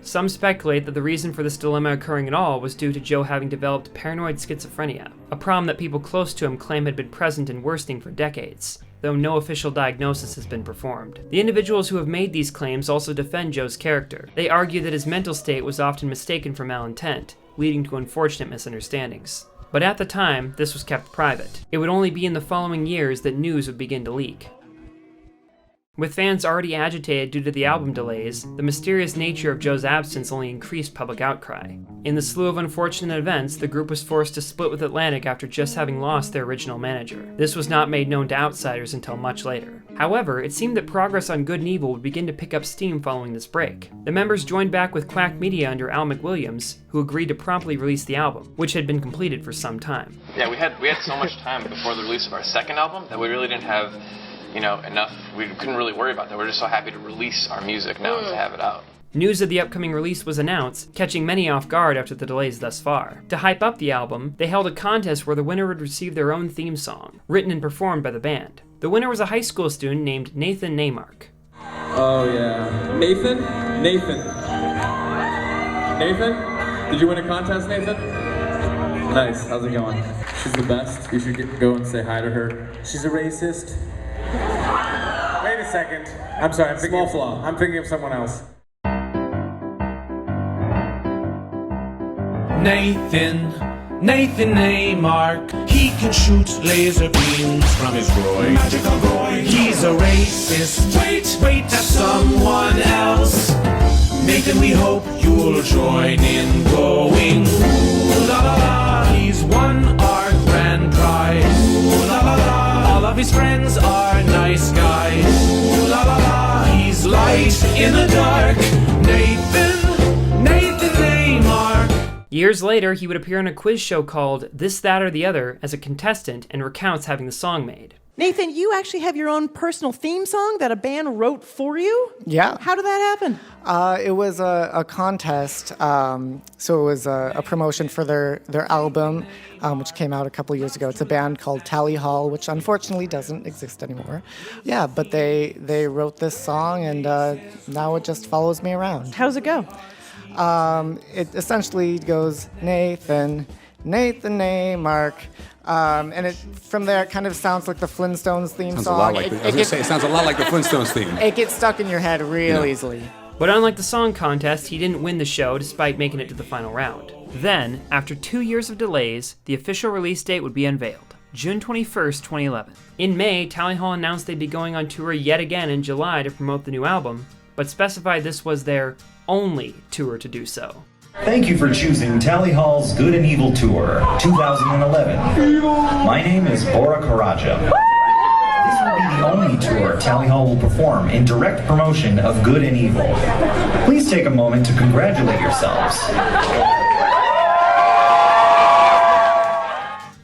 Speaker 1: Some speculate that the reason for this dilemma occurring at all was due to Joe having developed paranoid schizophrenia, a problem that people close to him claim had been present and worsening for decades, though no official diagnosis has been performed. The individuals who have made these claims also defend Joe's character. They argue that his mental state was often mistaken for malintent, leading to unfortunate misunderstandings. But at the time, this was kept private. It would only be in the following years that news would begin to leak. With fans already agitated due to the album delays, the mysterious nature of Joe's absence only increased public outcry. In the slew of unfortunate events, the group was forced to split with Atlantic after just having lost their original manager. This was not made known to outsiders until much later. However, it seemed that progress on Good and Evil would begin to pick up steam following this break. The members joined back with Quack Media under Al McWilliams, who agreed to promptly release the album, which had been completed for some time.
Speaker 26: Yeah, we had so much time before the release of our second album that we really didn't have enough, we couldn't really worry about that. We're just so happy to release our music now and to have it out.
Speaker 1: News of the upcoming release was announced, catching many off guard after the delays thus far. To hype up the album, they held a contest where the winner would receive their own theme song, written and performed by the band. The winner was a high school student named Nathan Neymark.
Speaker 6: Oh yeah. Nathan? Did you win a contest, Nathan? Nice, how's it going? She's the best. You should go and say hi to her. She's a racist. Wait a second. I'm sorry, I'm thinking of someone else.
Speaker 3: Nathan, Nathan A. Mark, he can shoot laser beams from his groin. Magical groin. He's a racist. Wait, that's someone else. Nathan, we hope you'll join in going ooh la la la. He's won our grand prize. Ooh la la la. All of his friends are nice guys. Ooh la la la. He's light in the dark. Nathan A. Mark.
Speaker 1: Years later, he would appear on a quiz show called This, That, or the Other as a contestant and recounts having the song made.
Speaker 10: Nathan, you actually have your own personal theme song that a band wrote for you?
Speaker 13: Yeah.
Speaker 10: How did that happen?
Speaker 13: It was a contest, so it was a promotion for their album, which came out a couple years ago. It's a band called RallyHall, which unfortunately doesn't exist anymore. Yeah, but they wrote this song, and now it just follows me around.
Speaker 10: How does it go?
Speaker 13: It essentially goes, Nathan A. Mark. And from there, it kind of sounds like the Flintstones theme song.
Speaker 14: It sounds a lot like the Flintstones theme.
Speaker 13: It gets stuck in your head real easily.
Speaker 1: But unlike the song contest, he didn't win the show despite making it to the final round. Then, after 2 years of delays, the official release date would be unveiled, June 21st, 2011. In May, RallyHall announced they'd be going on tour yet again in July to promote the new album, but specified this was their only tour to do so.
Speaker 21: Thank you for choosing RallyHall's Good and Evil Tour 2011. My name is Bora Karaca. This will be the only tour RallyHall will perform in direct promotion of Good and Evil. Please take a moment to congratulate yourselves.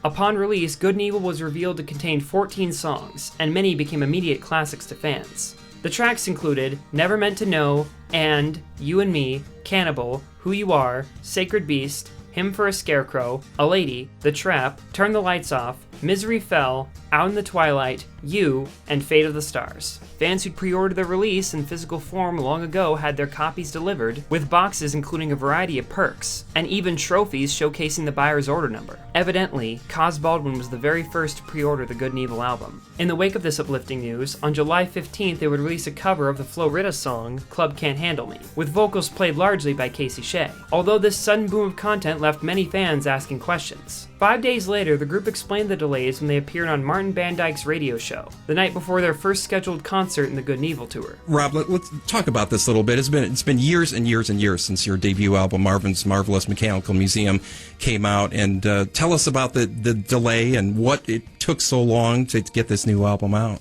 Speaker 1: Upon release, Good and Evil was revealed to contain 14 songs, and many became immediate classics to fans. The tracks included Never Meant to Know, and You and Me, Cannibal, Who You Are, Sacred Beast, Hymn for a Scarecrow, A Lady, The Trap, Turn the Lights Off, Misery Fell, Out in the Twilight, You, and Fate of the Stars. Fans who'd pre-ordered the release in physical form long ago had their copies delivered, with boxes including a variety of perks, and even trophies showcasing the buyer's order number. Evidently, Coz Baldwin was the very first to pre-order the Good and Evil album. In the wake of this uplifting news, on July 15th they would release a cover of the Florida song, Club Can't Handle Me, with vocals played largely by Casey Shea. Although this sudden boom of content left many fans asking questions. 5 days later, the group explained the delays when they appeared on Martin Van Dyke's radio show, the night before their first scheduled concert in the Good and Evil tour.
Speaker 22: Rob, let's talk about this a little bit. It's been years and years and years since your debut album, Marvin's Marvelous Mechanical Museum, came out, and tell us about the delay and what it took so long to get this new album out.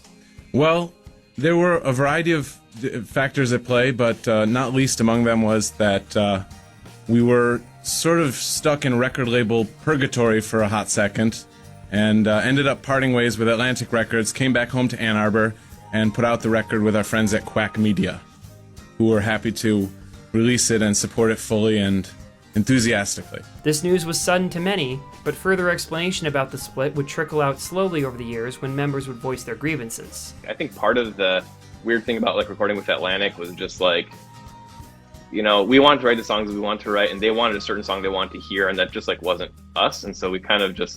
Speaker 23: Well, there were a variety of factors at play, but not least among them was that we were sort of stuck in record label purgatory for a hot second, and ended up parting ways with Atlantic Records, came back home to Ann Arbor, and put out the record with our friends at Quack Media, who were happy to release it and support it fully and enthusiastically.
Speaker 1: This news was sudden to many, but further explanation about the split would trickle out slowly over the years when members would voice their grievances.
Speaker 24: I think part of the weird thing about recording with Atlantic was just we wanted to write the songs we wanted to write, and they wanted a certain song they wanted to hear, and that just wasn't us. And so we kind of just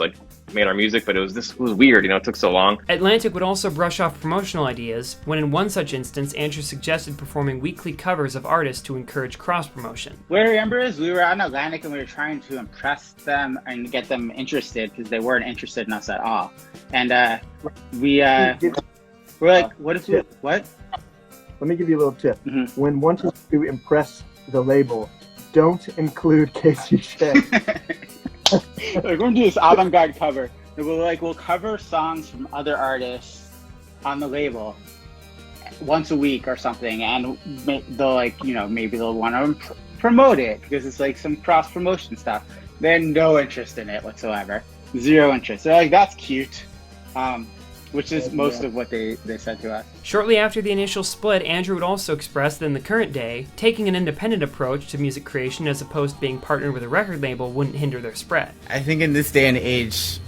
Speaker 24: made our music, but it was weird, it took so long.
Speaker 1: Atlantic would also brush off promotional ideas, when in one such instance, Andrew suggested performing weekly covers of artists to encourage cross-promotion.
Speaker 7: What I remember is we were on Atlantic and we were trying to impress them and get them interested, because they weren't interested in us at all. And we're like, what?
Speaker 25: Let me give you a little tip. Mm-hmm. When wanting to impress the label, don't include Casey Shea.
Speaker 7: We're going to do this avant-garde cover. We'll cover songs from other artists on the label once a week or something, and they'll maybe they'll want to promote it because it's some cross-promotion stuff. They had no interest in it whatsoever. Zero interest. They're like, that's cute. Which is most of what they said to us.
Speaker 1: Shortly after the initial split, Andrew would also express that in the current day, taking an independent approach to music creation as opposed to being partnered with a record label wouldn't hinder their spread.
Speaker 2: I think in this day and age,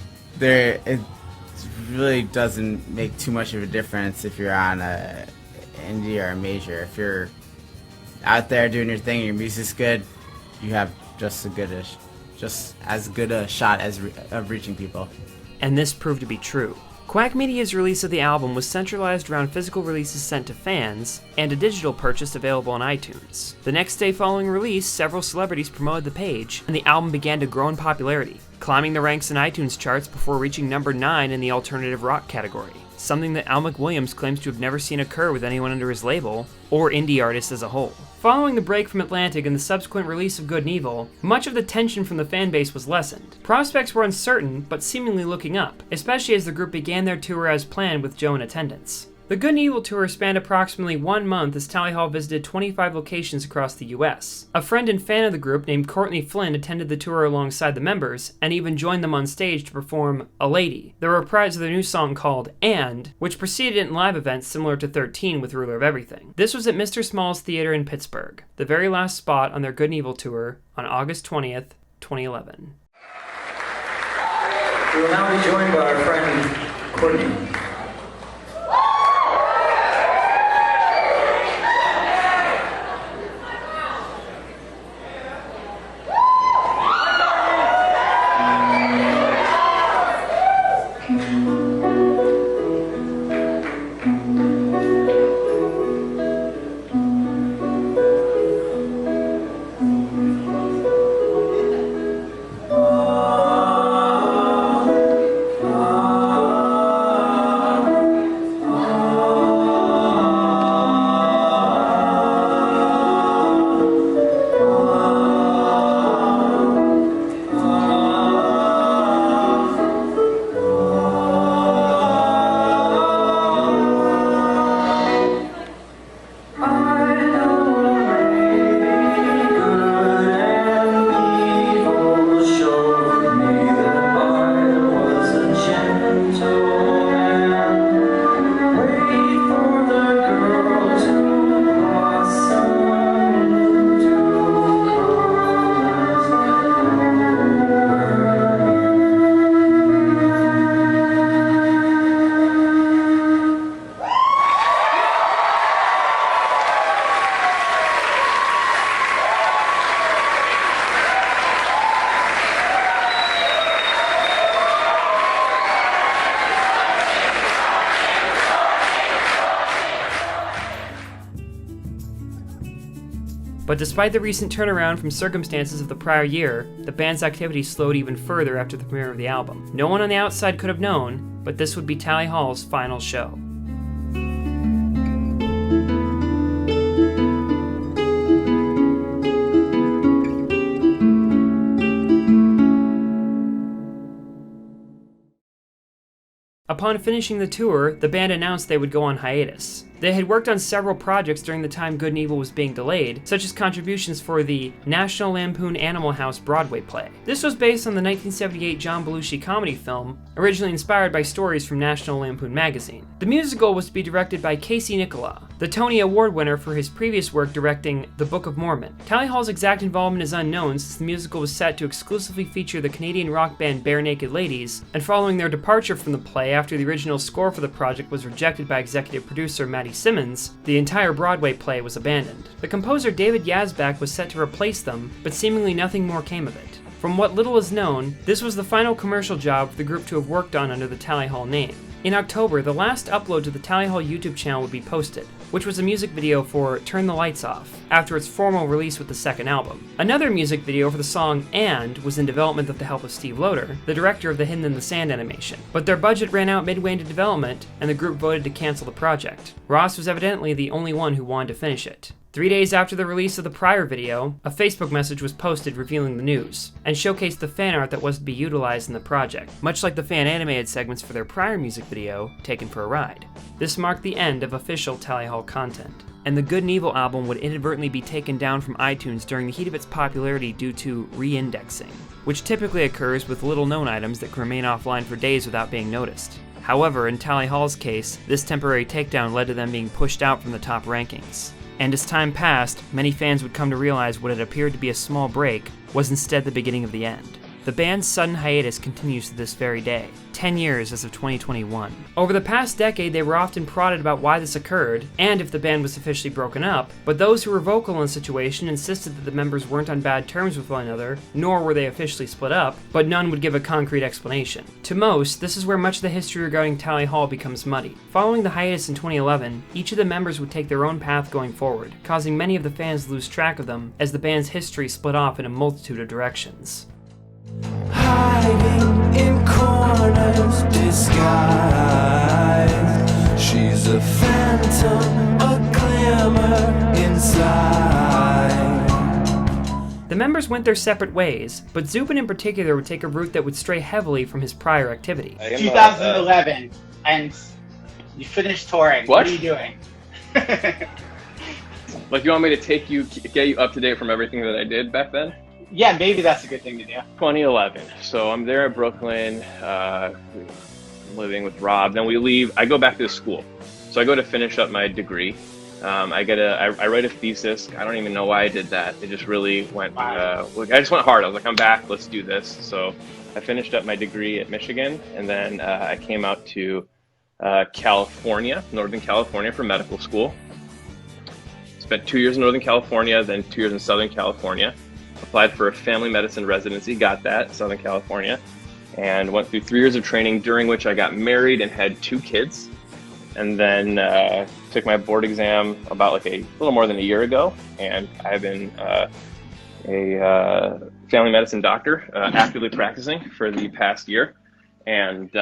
Speaker 2: it really doesn't make too much of a difference if you're on a indie or a major. If you're out there doing your thing and your music's good, you have just as good a shot of reaching people.
Speaker 1: And this proved to be true. Quack Media's release of the album was centralized around physical releases sent to fans, and a digital purchase available on iTunes. The next day following release, several celebrities promoted the page, and the album began to grow in popularity, climbing the ranks in iTunes charts before reaching number 9 in the alternative rock category, something that Al McWilliams claims to have never seen occur with anyone under his label, or indie artists as a whole. Following the break from Atlantic and the subsequent release of Good and Evil, much of the tension from the fanbase was lessened. Prospects were uncertain, but seemingly looking up, especially as the group began their tour as planned with Joe in attendance. The Good and Evil tour spanned approximately 1 month as Tally Hall visited 25 locations across the US. A friend and fan of the group named Courtney Flynn attended the tour alongside the members, and even joined them on stage to perform A Lady, the reprise of their new song called And, which preceded it in live events similar to 13 with Ruler of Everything. This was at Mr. Small's Theater in Pittsburgh, the very last spot on their Good and Evil tour on August 20th, 2011.
Speaker 4: We will now be joined by our friend Courtney.
Speaker 1: But despite the recent turnaround from circumstances of the prior year, the band's activity slowed even further after the premiere of the album. No one on the outside could have known, but this would be Tally Hall's final show. Upon finishing the tour, the band announced they would go on hiatus. They had worked on several projects during the time Good and Evil was being delayed, such as contributions for the National Lampoon Animal House Broadway play. This was based on the 1978 John Belushi comedy film, originally inspired by stories from National Lampoon magazine. The musical was to be directed by Casey Nicola, the Tony Award winner for his previous work directing The Book of Mormon. Tally Hall's exact involvement is unknown since the musical was set to exclusively feature the Canadian rock band Bare Naked Ladies, and following their departure from the play after the original score for the project was rejected by executive producer Matty Simmons, the entire Broadway play was abandoned. The composer David Yazbek was set to replace them, but seemingly nothing more came of it. From what little is known, this was the final commercial job for the group to have worked on under the Tally Hall name. In October, the last upload to the Tally Hall YouTube channel would be posted, which was a music video for Turn the Lights Off, after its formal release with the second album. Another music video for the song And was in development with the help of Steve Loader, the director of the Hidden in the Sand animation, but their budget ran out midway into development, and the group voted to cancel the project. Ross was evidently the only one who wanted to finish it. 3 days after the release of the prior video, a Facebook message was posted revealing the news, and showcased the fan art that was to be utilized in the project, much like the fan-animated segments for their prior music video, Taken for a Ride. This marked the end of official Tally Hall content, and the Good and Evil album would inadvertently be taken down from iTunes during the heat of its popularity due to re-indexing, which typically occurs with little-known items that can remain offline for days without being noticed. However, in Tally Hall's case, this temporary takedown led to them being pushed out from the top rankings. And as time passed, many fans would come to realize what had appeared to be a small break was instead the beginning of the end. The band's sudden hiatus continues to this very day, 10 years as of 2021. Over the past decade, they were often prodded about why this occurred, and if the band was officially broken up, but those who were vocal in the situation insisted that the members weren't on bad terms with one another, nor were they officially split up, but none would give a concrete explanation. To most, this is where much of the history regarding Tally Hall becomes muddy. Following the hiatus in 2011, each of the members would take their own path going forward, causing many of the fans to lose track of them as the band's history split off in a multitude of directions.
Speaker 3: Hiding in corners, disguised. She's a phantom, a glimmer inside.
Speaker 1: The members went their separate ways, but Zubin in particular would take a route that would stray heavily from his prior activity.
Speaker 7: 2011, and you finished touring. What are you doing?
Speaker 24: Like, you want me to get you up to date from everything that I did back then?
Speaker 7: Yeah, maybe that's a good thing to do.
Speaker 24: 2011. So I'm there at Brooklyn, living with Rob. Then we leave. I go back to school. So I go to finish up my degree. I write a thesis. I don't even know why I did that. It just really went, I just went hard. I was like, I'm back, let's do this. So I finished up my degree at Michigan, and then I came out to California, Northern California, for medical school. Spent 2 years in Northern California, then 2 years in Southern California. Applied for a family medicine residency, got that, Southern California, and went through 3 years of training, during which I got married and had 2 kids. And then took my board exam about like a little more than a year ago, and I've been a family medicine doctor, actively practicing for the past year. And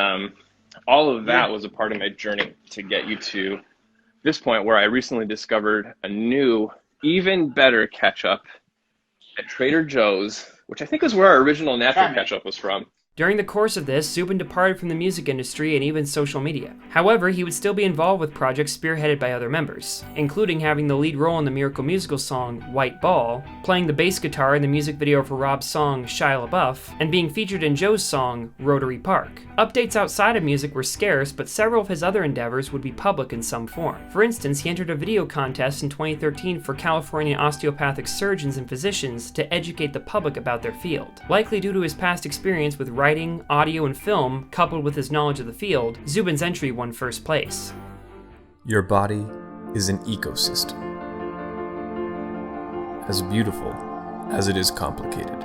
Speaker 24: all of that was a part of my journey to get you to this point where I recently discovered a new, even better ketchup at Trader Joe's, which I think is where our original natural ketchup was from.
Speaker 1: During the course of this, Zubin departed from the music industry and even social media. However, he would still be involved with projects spearheaded by other members, including having the lead role in the Miracle Musical song White Ball, playing the bass guitar in the music video for Rob's song Shia LaBeouf, and being featured in Joe's song Rotary Park. Updates outside of music were scarce, but several of his other endeavors would be public in some form. For instance, he entered a video contest in 2013 for California osteopathic surgeons and physicians to educate the public about their field. Likely due to his past experience with writing, audio, and film, coupled with his knowledge of the field, Zubin's entry won first place.
Speaker 8: Your body is an ecosystem, as beautiful as it is complicated,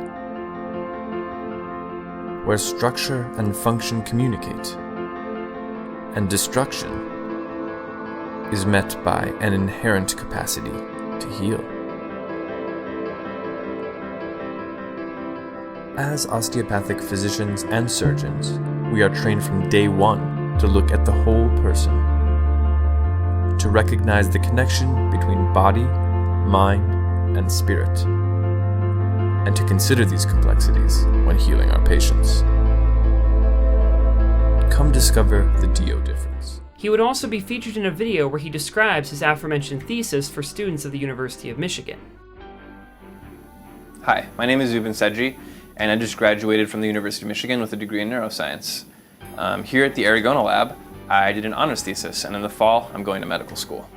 Speaker 8: where structure and function communicate, and destruction is met by an inherent capacity to heal. As osteopathic physicians and surgeons, we are trained from day one to look at the whole person, to recognize the connection between body, mind, and spirit, and to consider these complexities when healing our patients. Come discover the Dio difference.
Speaker 1: He would also be featured in a video where he describes his aforementioned thesis for students of the University of Michigan.
Speaker 11: Hi, my name is Zubin Sedghi, and I just graduated from the University of Michigan with a degree in neuroscience. Here at the Aragona lab, I did an honors thesis, and in the fall, I'm going to medical school.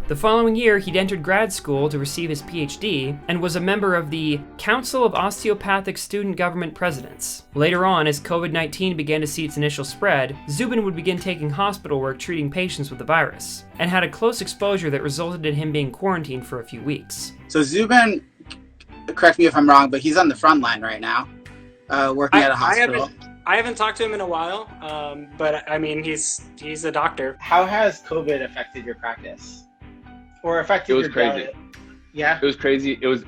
Speaker 1: The following year, he'd entered grad school to receive his PhD and was a member of the Council of Osteopathic Student Government Presidents. Later on, as COVID-19 began to see its initial spread, Zubin would begin taking hospital work treating patients with the virus, and had a close exposure that resulted in him being quarantined for a few weeks.
Speaker 7: So Zubin, correct me if I'm wrong, but he's on the front line right now, working at a hospital.
Speaker 12: I haven't talked to him in a while, but I mean, he's a doctor.
Speaker 7: How has COVID affected your practice? Or affected your
Speaker 24: crazy.
Speaker 7: Yeah.
Speaker 24: It was crazy. It was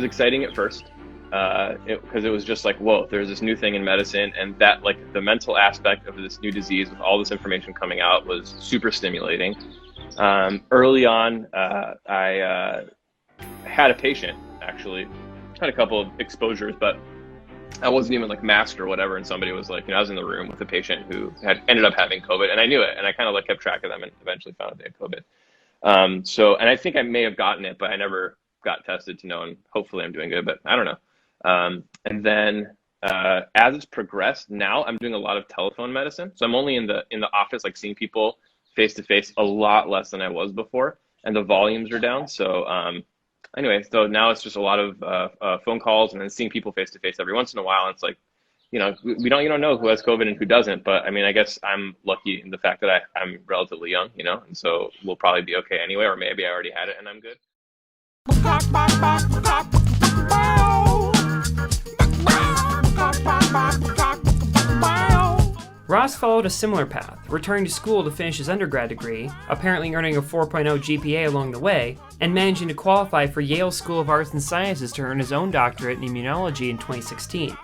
Speaker 24: exciting at first, because it was just like, whoa, there's this new thing in medicine, and that, like, the mental aspect of this new disease with all this information coming out was super stimulating. Early on, I had a patient, actually, had a couple of exposures, but I wasn't even like masked or whatever, and somebody was like, I was in the room with a patient who had ended up having COVID, and I knew it, and I kind of like kept track of them and eventually found out they had COVID. And I think I may have gotten it, but I never got tested to know, and hopefully I'm doing good, but I don't know. And then as it's progressed, now I'm doing a lot of telephone medicine. So I'm only in the office, like seeing people face to face, a lot less than I was before, and the volumes are down. So anyway, so now it's just a lot of phone calls and then seeing people face to face every once in a while. And it's like, you don't know who has COVID and who doesn't. But I mean, I guess I'm lucky in the fact that I'm relatively young, and so we'll probably be okay anyway, or maybe I already had it and I'm good.
Speaker 1: Ross followed a similar path, returning to school to finish his undergrad degree, apparently earning a 4.0 GPA along the way, and managing to qualify for Yale School of Arts and Sciences to earn his own doctorate in immunology in 2016.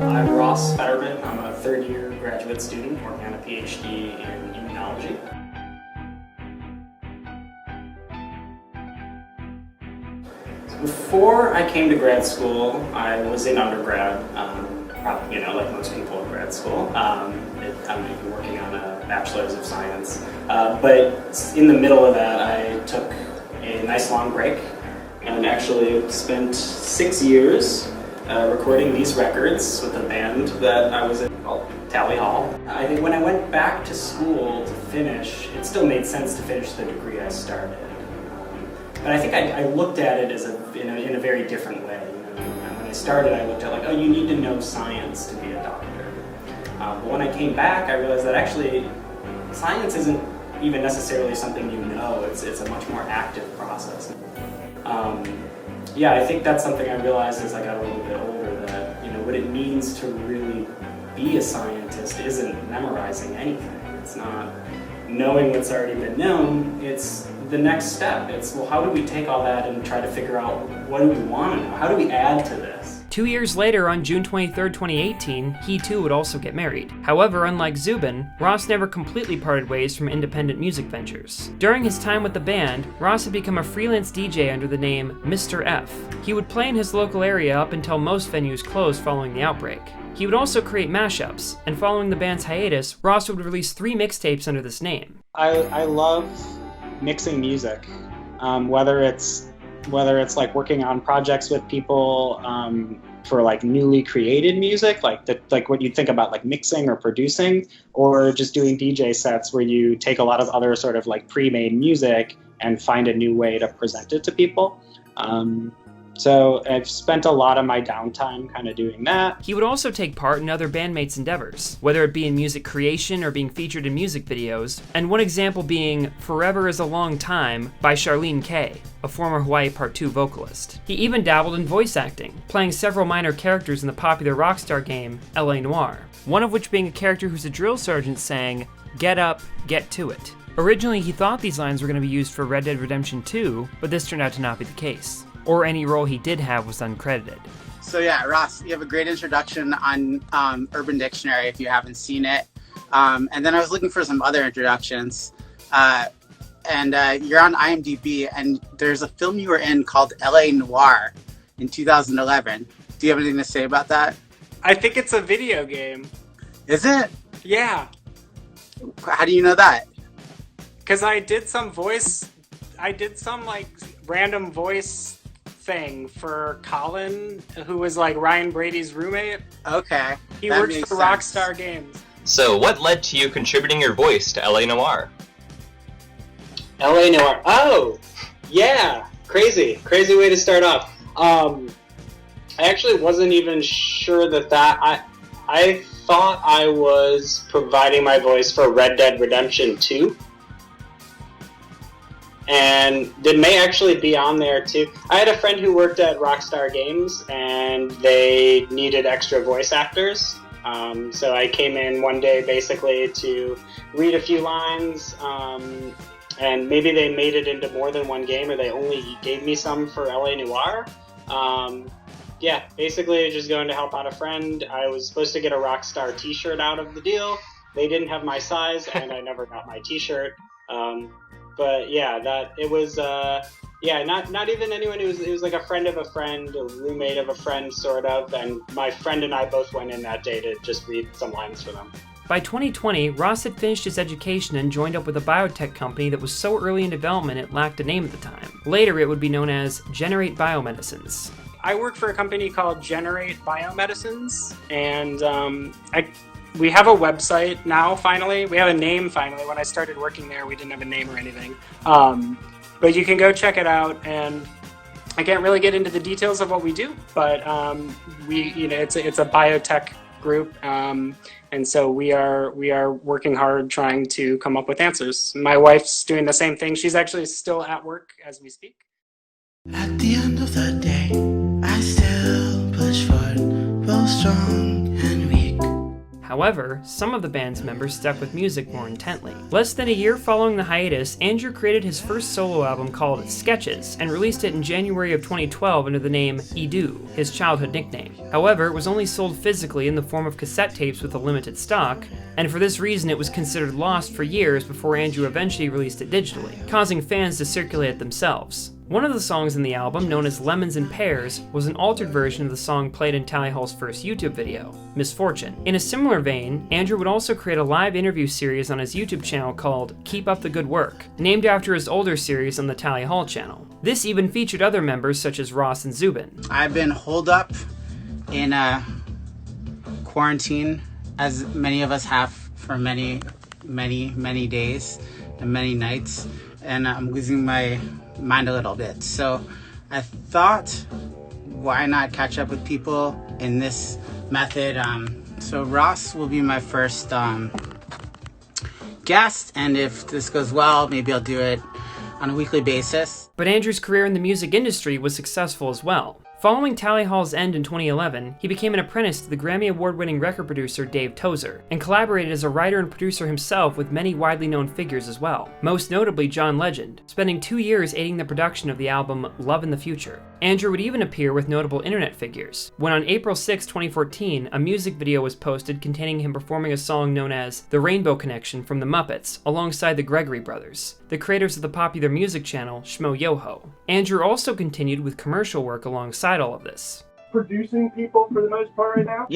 Speaker 12: I'm Ross Federman. I'm a third-year graduate student working on a PhD in immunology. Before I came to grad school, I was in undergrad, probably, like most people in grad school. I'm working on a bachelor's of science. But in the middle of that, I took a nice long break and actually spent 6 years recording these records with a band that I was in called RallyHall. I think when I went back to school to finish, it still made sense to finish the degree I started. But I think I looked at it as in a very different way. When I started, I looked at you need to know science to be a doctor. But when I came back, I realized that actually science isn't even necessarily something it's a much more active process. I think that's something I realized as I got a little bit older, that what it means to really be a scientist isn't memorizing anything. It's not knowing what's already been known. It's the next step. It's, how do we take all that and try to figure out what do we want to know? How do we add to this?
Speaker 1: 2 years later, on June 23, 2018, he too would also get married. However, unlike Zubin, Ross never completely parted ways from independent music ventures. During his time with the band, Ross had become a freelance DJ under the name Mr. F. He would play in his local area up until most venues closed following the outbreak. He would also create mashups, and following the band's hiatus, Ross would release 3 mixtapes under this name.
Speaker 12: I love mixing music, whether it's like working on projects with people for like newly created music, like what you'd think about like mixing or producing, or just doing DJ sets where you take a lot of other sort of like pre-made music and find a new way to present it to people. So I've spent a lot of my downtime kind of doing that.
Speaker 1: He would also take part in other bandmates' endeavors, whether it be in music creation or being featured in music videos, and one example being Forever is a Long Time by Charlene K, a former Hawaii Part 2 vocalist. He even dabbled in voice acting, playing several minor characters in the popular Rockstar game L.A. Noire, one of which being a character who's a drill sergeant saying, "Get up, get to it." Originally, he thought these lines were going to be used for Red Dead Redemption 2, but this turned out to not be the case. Or any role he did have was uncredited.
Speaker 7: So yeah, Ross, you have a great introduction on Urban Dictionary if you haven't seen it. And then I was looking for some other introductions. And you're on IMDb, and there's a film you were in called L.A. Noire in 2011. Do you have anything to say about that?
Speaker 12: I think it's a video game.
Speaker 7: Is it?
Speaker 12: Yeah.
Speaker 7: How do you know that?
Speaker 12: Because I did some like random voice thing for Colin, who was like Ryan Brady's roommate.
Speaker 7: Okay.
Speaker 12: He works for Rockstar Games.
Speaker 9: So what led to you contributing your voice to L.A. Noire?
Speaker 12: L.A. Noire. Oh, yeah. Crazy way to start off. I actually wasn't even sure that I thought I was providing my voice for Red Dead Redemption 2. And it may actually be on there too. I had a friend who worked at Rockstar Games, and they needed extra voice actors. So I came in one day basically to read a few lines, and maybe they made it into more than one game, or they only gave me some for L.A. Noire. Yeah, basically just going to help out a friend. I was supposed to get a Rockstar t-shirt out of the deal. They didn't have my size, and I never got my t-shirt. But yeah, it was not even anyone. It was like a friend of a friend, a roommate of a friend, sort of. And my friend and I both went in that day to just read some lines for them.
Speaker 1: By 2020, Ross had finished his education and joined up with a biotech company that was so early in development it lacked a name at the time. Later, it would be known as Generate Biomedicines.
Speaker 12: I work for a company called Generate Biomedicines, and We have a website now, finally. We have a name, finally. When I started working there, we didn't have a name or anything. But you can go check it out, and I can't really get into the details of what we do, but it's a biotech group, and so we are working hard trying to come up with answers. My wife's doing the same thing. She's actually still at work as we speak.
Speaker 3: At the end of the day, I still push forward, both strong and weak.
Speaker 1: However, some of the band's members stuck with music more intently. Less than a year following the hiatus, Andrew created his first solo album called Sketches, and released it in January of 2012 under the name Edu, his childhood nickname. However, it was only sold physically in the form of cassette tapes with a limited stock, and for this reason it was considered lost for years before Andrew eventually released it digitally, causing fans to circulate it themselves. One of the songs in the album, known as Lemons and Pears, was an altered version of the song played in Tally Hall's first YouTube video, Misfortune. In a similar vein, Andrew would also create a live interview series on his YouTube channel called Keep Up the Good Work, named after his older series on the Tally Hall channel. This even featured other members such as Ross and Zubin.
Speaker 7: I've been holed up in quarantine, as many of us have for many days and many nights, and I'm losing my mind a little bit. So I thought, why not catch up with people in this method? So Ross will be my first guest, and if this goes well, maybe I'll do it on a weekly basis.
Speaker 1: But Andrew's career in the music industry was successful as well. Following Tally Hall's end in 2011, he became an apprentice to the Grammy Award-winning record producer Dave Tozer, and collaborated as a writer and producer himself with many widely known figures as well, most notably John Legend, spending 2 years aiding the production of the album Love in the Future. Andrew would even appear with notable internet figures, when on April 6, 2014, a music video was posted containing him performing a song known as The Rainbow Connection from the Muppets, alongside the Gregory Brothers, the creators of the popular music channel Shmo Yoho. Andrew also continued with commercial work alongside all of this.
Speaker 25: Producing people for the most part right now?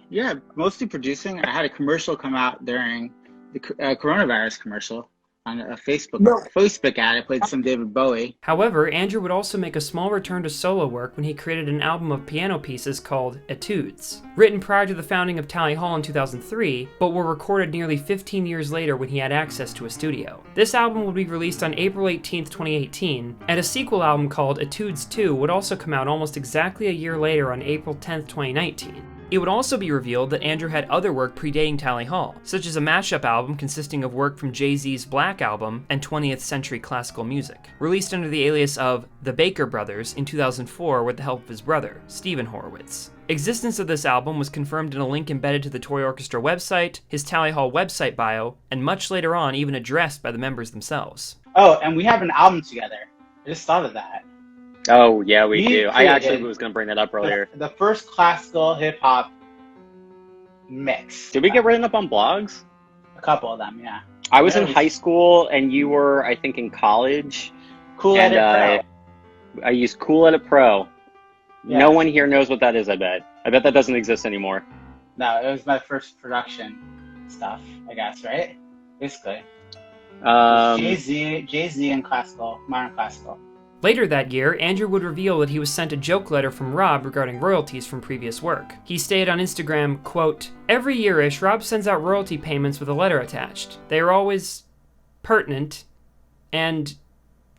Speaker 7: Yeah, mostly producing. I had a commercial come out during the coronavirus commercial on a Facebook ad. I played some David Bowie.
Speaker 1: However, Andrew would also make a small return to solo work when he created an album of piano pieces called Etudes, written prior to the founding of Tally Hall in 2003, but were recorded nearly 15 years later when he had access to a studio. This album would be released on April 18, 2018, and a sequel album called Etudes 2 would also come out almost exactly a year later on April 10, 2019. It would also be revealed that Andrew had other work predating Tally Hall, such as a mashup album consisting of work from Jay-Z's Black Album and 20th Century Classical Music, released under the alias of The Baker Brothers in 2004 with the help of his brother, Stephen Horowitz. Existence of this album was confirmed in a link embedded to the Toy Orchestra website, his Tally Hall website bio, and much later on even addressed by the members themselves.
Speaker 7: Oh, and we have an album together. I just thought of that.
Speaker 15: Oh, yeah, we do. I actually was going to bring that up earlier.
Speaker 7: The first classical hip-hop mix.
Speaker 15: Did we get written up on blogs?
Speaker 7: A couple of them, yeah.
Speaker 15: I was in high school, and you were, I think, in college.
Speaker 7: Cool Edit Pro.
Speaker 15: I used Cool Edit Pro.
Speaker 7: Yeah.
Speaker 15: No one here knows what that is, I bet. I bet that doesn't exist anymore.
Speaker 7: No, it was my first production stuff, I guess, right? Basically. Jay-Z and classical, modern classical.
Speaker 1: Later that year, Andrew would reveal that he was sent a joke letter from Rob regarding royalties from previous work. He stated on Instagram, quote, "Every year-ish, Rob sends out royalty payments with a letter attached. They are always pertinent and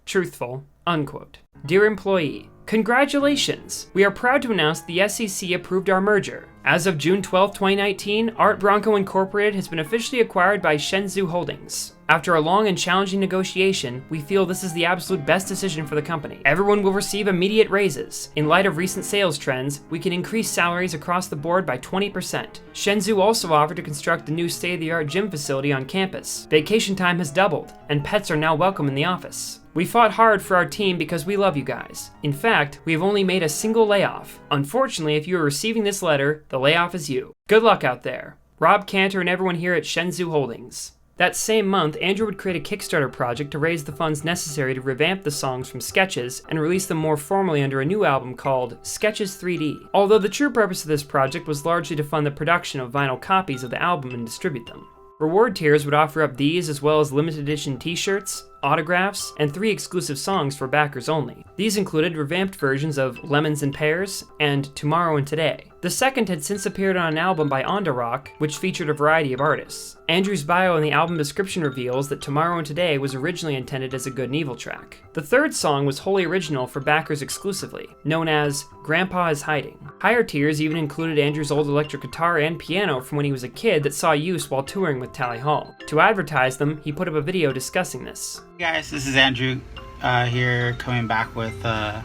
Speaker 1: truthful," unquote. Dear employee, congratulations! We are proud to announce the SEC approved our merger. As of June 12, 2019, Art Bronco Incorporated has been officially acquired by Shenzhou Holdings. After a long and challenging negotiation, we feel this is the absolute best decision for the company. Everyone will receive immediate raises. In light of recent sales trends, we can increase salaries across the board by 20%. Shenzhou also offered to construct a new state-of-the-art gym facility on campus. Vacation time has doubled, and pets are now welcome in the office. We fought hard for our team because we love you guys. In fact, we have only made a single layoff. Unfortunately, if you are receiving this letter, the layoff is you. Good luck out there. Rob, Cantor, and everyone here at Shenzhou Holdings. That same month, Andrew would create a Kickstarter project to raise the funds necessary to revamp the songs from Sketches and release them more formally under a new album called Sketches 3D. Although the true purpose of this project was largely to fund the production of vinyl copies of the album and distribute them. Reward tiers would offer up these as well as limited edition t-shirts, autographs, and 3 exclusive songs for backers only. These included revamped versions of Lemons and Pears and Tomorrow and Today. The second had since appeared on an album by Onda Rock, which featured a variety of artists. Andrew's bio in the album description reveals that Tomorrow and Today was originally intended as a Good and Evil track. The third song was wholly original for backers exclusively, known as Grandpa is Hiding. Higher tiers even included Andrew's old electric guitar and piano from when he was a kid that saw use while touring with Tally Hall. To advertise them, he put up a video discussing this.
Speaker 7: Hey guys, this is Andrew here coming back with a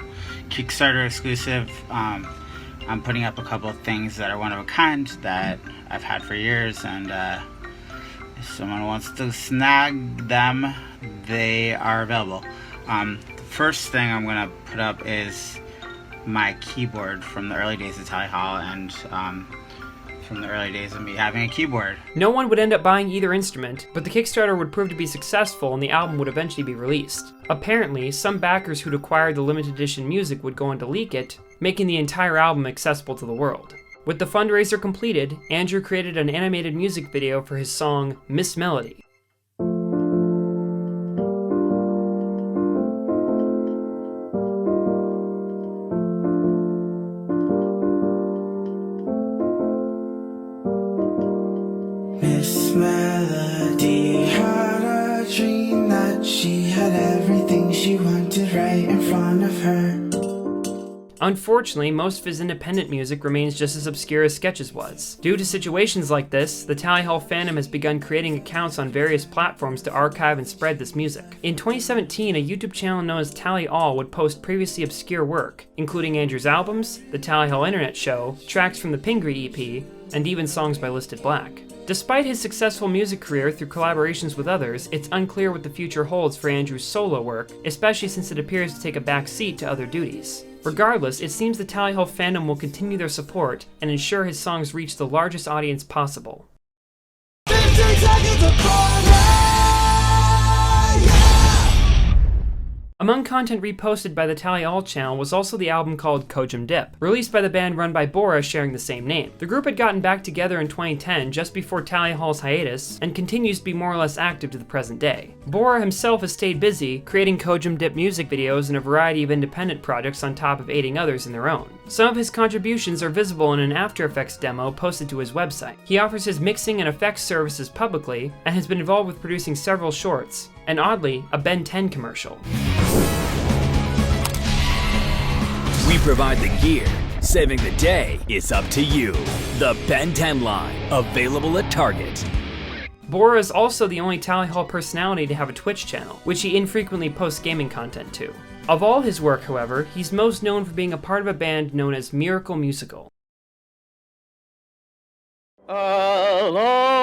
Speaker 7: Kickstarter exclusive. I'm putting up a couple of things that are one of a kind that I've had for years, and if someone wants to snag them, they are available. The first thing I'm going to put up is my keyboard from the early days of Tally Hall, and from the early days of me having a keyboard.
Speaker 1: No one would end up buying either instrument, but the Kickstarter would prove to be successful and the album would eventually be released. Apparently, some backers who'd acquired the limited edition music would go on to leak it, making the entire album accessible to the world. With the fundraiser completed, Andrew created an animated music video for his song Miss Melody.
Speaker 3: Miss Melody had a dream that she had everything she wanted right in front of her.
Speaker 1: Unfortunately, most of his independent music remains just as obscure as Sketches was. Due to situations like this, the Tally Hall fandom has begun creating accounts on various platforms to archive and spread this music. In 2017, a YouTube channel known as Tally All would post previously obscure work, including Andrew's albums, the Tally Hall Internet Show, tracks from the Pingree EP, and even songs by Listed Black. Despite his successful music career through collaborations with others, it's unclear what the future holds for Andrew's solo work, especially since it appears to take a back seat to other duties. Regardless, it seems the Tally Hall fandom will continue their support and ensure his songs reach the largest audience possible. Among content reposted by the Tally All channel was also the album called Kojum Dip, released by the band run by Bora sharing the same name. The group had gotten back together in 2010 just before Tally Hall's hiatus and continues to be more or less active to the present day. Bora himself has stayed busy, creating Kojum Dip music videos and a variety of independent projects on top of aiding others in their own. Some of his contributions are visible in an After Effects demo posted to his website. He offers his mixing and effects services publicly and has been involved with producing several shorts, and oddly, a Ben 10 commercial.
Speaker 5: We provide the gear. Saving the day is up to you. The Ben 10 line, available at Target.
Speaker 1: Bora is also the only Tally Hall personality to have a Twitch channel, which he infrequently posts gaming content to. Of all his work, however, he's most known for being a part of a band known as Miracle Musical.
Speaker 3: Alone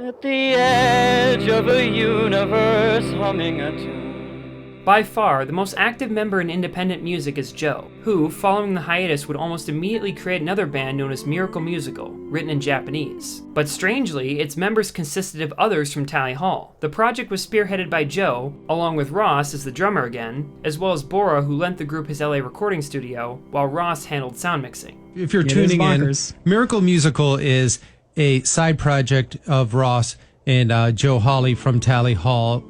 Speaker 3: at the edge of a universe humming a tune.
Speaker 1: By far, the most active member in independent music is Joe, who, following the hiatus, would almost immediately create another band known as Miracle Musical, written in Japanese. But strangely, its members consisted of others from Tally Hall. The project was spearheaded by Joe, along with Ross as the drummer again, as well as Bora, who lent the group his LA recording studio, while Ross handled sound mixing.
Speaker 16: If you're tuning in, Miracle Musical is a side project of Ross and Joe Hawley from Tally Hall,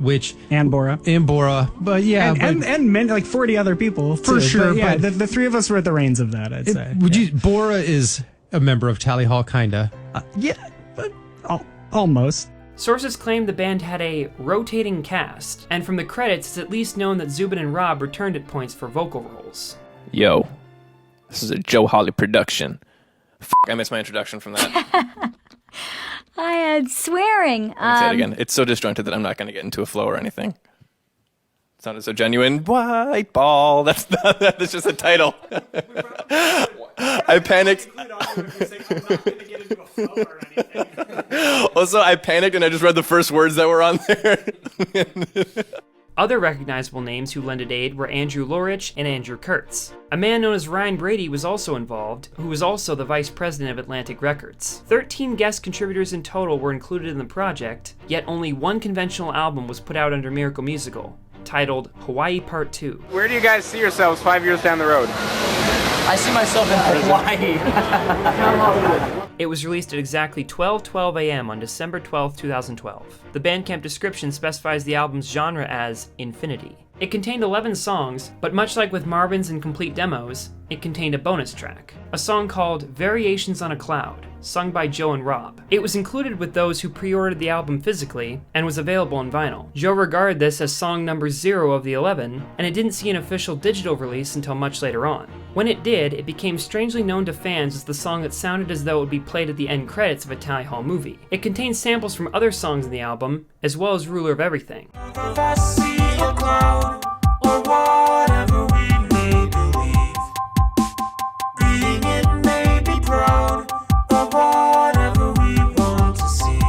Speaker 17: and Bora,
Speaker 16: but yeah,
Speaker 17: and many, like 40 other people
Speaker 16: for
Speaker 17: too.
Speaker 16: sure.
Speaker 17: But yeah, the three of us were at the reins of that. I'd say.
Speaker 16: Bora is a member of Tally Hall, kinda.
Speaker 17: Yeah, but almost.
Speaker 1: Sources claim the band had a rotating cast, and from the credits, it's at least known that Zubin and Rob returned at points for vocal roles.
Speaker 11: Yo, this is a Joe Hawley production. I missed my introduction from that.
Speaker 18: I had swearing.
Speaker 11: Let me say it again. It's so disjointed that I'm not going to get into a flow or anything. It sounded so genuine. White ball. That's just a title. I panicked. Also, I panicked and I just read the first words that were on there.
Speaker 1: Other recognizable names who lended aid were Andrew Lorich and Andrew Kurtz. A man known as Ryan Brady was also involved, who was also the vice president of Atlantic Records. 13 guest contributors in total were included in the project, yet only one conventional album was put out under Miracle Musical, titled Hawaii Part 2.
Speaker 19: Where do you guys see yourselves 5 years down the road?
Speaker 6: I see myself in Hawaii.
Speaker 1: It was released at exactly 12:12 a.m. on December 12, 2012. The Bandcamp description specifies the album's genre as infinity. It contained 11 songs, but much like with Marvin's incomplete demos, it contained a bonus track, a song called Variations on a Cloud, sung by Joe and Rob. It was included with those who pre-ordered the album physically and was available on vinyl. Joe regarded this as song number 0 of the 11, and it didn't see an official digital release until much later on. When it did, it became strangely known to fans as the song that sounded as though it would be played at the end credits of a Tally Hall movie. It contains samples from other songs in the album, as well as Ruler of Everything.
Speaker 3: If I see a cloud or whatever we may believe, being it may be proud of whatever we want to see.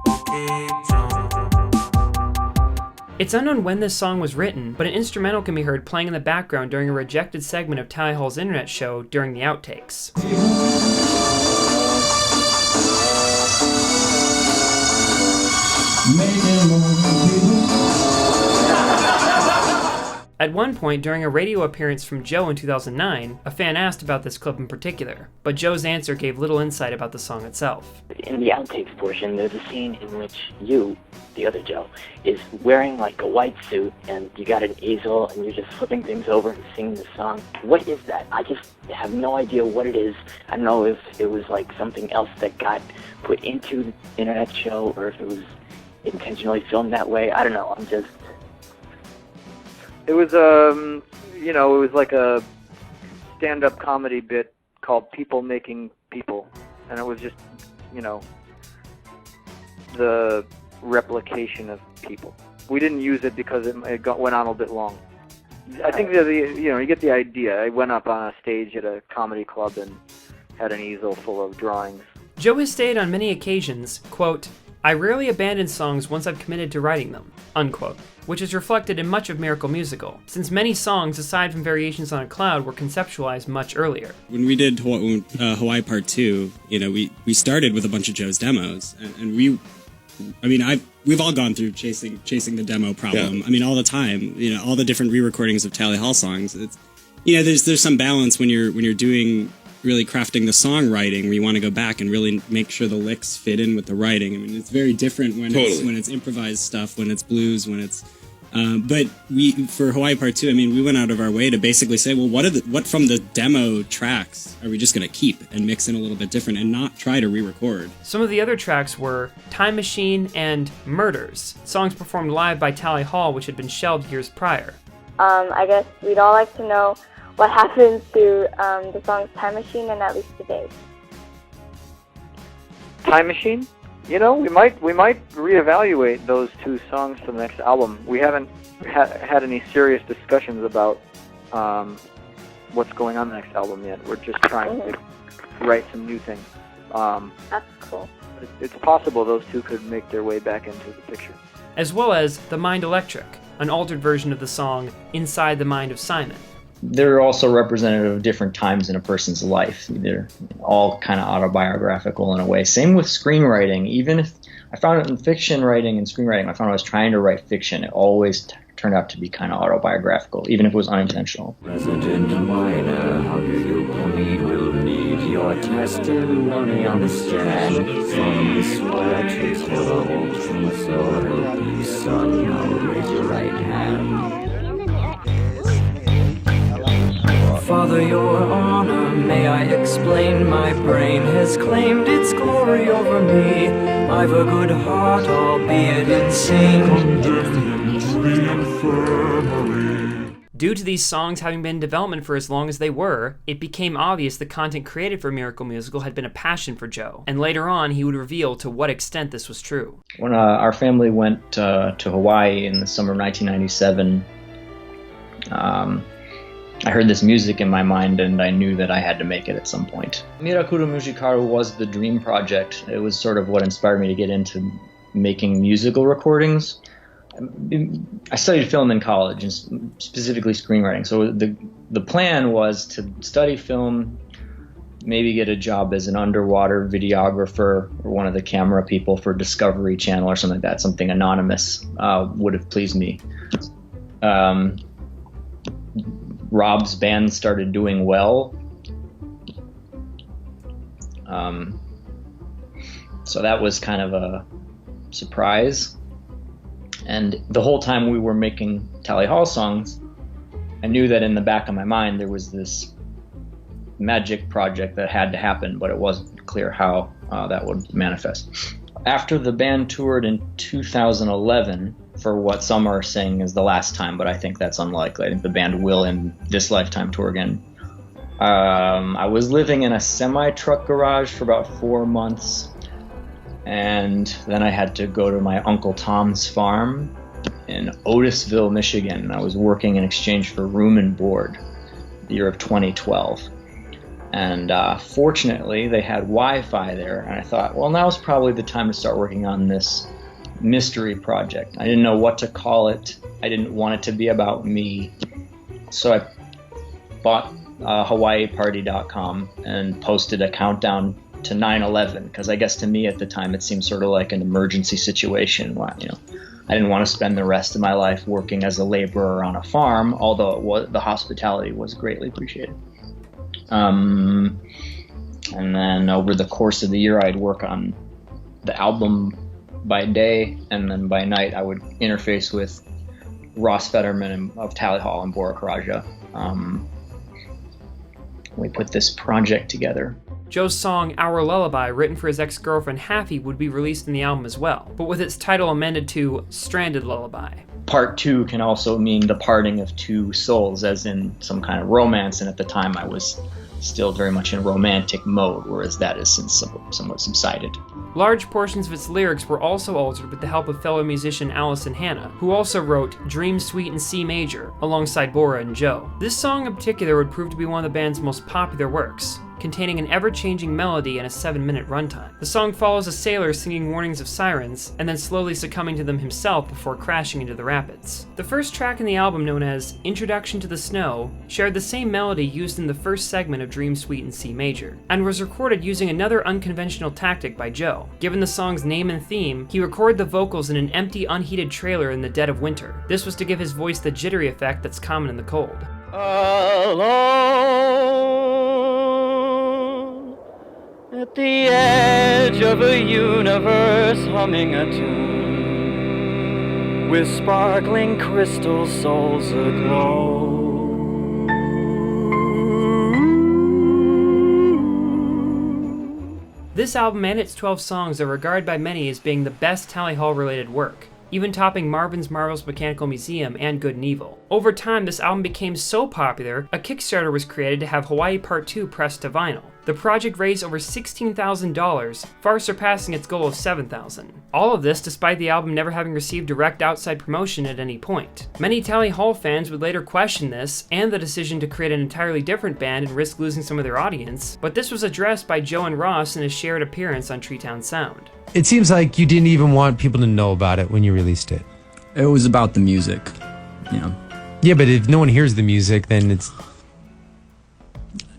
Speaker 3: Okay, John.
Speaker 1: It's unknown when this song was written, but an instrumental can be heard playing in the background during a rejected segment of Tally Hall's internet show during the outtakes. At one point during a radio appearance from Joe in 2009, a fan asked about this clip in particular, but Joe's answer gave little insight about the song itself.
Speaker 10: In the outtakes portion, there's a scene in which you, the other Joe, is wearing like a white suit and you got an easel and you're just flipping things over and singing the song. What is that? I just have no idea what it is. I don't know if it was like something else that got put into the internet show or if it was intentionally filmed that way. I don't know. I'm just...
Speaker 14: It was, it was like a stand-up comedy bit called People Making People. And it was just, the replication of people. We didn't use it because it went on a bit long. I think that you get the idea. I went up on a stage at a comedy club and had an easel full of drawings.
Speaker 1: Joe has stated on many occasions, quote, "I rarely abandon songs once I've committed to writing them," unquote, which is reflected in much of Miracle Musical, since many songs, aside from Variations on a Cloud, were conceptualized much earlier.
Speaker 19: When we did Hawaii Part 2, we started with a bunch of Joe's demos, and we've all gone through chasing the demo problem. Yeah. All the time, all the different re-recordings of Tally Hall songs. It's, there's some balance when you're doing really crafting the songwriting where you want to go back and really make sure the licks fit in with the writing. It's very different when it's improvised stuff, when it's blues, when it's but for Hawaii Part 2, we went out of our way to basically say, well, what from the demo tracks are we just going to keep and mix in a little bit different and not try to re-record?
Speaker 1: Some of the other tracks were Time Machine and Murders, songs performed live by Tally Hall which had been shelved years prior.
Speaker 20: I guess we'd all like to know what happens to the songs Time Machine and At Least Today.
Speaker 14: Time Machine? We might reevaluate those two songs for the next album. We haven't had any serious discussions about what's going on the next album yet. We're just trying to write some new things.
Speaker 20: That's cool.
Speaker 14: It's possible those two could make their way back into the picture.
Speaker 1: As well as The Mind Electric, an altered version of the song Inside the Mind of Simon.
Speaker 26: They're also representative of different times in a person's life. They're all kind of autobiographical in a way. Same with screenwriting. Even if I found it in fiction writing and screenwriting, I found I was trying to write fiction. It always turned out to be kind of autobiographical, even if it was unintentional.
Speaker 3: Resident Miner, how do you believe we'll need your testimony on the stand? From swear to tell the whole truth, so help you, son. Now raise your right hand. Father, your honor, may I explain? My brain has claimed its glory over me. I've a good heart, albeit insane.
Speaker 1: Due to these songs having been in development for as long as they were, it became obvious the content created for Miracle Musical had been a passion for Joe, and later on he would reveal to what extent this was true.
Speaker 26: When our family went to Hawaii in the summer of 1997, I heard this music in my mind and I knew that I had to make it at some point. Miracle Musical was the dream project. It was sort of what inspired me to get into making musical recordings. I studied film in college, and specifically screenwriting. So the plan was to study film, maybe get a job as an underwater videographer or one of the camera people for Discovery Channel or something like that. Something anonymous would have pleased me. Rob's band started doing well. So that was kind of a surprise. And the whole time we were making Tally Hall songs, I knew that in the back of my mind there was this magic project that had to happen, but it wasn't clear how that would manifest. After the band toured in 2011, for what some are saying is the last time, but I think that's unlikely. I think the band will in this lifetime tour again. I was living in a semi-truck garage for about 4 months, and then I had to go to my Uncle Tom's farm in Otisville, Michigan. I was working in exchange for room and board the year of 2012. And fortunately, they had Wi-Fi there, and I thought, well, now's probably the time to start working on this mystery project. I didn't know what to call it. I didn't want it to be about me. So I bought HawaiiParty.com and posted a countdown to 9/11, because I guess to me at the time it seemed sort of like an emergency situation. You know, I didn't want to spend the rest of my life working as a laborer on a farm, although the hospitality was greatly appreciated. And then over the course of the year, I'd work on the album by day, and then by night I would interface with Ross Federman of Tally Hall and Bora Karaca. We put this project together.
Speaker 1: Joe's song Our Lullaby, written for his ex-girlfriend Haffy, would be released in the album as well, but with its title amended to Stranded Lullaby.
Speaker 26: Part 2 can also mean the parting of two souls, as in some kind of romance, and at the time I was still very much in romantic mode, whereas that has since somewhat subsided.
Speaker 1: Large portions of its lyrics were also altered with the help of fellow musician Allison Hanna, who also wrote Dream Suite in C Major, alongside Bora and Joe. This song in particular would prove to be one of the band's most popular works, containing an ever-changing melody and a 7-minute runtime. The song follows a sailor singing warnings of sirens, and then slowly succumbing to them himself before crashing into the rapids. The first track in the album, known as Introduction to the Snow, shared the same melody used in the first segment of Dream Suite in C Major, and was recorded using another unconventional tactic by Joe. Given the song's name and theme, he recorded the vocals in an empty, unheated trailer in the dead of winter. This was to give his voice the jittery effect that's common in the cold.
Speaker 3: Alone at the edge of a universe, humming a tune with sparkling crystal souls aglow.
Speaker 1: This album and its 12 songs are regarded by many as being the best Tally Hall related work, even topping Marvin's Marvelous Mechanical Museum and Good and Evil. Over time, this album became so popular, a Kickstarter was created to have Hawaii Part 2 pressed to vinyl. The project raised over $16,000, far surpassing its goal of $7,000. All of this despite the album never having received direct outside promotion at any point. Many Tally Hall fans would later question this, and the decision to create an entirely different band and risk losing some of their audience, but this was addressed by Joe and Ross in a shared appearance on Treetown Sound.
Speaker 16: It seems like you didn't even want people to know about it when you released it.
Speaker 2: It was about the music, you know.
Speaker 16: Yeah, but if no one hears the music, then it's...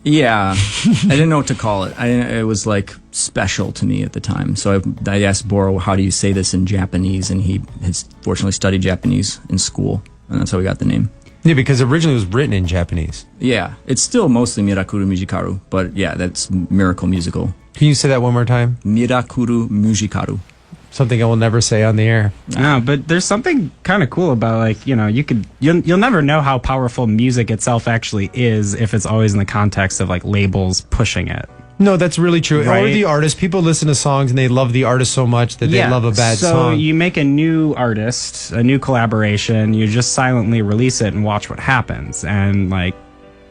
Speaker 2: Yeah, I didn't know what to call it. It was like special to me at the time. So I asked Bora, how do you say this in Japanese? And he has fortunately studied Japanese in school, and that's how we got the name.
Speaker 16: Yeah, because originally it was written in Japanese.
Speaker 2: Yeah, it's still mostly Mirakuru Mujikaru, but yeah, that's Miracle Musical.
Speaker 16: Can you say that one more time?
Speaker 2: Mirakuru Mujikaru.
Speaker 16: Something I will never say on the air.
Speaker 17: No, but there's something kind of cool about, like, you know, you'll never know how powerful music itself actually is if it's always in the context of like labels pushing it.
Speaker 16: No, that's really true.
Speaker 17: Right?
Speaker 16: Or the artist. People listen to songs and they love the artist so much that they love a bad song.
Speaker 17: So you make a new artist, a new collaboration, you just silently release it and watch what happens. And like,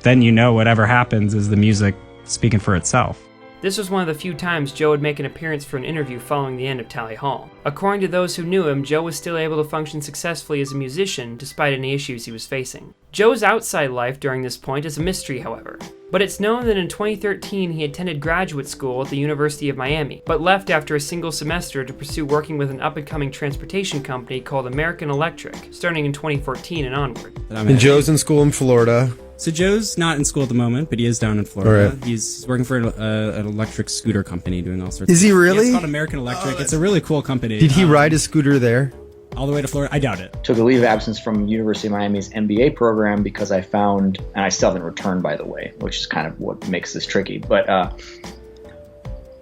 Speaker 17: then you know whatever happens is the music speaking for itself.
Speaker 1: This was one of the few times Joe would make an appearance for an interview following the end of Tally Hall. According to those who knew him, Joe was still able to function successfully as a musician despite any issues he was facing. Joe's outside life during this point is a mystery, however. But it's known that in 2013 he attended graduate school at the University of Miami, but left after a single semester to pursue working with an up-and-coming transportation company called American Electric, starting in 2014 and onward.
Speaker 16: And Joe's in school in Florida.
Speaker 12: So Joe's not in school at the moment, but he is down in Florida.
Speaker 16: Right.
Speaker 12: He's working for an electric scooter company doing all sorts of
Speaker 16: Is he
Speaker 12: stuff.
Speaker 16: really?
Speaker 12: Yeah, it's called American Electric. It's a really cool company.
Speaker 16: Did he ride a scooter there?
Speaker 19: all the way to Florida? I doubt it.
Speaker 2: Took a leave of absence from University of Miami's MBA program because I found, and I still haven't returned, by the way, which is kind of what makes this tricky, but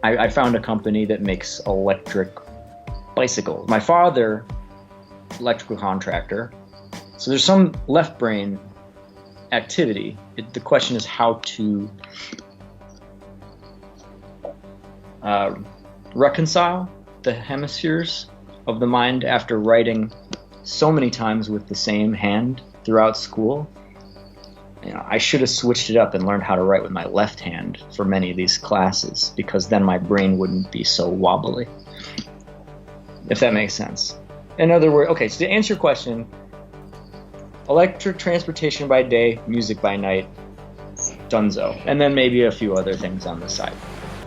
Speaker 2: I found a company that makes electric bicycles. My father, electrical contractor, so there's some left brain activity. The question is how to reconcile the hemispheres of the mind after writing so many times with the same hand throughout school. I should have switched it up and learned how to write with my left hand for many of these classes, because then my brain wouldn't be so wobbly, if that makes sense. In other words, okay, so to answer your question, electric transportation by day, music by night, dunzo. And then maybe a few other things on the side.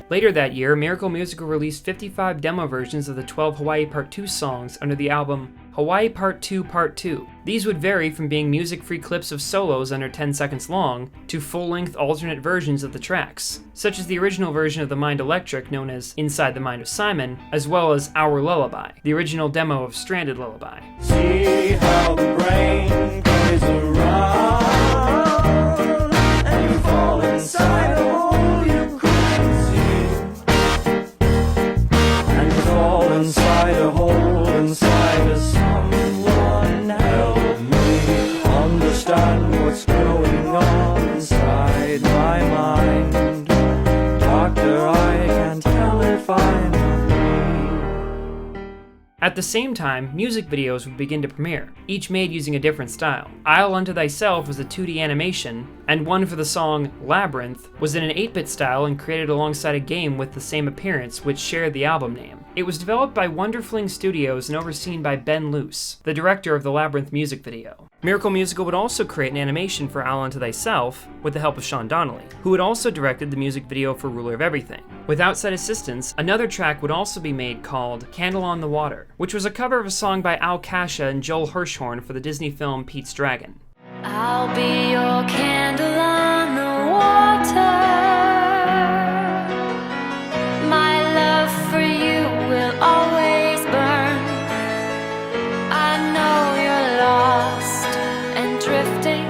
Speaker 1: Later that year, Miracle Musical released 55 demo versions of the 12 Hawaii Part 2 songs under the album Hawaii Part 2 Part 2. These would vary from being music-free clips of solos under 10 seconds long to full-length alternate versions of the tracks, such as the original version of The Mind Electric known as Inside the Mind of Simon, as well as Our Lullaby, the original demo of Stranded Lullaby.
Speaker 3: See how the brain plays around, and you fall inside a hole you couldn't see, and you fall inside a hole inside a someone help me understand what's going on inside my mind. Doctor, I can't tell if I'm
Speaker 1: At the same time, music videos would begin to premiere, each made using a different style. Isle Unto Thyself was a 2D animation, and one for the song Labyrinth was in an 8-bit style and created alongside a game with the same appearance, which shared the album name. It was developed by Wonderfling Studios and overseen by Ben Luce, the director of the Labyrinth music video. Miracle Musical would also create an animation for Isle Unto Thyself with the help of Sean Donnelly, who had also directed the music video for Ruler of Everything. With outside assistance, another track would also be made called Candle on the Water, which was a cover of a song by Al Kasha and Joel Hirschhorn for the Disney film Pete's Dragon.
Speaker 3: I'll be your candle on the water. My love for you will always burn. I know you're lost and drifting,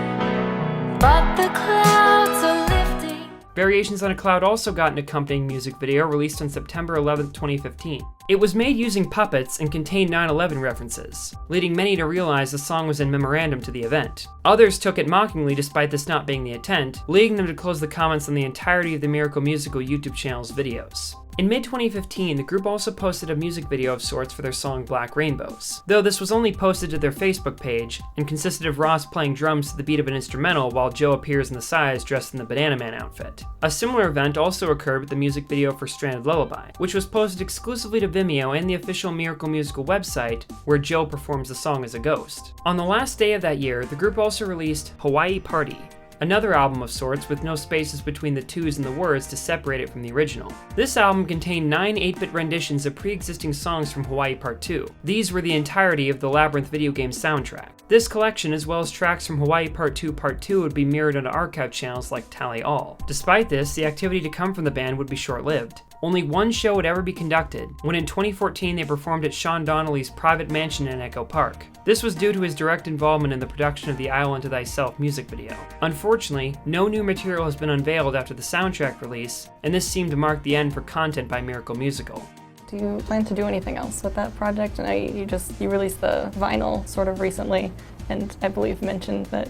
Speaker 3: but the clouds are lifting.
Speaker 1: Variations on a Cloud also got an accompanying music video released on September 11, 2015. It was made using puppets and contained 9/11 references, leading many to realize the song was in memorandum to the event. Others took it mockingly despite this not being the intent, leading them to close the comments on the entirety of the Miracle Musical YouTube channel's videos. In mid-2015, the group also posted a music video of sorts for their song Black Rainbows, though this was only posted to their Facebook page and consisted of Ross playing drums to the beat of an instrumental while Joe appears in the sides dressed in the Banana Man outfit. A similar event also occurred with the music video for Stranded Lullaby, which was posted exclusively to Vimeo and the official Miracle Musical website, where Joe performs the song as a ghost. On the last day of that year, the group also released Hawaii Party, another album of sorts with no spaces between the twos and the words to separate it from the original. This album contained 9 8-bit renditions of pre-existing songs from Hawaii Part 2. These were the entirety of the Labyrinth video game soundtrack. This collection, as well as tracks from Hawaii Part 2 Part 2, would be mirrored onto archive channels like Tally All. Despite this, the activity to come from the band would be short-lived. Only one show would ever be conducted, when in 2014 they performed at Sean Donnelly's private mansion in Echo Park. This was due to his direct involvement in the production of the Isle Unto Thyself music video. Unfortunately, no new material has been unveiled after the soundtrack release, and this seemed to mark the end for content by Miracle Musical.
Speaker 4: Do you plan to do anything else with that project? And you released the vinyl sort of recently, and I believe mentioned that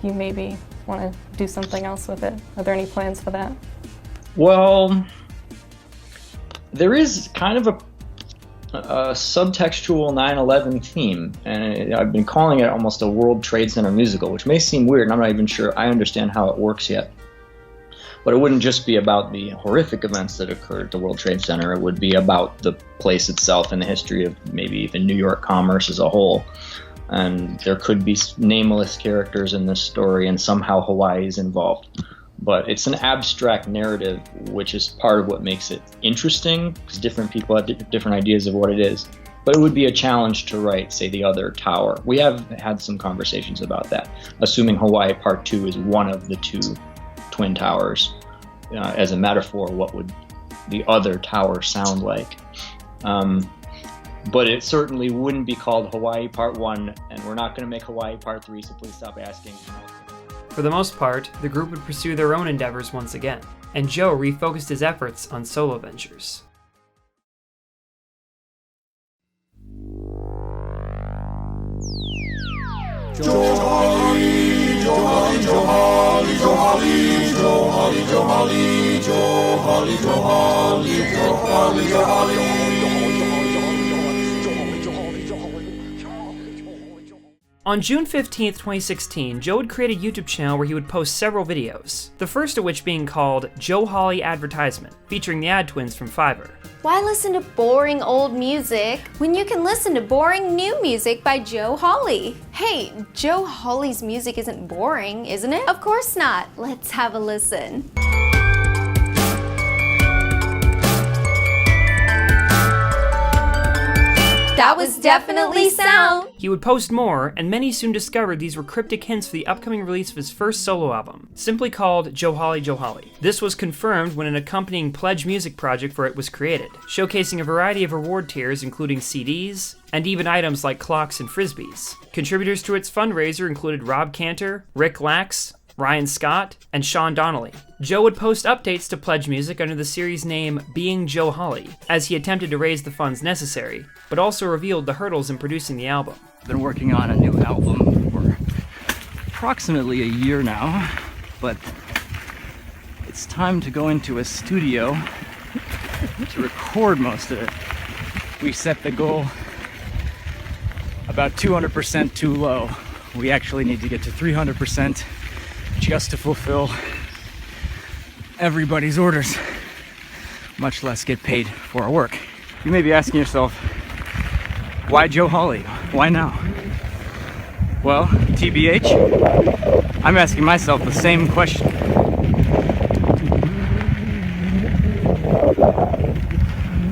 Speaker 4: you maybe want to do something else with it. Are there any plans for that?
Speaker 2: Well, there is kind of a subtextual 9/11 theme, and I've been calling it almost a World Trade Center musical, which may seem weird, and I'm not even sure I understand how it works yet. But it wouldn't just be about the horrific events that occurred at the World Trade Center. It would be about the place itself and the history of maybe even New York commerce as a whole. And there could be nameless characters in this story, and somehow Hawaii is involved. But it's an abstract narrative, which is part of what makes it interesting, because different people have different ideas of what it is. But it would be a challenge to write, say, The Other Tower. We have had some conversations about that, assuming Hawaii Part 2 is one of the 2 twin towers. As a metaphor, what would the other tower sound like?
Speaker 26: but it certainly wouldn't be called Hawaii Part 1, and we're not going to make Hawaii Part 3, so please stop asking.
Speaker 1: For the most part, the group would pursue their own endeavors once again, and Joe refocused his efforts on solo ventures.
Speaker 3: Joe Hawley, Joe Hawley, Joe Hawley, Joe Hawley, Joe Hawley, Joe Hawley, Joe Hawley, Joe Hawley, Joe Hawley, Joe Hawley.
Speaker 1: On June 15th, 2016, Joe would create a YouTube channel where he would post several videos, the first of which being called Joe Hawley Advertisement, featuring the Ad Twins from Fiverr.
Speaker 8: Why listen to boring old music when you can listen to boring new music by Joe Hawley? Hey, Joe Hawley's music isn't boring, isn't it? Of course not. Let's have a listen. That was definitely sound.
Speaker 1: He would post more, and many soon discovered these were cryptic hints for the upcoming release of his first solo album, simply called Joe Hawley, Joe Hawley. This was confirmed when an accompanying pledge music project for it was created, showcasing a variety of reward tiers including CDs, and even items like clocks and frisbees. Contributors to its fundraiser included Rob Cantor, Rick Lax, Ryan Scott, and Sean Donnelly. Joe would post updates to pledge music under the series name Being Joe Hawley, as he attempted to raise the funds necessary, but also revealed the hurdles in producing the album.
Speaker 2: I've been working on a new album for approximately a year now, but it's time to go into a studio to record most of it. We set the goal about 200% too low. We actually need to get to 300% just to fulfill everybody's orders, much less get paid for our work. You may be asking yourself, why Joe Hawley? Why now? Well, TBH, I'm asking myself the same question.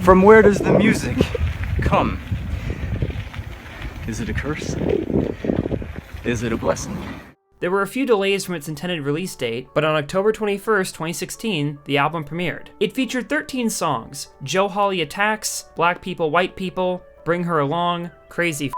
Speaker 2: From where does the music come? Is it a curse? Is it a blessing?
Speaker 1: There were a few delays from its intended release date, but on October 21st, 2016, the album premiered. It featured 13 songs: Joe Hawley Attacks, Black People, White People, Bring Her Along, Crazy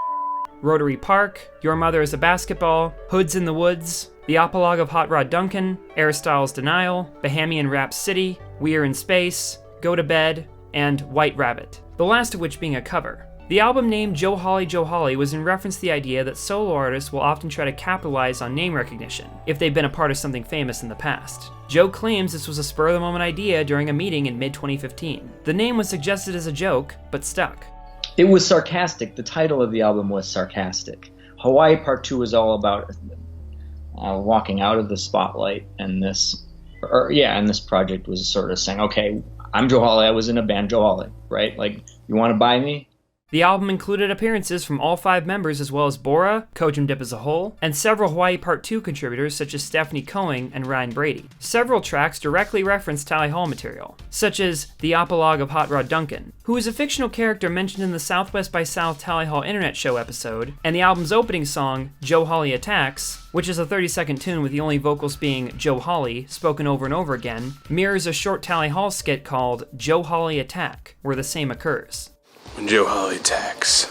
Speaker 1: Rotary Park, Your Mother is a Basketball, Hoods in the Woods, The Apologue of Hot Rod Duncan, Aristotle's Denial, Bahamian Rap City, We Are in Space, Go to Bed, and White Rabbit, the last of which being a cover. The album name Joe Hawley was in reference to the idea that solo artists will often try to capitalize on name recognition if they've been a part of something famous in the past. Joe claims this was a spur-of-the-moment idea during a meeting in mid-2015. The name was suggested as a joke, but stuck.
Speaker 26: It was sarcastic. The title of the album was sarcastic. Hawaii Part 2 was all about walking out of the spotlight, and this project was sort of saying, okay, I'm Joe Hawley, I was in a band, Joe Hawley, right? Like, you want to buy me?
Speaker 1: The album included appearances from all 5 members as well as Bora, Kojim Dip as a whole, and several Hawaii Part 2 contributors such as Stephanie Coing and Ryan Brady. Several tracks directly reference Tally Hall material, such as The Apologue of Hot Rod Duncan, who is a fictional character mentioned in the Southwest by South Tally Hall Internet Show episode, and the album's opening song, Joe Hawley Attacks, which is a 30-second tune with the only vocals being Joe Hawley, spoken over and over again, mirrors a short Tally Hall skit called Joe Hawley Attack, where the same occurs.
Speaker 13: When Joe Hawley attacks,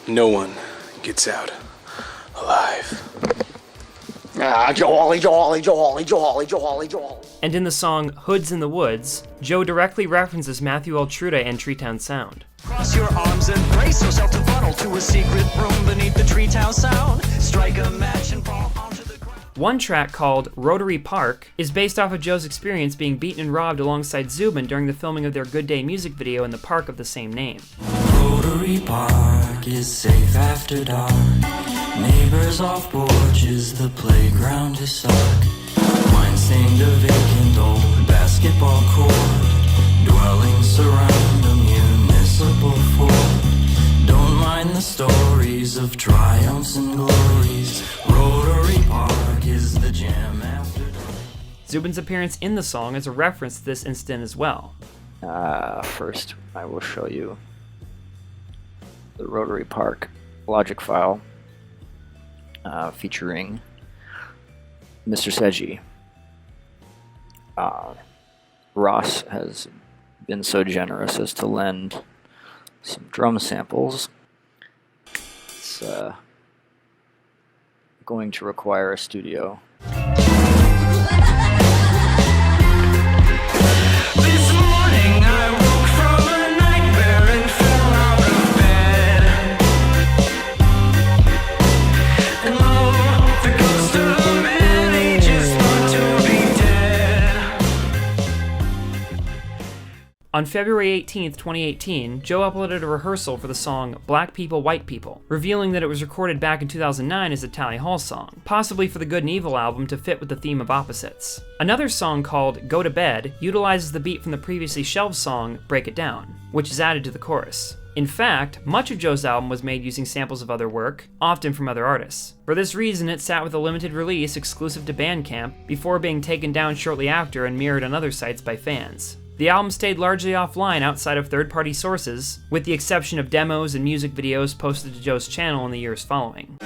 Speaker 13: no one gets out alive.
Speaker 3: Joe Hawley, Joe Hawley, Joe Hawley, Joe Hawley, Joe Hawley, Joe Hawley.
Speaker 1: And in the song Hoods in the Woods, Joe directly references Matthew Altruda and Treetown Sound.
Speaker 3: Cross your arms and brace yourself to funnel to a secret room beneath the Treetown Sound. Strike a match and fall onto the ground.
Speaker 1: One track called Rotary Park is based off of Joe's experience being beaten and robbed alongside Zubin during the filming of their Good Day music video in the park of the same name.
Speaker 3: Rotary Park is safe after dark. Neighbors off porches, the playground is dark. Mine stained a vacant old basketball court. Dwellings surround a municipal fort. Don't mind the stories of triumphs and glories. Rotary Park is the jam after dark.
Speaker 1: Zubin's appearance in the song is a reference to this incident as well.
Speaker 14: First, I will show you the Rotary Park logic file featuring Mr. Sedghi. Ross has been so generous as to lend
Speaker 2: some drum samples. It's going to require a studio.
Speaker 3: This morning I woke from a nightmare and fell out of bed. And lo, the ghost of a man ages thought to be dead.
Speaker 1: On February 18th, 2018, Joe uploaded a rehearsal for the song Black People, White People, revealing that it was recorded back in 2009 as a RallyHall song, possibly for the Good and Evil album to fit with the theme of opposites. Another song called Go to Bed utilizes the beat from the previously shelved song Break It Down, which is added to the chorus. In fact, much of Joe's album was made using samples of other work, often from other artists. For this reason, it sat with a limited release exclusive to Bandcamp before being taken down shortly after and mirrored on other sites by fans. The album stayed largely offline outside of third-party sources, with the exception of demos and music videos posted to Joe's channel in the years following.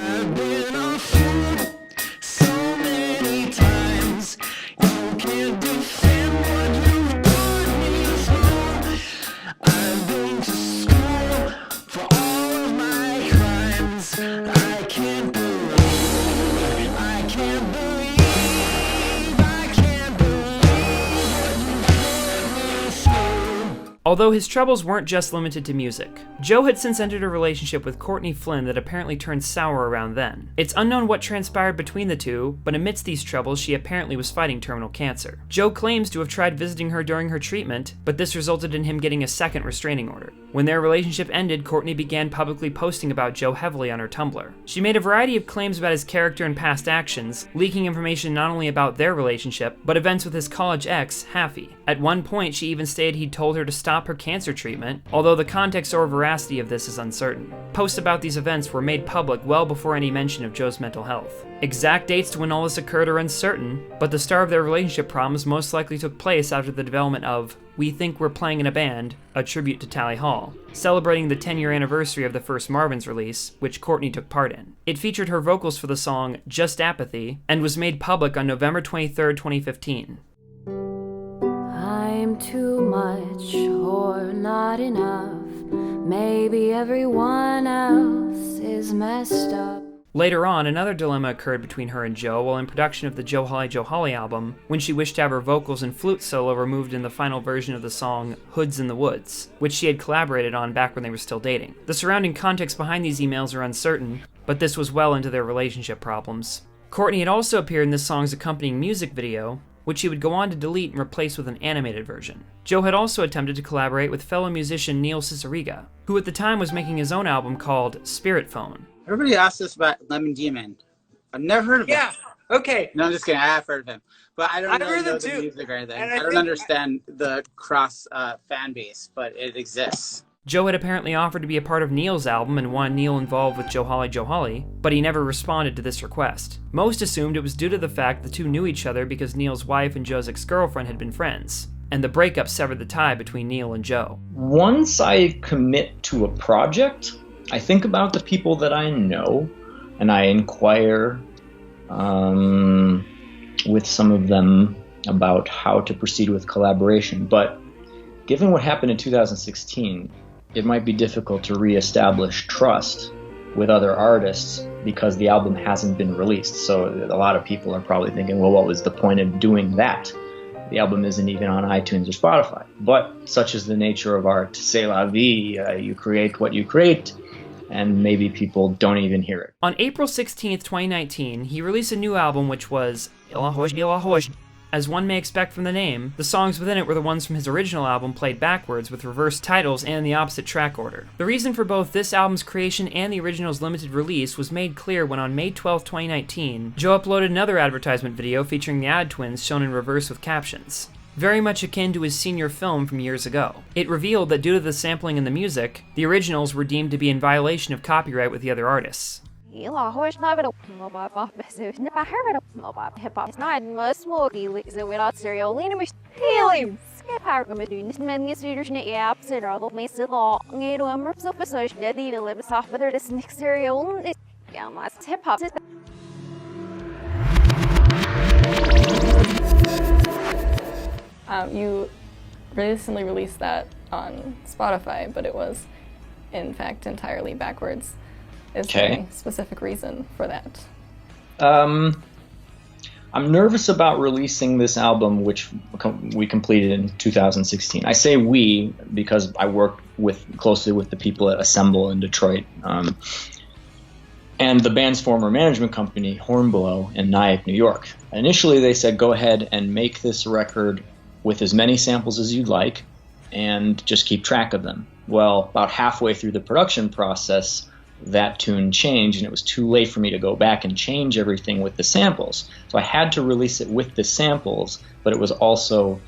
Speaker 1: Although his troubles weren't just limited to music. Joe had since entered a relationship with Courtney Flynn that apparently turned sour around then. It's unknown what transpired between the two, but amidst these troubles she apparently was fighting terminal cancer. Joe claims to have tried visiting her during her treatment, but this resulted in him getting a second restraining order. When their relationship ended, Courtney began publicly posting about Joe heavily on her Tumblr. She made a variety of claims about his character and past actions, leaking information not only about their relationship, but events with his college ex, Haffey. At one point, she even stated he'd told her to stop her cancer treatment, although the context or veracity of this is uncertain. Posts about these events were made public well before any mention of Joe's mental health. Exact dates to when all this occurred are uncertain, but the start of their relationship problems most likely took place after the development of We Think We're Playing in a Band, a tribute to RallyHall, celebrating the 10-year anniversary of the first Marvin's release, which Courtney took part in. It featured her vocals for the song Just Apathy, and was made public on November 23, 2015.
Speaker 9: I'm too much or not enough. Maybe everyone else is messed up.
Speaker 1: Later on, another dilemma occurred between her and Joe while in production of the Joe Hawley album, when she wished to have her vocals and flute solo removed in the final version of the song Hoods in the Woods, which she had collaborated on back when they were still dating. The surrounding context behind these emails are uncertain, but this was well into their relationship problems. Courtney had also appeared in this song's accompanying music video, which she would go on to delete and replace with an animated version. Joe had also attempted to collaborate with fellow musician Neil Cicierega, who at the time was making his own album called Spirit Phone.
Speaker 7: Everybody asks us about Lemon Demon. I've never heard of him.
Speaker 6: Yeah, okay.
Speaker 7: No, I'm just kidding. I have heard of him. But I don't really know the music or anything. I don't understand the cross fan base, but it exists.
Speaker 1: Joe had apparently offered to be a part of Neil's album and wanted Neil involved with Joe Hawley, but he never responded to this request. Most assumed it was due to the fact the two knew each other because Neil's wife and Joe's ex-girlfriend had been friends, and the breakup severed the tie between Neil and Joe.
Speaker 26: Once I commit to a project, I think about the people that I know, and I inquire with some of them about how to proceed with collaboration. But given what happened in 2016, it might be difficult to reestablish trust with other artists because the album hasn't been released. So a lot of people are probably thinking, well, what was the point of doing that? The album isn't even on iTunes or Spotify. But such is the nature of art. C'est la vie. You create what you create, and maybe people don't even hear it.
Speaker 1: On April 16th, 2019, he released a new album which was As one may expect from the name, the songs within it were the ones from his original album played backwards with reversed titles and the opposite track order. The reason for both this album's creation and the original's limited release was made clear when on May 12, 2019, Joe uploaded another advertisement video featuring the Ad Twins shown in reverse with captions, very much akin to his senior film from years ago. It revealed that due to the sampling in the music, the originals were deemed to be in violation of copyright with the other artists.
Speaker 9: It's not most smoky, so we're not serial.
Speaker 4: You recently released that on Spotify, but it was in fact, entirely backwards. Is
Speaker 26: Okay.
Speaker 4: there any specific reason for that?
Speaker 26: I'm nervous about releasing this album, which we completed in 2016. I say we because I work closely with the people at Assemble in Detroit, and the band's former management company, Hornblow, in Nyack, New York. Initially, they said, go ahead and make this record with as many samples as you'd like, and just keep track of them. Well, about halfway through the production process, that tune changed, and it was too late for me to go back and change everything with the samples. So I had to release it with the samples, but it was also,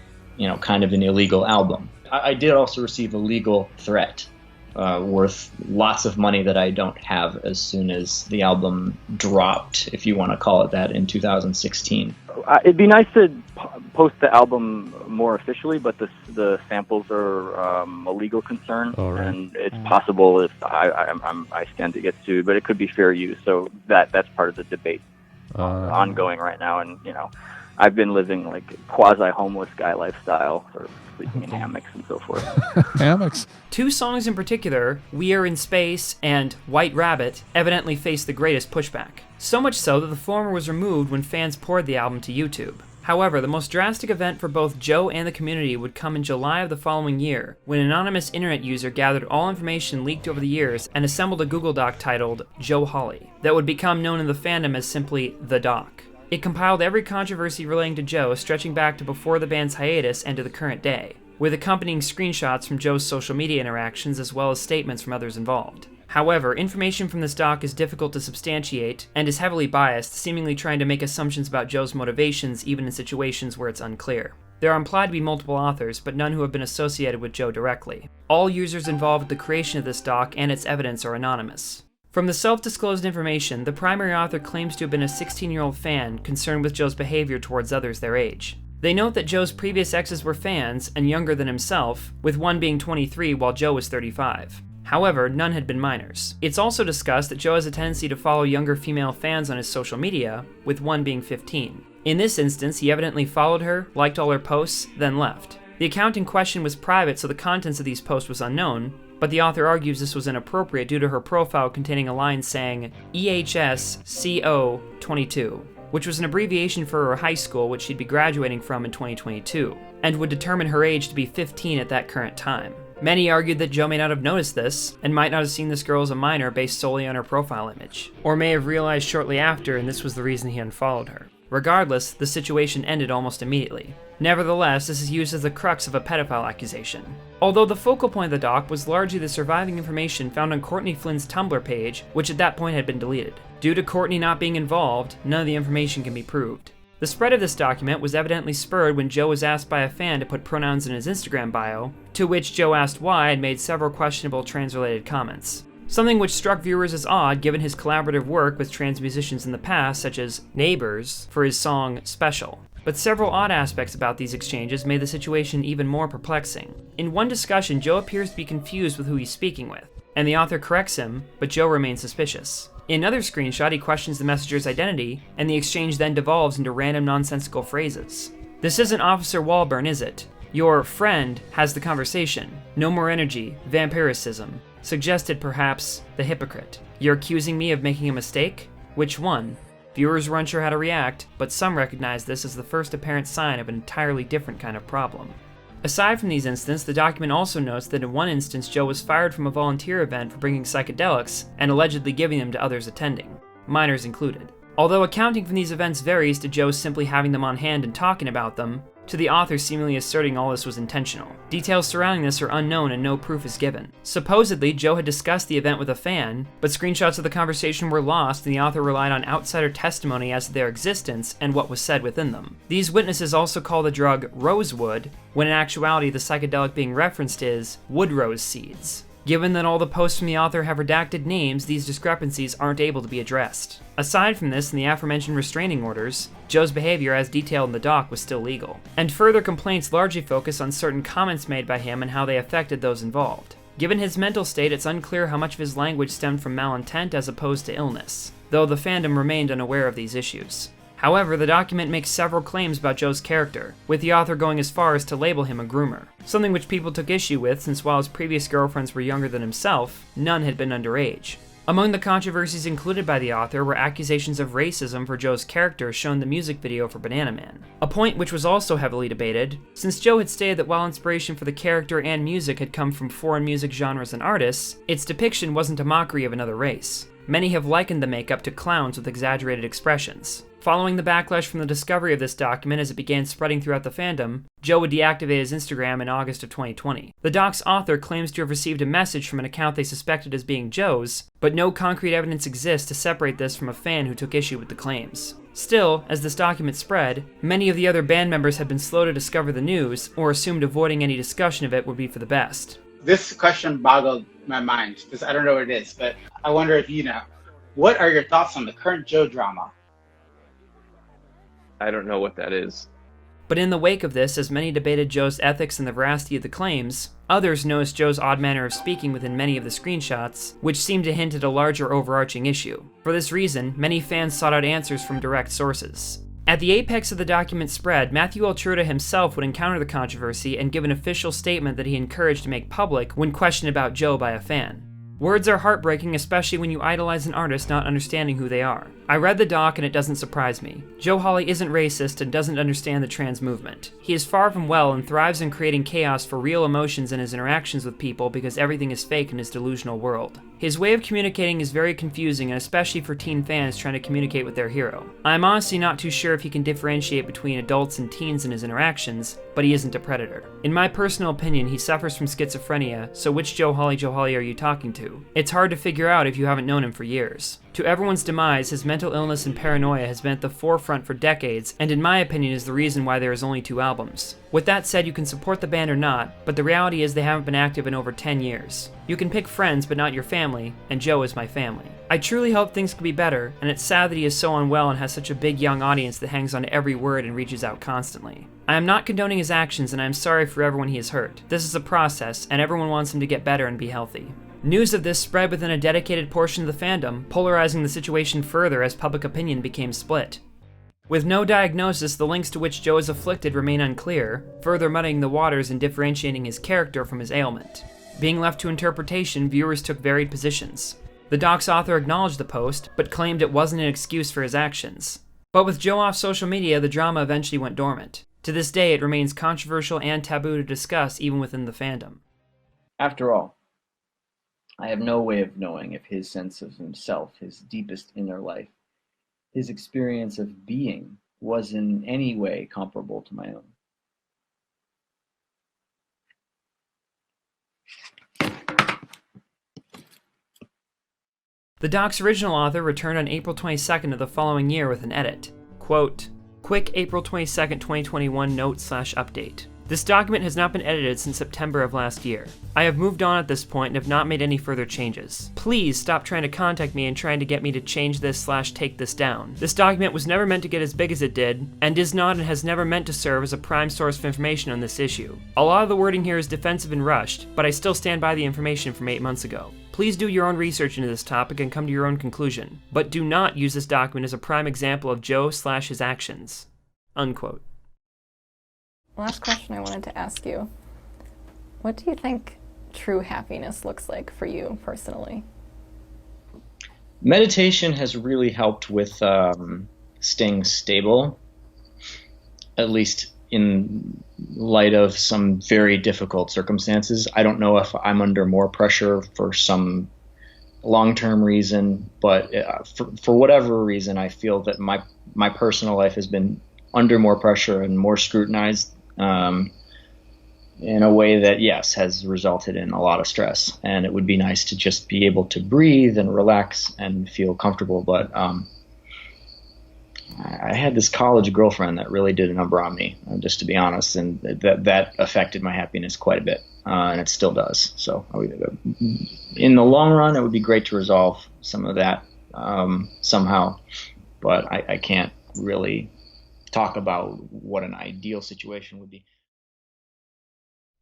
Speaker 26: kind of an illegal album. I did also receive a legal threat worth lots of money that I don't have as soon as the album dropped, if you want to call it that, in 2016.
Speaker 14: It'd be nice to post the album more officially, but the samples are a legal concern, and it's possible if I stand to get sued, but it could be fair use. So that's part of the debate ongoing right now, and I've been living like quasi-homeless guy lifestyle, sort of sleeping in hammocks and so forth.
Speaker 15: Hammocks.
Speaker 1: 2 songs in particular, We Are in Space and White Rabbit, evidently faced the greatest pushback. So much so that the former was removed when fans poured the album to YouTube. However, the most drastic event for both Joe and the community would come in July of the following year, when an anonymous internet user gathered all information leaked over the years and assembled a Google Doc titled Joe Hawley, that would become known in the fandom as simply The Doc. It compiled every controversy relating to Joe, stretching back to before the band's hiatus and to the current day, with accompanying screenshots from Joe's social media interactions as well as statements from others involved. However, information from this doc is difficult to substantiate and is heavily biased, seemingly trying to make assumptions about Joe's motivations even in situations where it's unclear. There are implied to be multiple authors, but none who have been associated with Joe directly. All users involved with the creation of this doc and its evidence are anonymous. From the self-disclosed information, the primary author claims to have been a 16-year-old fan concerned with Joe's behavior towards others their age. They note that Joe's previous exes were fans and younger than himself, with one being 23 while Joe was 35. However, none had been minors. It's also discussed that Joe has a tendency to follow younger female fans on his social media, with one being 15. In this instance, he evidently followed her, liked all her posts, then left. The account in question was private, so the contents of these posts was unknown, but the author argues this was inappropriate due to her profile containing a line saying EHSCO22, which was an abbreviation for her high school, which she'd be graduating from in 2022, and would determine her age to be 15 at that current time. Many argued that Joe may not have noticed this, and might not have seen this girl as a minor based solely on her profile image, or may have realized shortly after and this was the reason he unfollowed her. Regardless, the situation ended almost immediately. Nevertheless, this is used as the crux of a pedophile accusation. Although the focal point of the doc was largely the surviving information found on Courtney Flynn's Tumblr page, which at that point had been deleted. Due to Courtney not being involved, none of the information can be proved. The spread of this document was evidently spurred when Joe was asked by a fan to put pronouns in his Instagram bio, to which Joe asked why and made several questionable trans-related comments. Something which struck viewers as odd given his collaborative work with trans musicians in the past, such as Neighbors for his song Special. But several odd aspects about these exchanges made the situation even more perplexing. In one discussion, Joe appears to be confused with who he's speaking with, and the author corrects him, but Joe remains suspicious. In another screenshot, he questions the messenger's identity, and the exchange then devolves into random nonsensical phrases. This isn't Officer Walburn, is it? Your friend has the conversation. No more energy. Vampiricism. Suggested, perhaps, the hypocrite. You're accusing me of making a mistake? Which one? Viewers were unsure how to react, but some recognized this as the first apparent sign of an entirely different kind of problem. Aside from these incidents, the document also notes that in one instance Joe was fired from a volunteer event for bringing psychedelics and allegedly giving them to others attending, minors included. Although accounting from these events varies to Joe simply having them on hand and talking about them, to the author seemingly asserting all this was intentional. Details surrounding this are unknown and no proof is given. Supposedly, Joe had discussed the event with a fan, but screenshots of the conversation were lost and the author relied on outsider testimony as to their existence and what was said within them. These witnesses also call the drug rosewood, when in actuality the psychedelic being referenced is woodrose seeds. Given that all the posts from the author have redacted names, these discrepancies aren't able to be addressed. Aside from this and the aforementioned restraining orders, Joe's behavior as detailed in the doc was still legal. And further complaints largely focus on certain comments made by him and how they affected those involved. Given his mental state, it's unclear how much of his language stemmed from malintent as opposed to illness, though the fandom remained unaware of these issues. However, the document makes several claims about Joe's character, with the author going as far as to label him a groomer, something which people took issue with since while his previous girlfriends were younger than himself, none had been underage. Among the controversies included by the author were accusations of racism for Joe's character shown in the music video for Banana Man, a point which was also heavily debated, since Joe had stated that while inspiration for the character and music had come from foreign music genres and artists, its depiction wasn't a mockery of another race. Many have likened the makeup to clowns with exaggerated expressions. Following the backlash from the discovery of this document as it began spreading throughout the fandom, Joe would deactivate his Instagram in August of 2020. The doc's author claims to have received a message from an account they suspected as being Joe's, but no concrete evidence exists to separate this from a fan who took issue with the claims. Still, as this document spread, many of the other band members had been slow to discover the news, or assumed avoiding any discussion of it would be for the best.
Speaker 7: This question boggled my mind, because I don't know what it is, but I wonder if you know. What are your thoughts on the current Joe drama?
Speaker 11: I don't know what that is.
Speaker 1: But in the wake of this, as many debated Joe's ethics and the veracity of the claims, others noticed Joe's odd manner of speaking within many of the screenshots, which seemed to hint at a larger overarching issue. For this reason, many fans sought out answers from direct sources. At the apex of the document spread, Matthew Altruda himself would encounter the controversy and give an official statement that he encouraged to make public when questioned about Joe by a fan. Words are heartbreaking, especially when you idolize an artist not understanding who they are. I read the doc and it doesn't surprise me. Joe Hawley isn't racist and doesn't understand the trans movement. He is far from well and thrives in creating chaos for real emotions in his interactions with people because everything is fake in his delusional world. His way of communicating is very confusing, and especially for teen fans trying to communicate with their hero. I'm honestly not too sure if he can differentiate between adults and teens in his interactions, but he isn't a predator. In my personal opinion, he suffers from schizophrenia, so which Joe Hawley are you talking to? It's hard to figure out if you haven't known him for years. To everyone's demise, his mental illness and paranoia has been at the forefront for decades, and in my opinion is the reason why there is only 2 albums. With that said, you can support the band or not, but the reality is they haven't been active in over 10 years. You can pick friends, but not your family, and Joe is my family. I truly hope things could be better, and it's sad that he is so unwell and has such a big young audience that hangs on to every word and reaches out constantly. I am not condoning his actions, and I am sorry for everyone he has hurt. This is a process, and everyone wants him to get better and be healthy. News of this spread within a dedicated portion of the fandom, polarizing the situation further as public opinion became split. With no diagnosis, the links to which Joe is afflicted remain unclear, further muddying the waters and differentiating his character from his ailment. Being left to interpretation, viewers took varied positions. The doc's author acknowledged the post, but claimed it wasn't an excuse for his actions. But with Joe off social media, the drama eventually went dormant. To this day, it remains controversial and taboo to discuss even within the fandom.
Speaker 26: After all, I have no way of knowing if his sense of himself, his deepest inner life, his experience of being, was in any way comparable to my own.
Speaker 1: The doc's original author returned on April 22nd of the following year with an edit. Quote, "Quick April 22nd, 2021 note/update. This document has not been edited since September of last year. I have moved on at this point and have not made any further changes. Please stop trying to contact me and trying to get me to change this/take this down. This document was never meant to get as big as it did, and is not and has never meant to serve as a prime source of information on this issue. A lot of the wording here is defensive and rushed, but I still stand by the information from 8 months ago. Please do your own research into this topic and come to your own conclusion, but do not use this document as a prime example of Joe/his actions." Unquote.
Speaker 4: Last question I wanted to ask you. What do you think true happiness looks like for you personally?
Speaker 26: Meditation has really helped with staying stable, at least in light of some very difficult circumstances. I don't know if I'm under more pressure for some long-term reason, but for whatever reason, I feel that my personal life has been under more pressure and more scrutinized in a way that, yes, has resulted in a lot of stress. And it would be nice to just be able to breathe and relax and feel comfortable. But I had this college girlfriend that really did a number on me, just to be honest, and that affected my happiness quite a bit, and it still does. So in the long run, it would be great to resolve some of that somehow, but I can't really talk about what an ideal situation would be.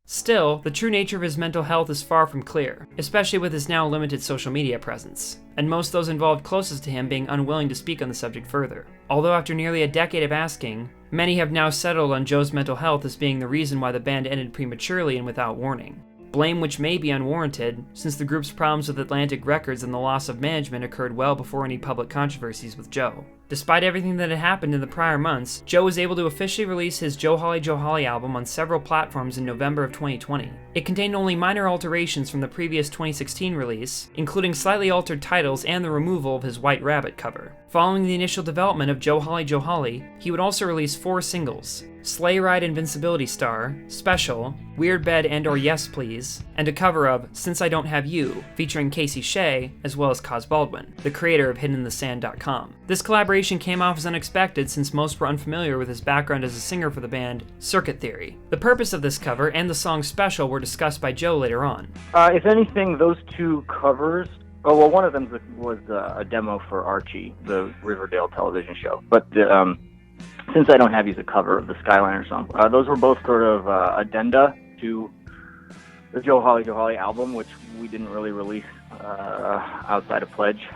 Speaker 1: Still, the true nature of his mental health is far from clear, especially with his now limited social media presence, and most those involved closest to him being unwilling to speak on the subject further. Although after nearly a decade of asking, many have now settled on Joe's mental health as being the reason why the band ended prematurely and without warning. Blame which may be unwarranted, since the group's problems with Atlantic Records and the loss of management occurred well before any public controversies with Joe. Despite everything that had happened in the prior months, Joe was able to officially release his Joe Hawley album on several platforms in November of 2020. It contained only minor alterations from the previous 2016 release, including slightly altered titles and the removal of his White Rabbit cover. Following the initial development of Joe Hawley, he would also release 4 singles: Sleigh Ride Invincibility Star, Special, Weird Bed and/or Yes Please, and a cover of Since I Don't Have You, featuring Casey Shea, as well as Coz Baldwin, the creator of HiddenInTheSand.com. This collaboration came off as unexpected since most were unfamiliar with his background as a singer for the band Circuit Theory. The purpose of this cover and the song Special were discussed by Joe later on.
Speaker 14: If anything, those 2 covers, one of them was a demo for Archie, the Riverdale television show, but Since I Don't Have You's a cover of the Skyliner song. Those were both sort of addenda to the Joe Hawley album, which we didn't really release outside of Pledge.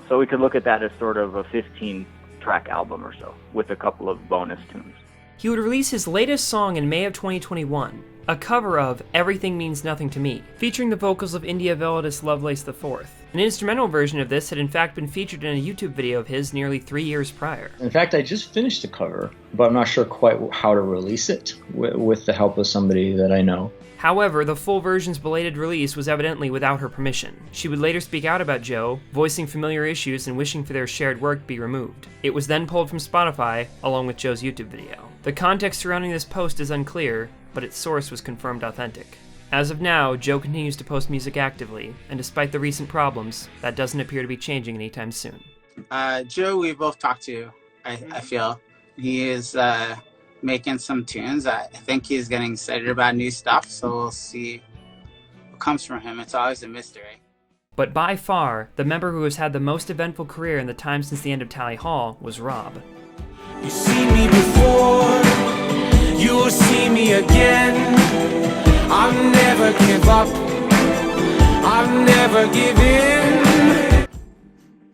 Speaker 14: So we could look at that as sort of a 15-track album or so, with a couple of bonus tunes.
Speaker 1: He would release his latest song in May of 2021, a cover of Everything Means Nothing to Me, featuring the vocals of India Velladis Lovelace IV. An instrumental version of this had in fact been featured in a YouTube video of his nearly 3 years prior.
Speaker 26: In fact, I just finished a cover, but I'm not sure quite how to release it with the help of somebody that I know.
Speaker 1: However, the full version's belated release was evidently without her permission. She would later speak out about Joe, voicing familiar issues and wishing for their shared work to be removed. It was then pulled from Spotify, along with Joe's YouTube video. The context surrounding this post is unclear, but its source was confirmed authentic. As of now, Joe continues to post music actively, and despite the recent problems, that doesn't appear to be changing anytime soon.
Speaker 7: Joe, we both talked to, I feel. He is making some tunes. I think he's getting excited about new stuff, so we'll see what comes from him. It's always a mystery.
Speaker 1: But by far, the member who has had the most eventful career in the time since the end of RallyHall was Rob.
Speaker 3: You see me before, you will see me again. I'll never give up, I'll never give in.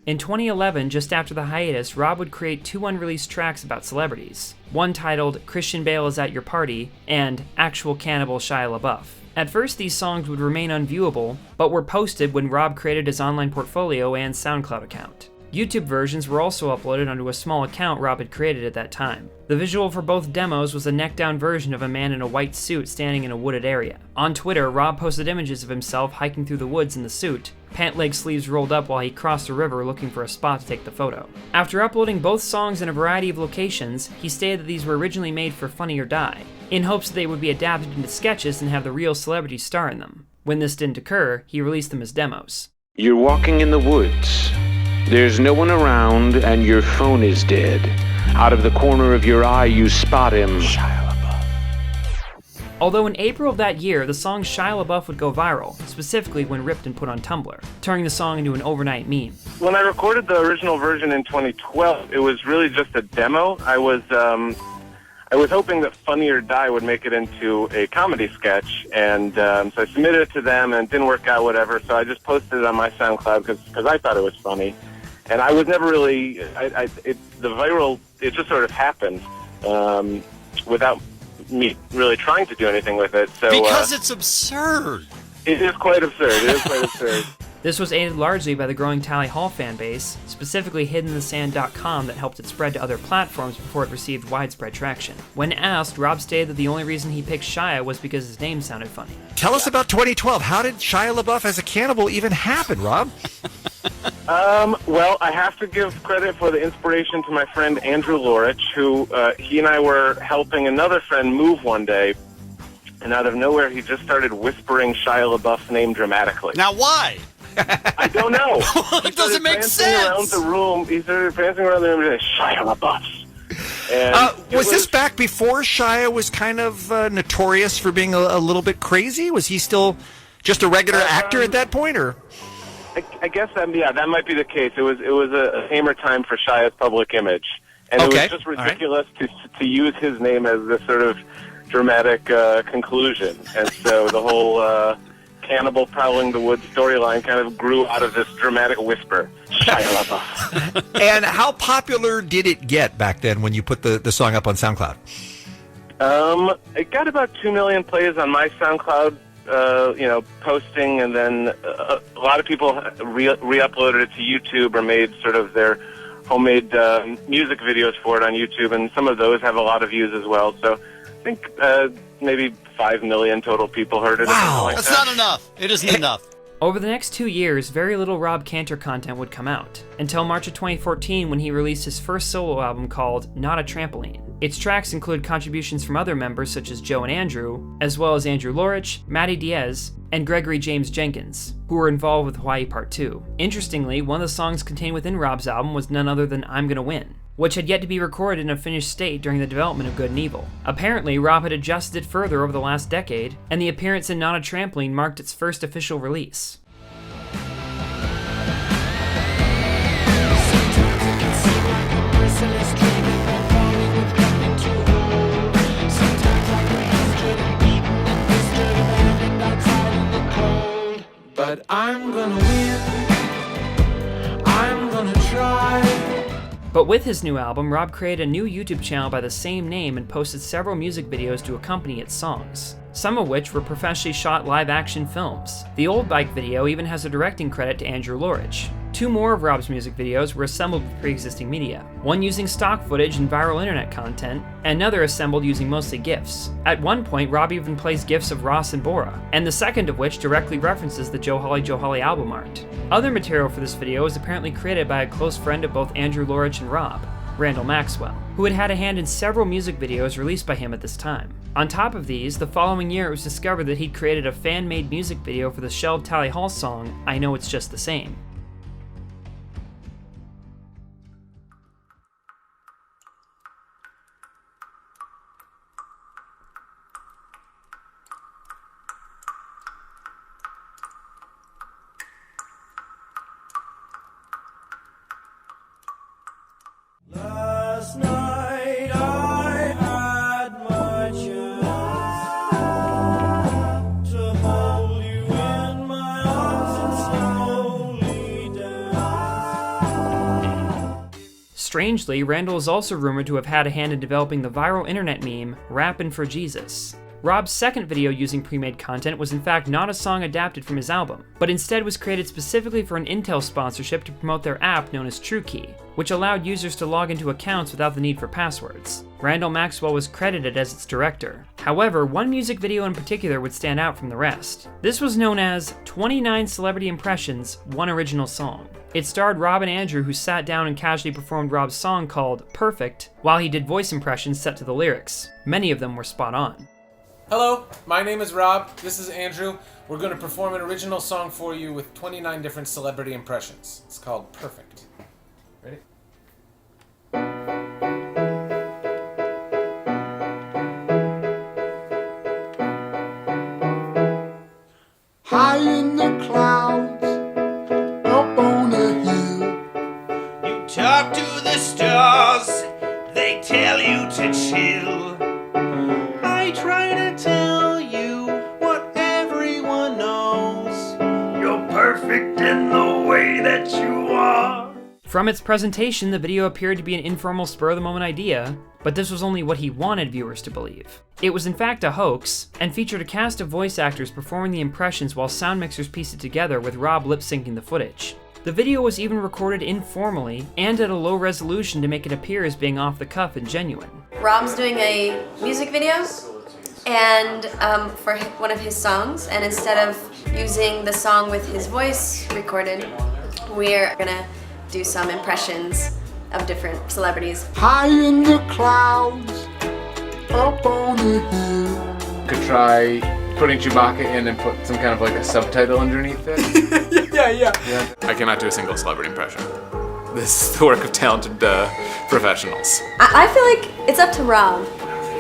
Speaker 1: In 2011, just after the hiatus, Rob would create 2 unreleased tracks about celebrities, one titled Christian Bale Is at Your Party and Actual Cannibal Shia LaBeouf. At first, these songs would remain unviewable, but were posted when Rob created his online portfolio and SoundCloud account. YouTube versions were also uploaded onto a small account Rob had created at that time. The visual for both demos was a neck-down version of a man in a white suit standing in a wooded area. On Twitter, Rob posted images of himself hiking through the woods in the suit, pant leg sleeves rolled up while he crossed a river looking for a spot to take the photo. After uploading both songs in a variety of locations, he stated that these were originally made for Funny or Die, in hopes that they would be adapted into sketches and have the real celebrities star in them. When this didn't occur, he released them as demos.
Speaker 15: You're walking in the woods. There's no one around and your phone is dead. Out of the corner of your eye you spot him.
Speaker 1: Although in April of that year, the song Shia LaBeouf would go viral, specifically when ripped and put on Tumblr, turning the song into an overnight meme.
Speaker 21: When I recorded the original version in 2012, it was really just a demo. I was hoping that Funny or Die would make it into a comedy sketch, and so I submitted it to them, and it didn't work out, whatever, so I just posted it on my SoundCloud because I thought it was funny. And I was never really, it just sort of happened without me really trying to do anything with it. So
Speaker 22: because it's absurd.
Speaker 21: It is quite absurd.
Speaker 1: This was aided largely by the growing RallyHall fan base, specifically HiddenInTheSand.com, that helped it spread to other platforms before it received widespread traction. When asked, Rob stated that the only reason he picked Shia was because his name sounded funny.
Speaker 22: Tell us about 2012. How did Shia LaBeouf as a cannibal even happen, Rob?
Speaker 21: Well, I have to give credit for the inspiration to my friend Andrew Lorich, who he and I were helping another friend move one day, and out of nowhere he just started whispering Shia LaBeouf's name dramatically.
Speaker 22: Now why?
Speaker 21: I don't know.
Speaker 22: It doesn't make sense.
Speaker 21: Around the room, he started prancing around the room and said, Shia LaBeouf.
Speaker 22: Was this back before Shia was kind of notorious for being a little bit crazy? Was he still just a regular actor at that point, or?
Speaker 21: I guess that might be the case. It was a tamer time for Shia's public image, and it was just ridiculous to use his name as this sort of dramatic conclusion. And so the whole cannibal prowling the woods storyline kind of grew out of this dramatic whisper.
Speaker 22: And how popular did it get back then when you put the song up on SoundCloud?
Speaker 21: It got about 2 million plays on my SoundCloud, posting, and then a lot of people re-uploaded it to YouTube or made sort of their homemade music videos for it on YouTube, and some of those have a lot of views as well. So I think maybe 5 million total people heard it.
Speaker 6: Wow, that's not enough. It isn't enough.
Speaker 1: Over the next 2 years, very little Rob Cantor content would come out, until March of 2014 when he released his first solo album called Not a Trampoline. Its tracks include contributions from other members such as Joe and Andrew, as well as Andrew Lorich, Matty Diaz, and Gregory James Jenkins, who were involved with Hawaii Part 2. Interestingly, one of the songs contained within Rob's album was none other than I'm Gonna Win, which had yet to be recorded in a finished state during the development of Good and Evil. Apparently, Rob had adjusted it further over the last decade, and the appearance in Not a Trampoline marked its first official release.
Speaker 3: But I'm gonna win. I'm gonna try.
Speaker 1: But with his new album, Rob created a new YouTube channel by the same name and posted several music videos to accompany its songs, some of which were professionally shot live-action films. The Old Bike video even has a directing credit to Andrew Lorich. 2 more of Rob's music videos were assembled with pre-existing media, one using stock footage and viral internet content, and another assembled using mostly GIFs. At one point, Rob even plays GIFs of Ross and Bora, and the second of which directly references the Joe Hawley album art. Other material for this video was apparently created by a close friend of both Andrew Lorich and Rob, Randall Maxwell, who had had a hand in several music videos released by him at this time. On top of these, the following year it was discovered that he'd created a fan-made music video for the shelved Tally Hall song, I Know It's Just the Same.
Speaker 3: Last night I had my chance to hold you in my arms and slowly dance.
Speaker 1: Strangely, Randall is also rumored to have had a hand in developing the viral internet meme, Rappin' for Jesus. Rob's second video using pre-made content was in fact not a song adapted from his album, but instead was created specifically for an Intel sponsorship to promote their app known as TrueKey, which allowed users to log into accounts without the need for passwords. Randall Maxwell was credited as its director. However, one music video in particular would stand out from the rest. This was known as 29 Celebrity Impressions, One Original Song. It starred Rob and Andrew, who sat down and casually performed Rob's song called Perfect, while he did voice impressions set to the lyrics. Many of them were spot on.
Speaker 5: Hello, my name is Rob, this is Andrew. We're going to perform an original song for you with 29 different celebrity impressions. It's called Perfect. Ready?
Speaker 3: High in the clouds, up on a hill. You talk to the stars, they tell you to chill. I try to tell you what everyone knows. You're perfect in the way that you are.
Speaker 1: From its presentation, the video appeared to be an informal spur-of-the-moment idea, but this was only what he wanted viewers to believe. It was in fact a hoax, and featured a cast of voice actors performing the impressions while sound mixers pieced it together with Rob lip-syncing the footage. The video was even recorded informally and at a low resolution to make it appear as being off the cuff and genuine.
Speaker 10: Rob's doing a music video and for one of his songs, and instead of using the song with his voice recorded, we're gonna do some impressions of different celebrities.
Speaker 3: High in the clouds, up on a hill.
Speaker 13: Could try putting Chewbacca in and put some kind of like a subtitle underneath it.
Speaker 5: Yeah.
Speaker 13: I cannot do a single celebrity impression. This is the work of talented professionals.
Speaker 10: I feel like it's up to Rob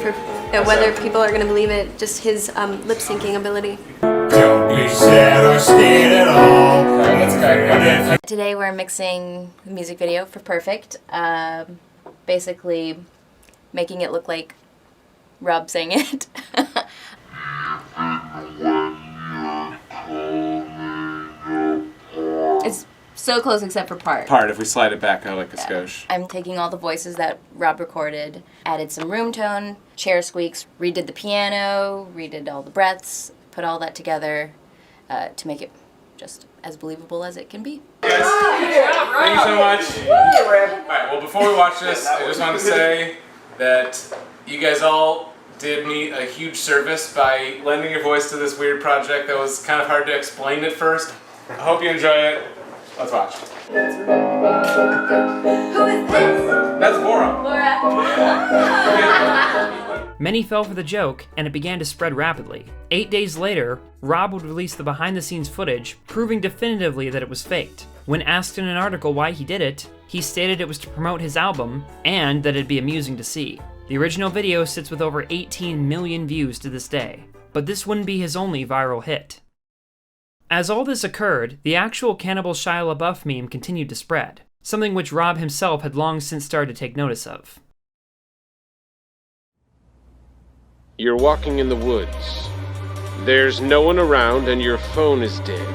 Speaker 10: for whether people are gonna believe it, just his lip syncing ability.
Speaker 3: Don't be sad or scared at all.
Speaker 18: Today we're mixing a music video for Perfect, basically making it look like Rob sang it. It's so close except for part.
Speaker 13: Part, if we slide it back, I like a skosh.
Speaker 18: I'm taking all the voices that Rob recorded, added some room tone, chair squeaks, redid the piano, redid all the breaths, put all that together to make it just as believable as it can be.
Speaker 13: Guys, thank you so much. Alright, well, before we watch this, I just want to say that you guys all did me a huge service by lending your voice to this weird project that was kind of hard to explain at first. I hope you enjoy it. Let's watch.
Speaker 3: Who is this?
Speaker 13: That's Bora.
Speaker 1: Many fell for the joke, and it began to spread rapidly. 8 days later, Rob would release the behind-the-scenes footage, proving definitively that it was faked. When asked in an article why he did it, he stated it was to promote his album, and that it'd be amusing to see. The original video sits with over 18 million views to this day, but this wouldn't be his only viral hit. As all this occurred, the actual Cannibal Shia LaBeouf meme continued to spread, something which Rob himself had long since started to take notice of.
Speaker 15: You're walking in the woods. There's no one around and your phone is dead.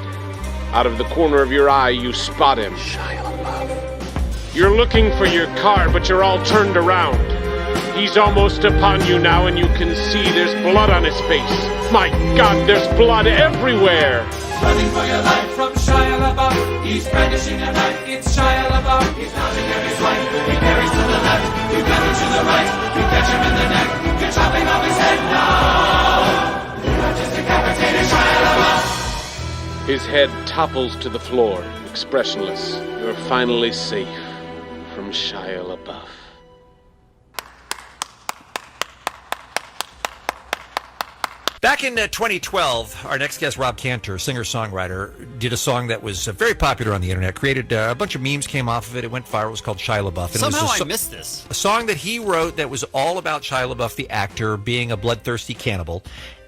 Speaker 15: Out of the corner of your eye, you spot him. Shia LaBeouf. You're looking for your car, but you're all turned around. He's almost upon you now, and you can see there's blood on his face. My God, there's blood everywhere!
Speaker 3: Running for your life from Shia LaBeouf. He's brandishing a knife. It's Shia LaBeouf. He's mounting at his wife. He carries to the left. You gather to the right. You catch him in the neck. You're chopping off his head now. You have just decapitated Shia LaBeouf.
Speaker 15: His head topples to the floor, expressionless. You're finally safe from Shia LaBeouf.
Speaker 22: Back in 2012, our next guest, Rob Cantor, singer-songwriter, did a song that was very popular on the internet, created a bunch of memes came off of it. It went viral. It was called Shia LaBeouf. And
Speaker 6: Somehow
Speaker 22: it was
Speaker 6: I missed this.
Speaker 22: A song that he wrote that was all about Shia LaBeouf, the actor, being a bloodthirsty cannibal.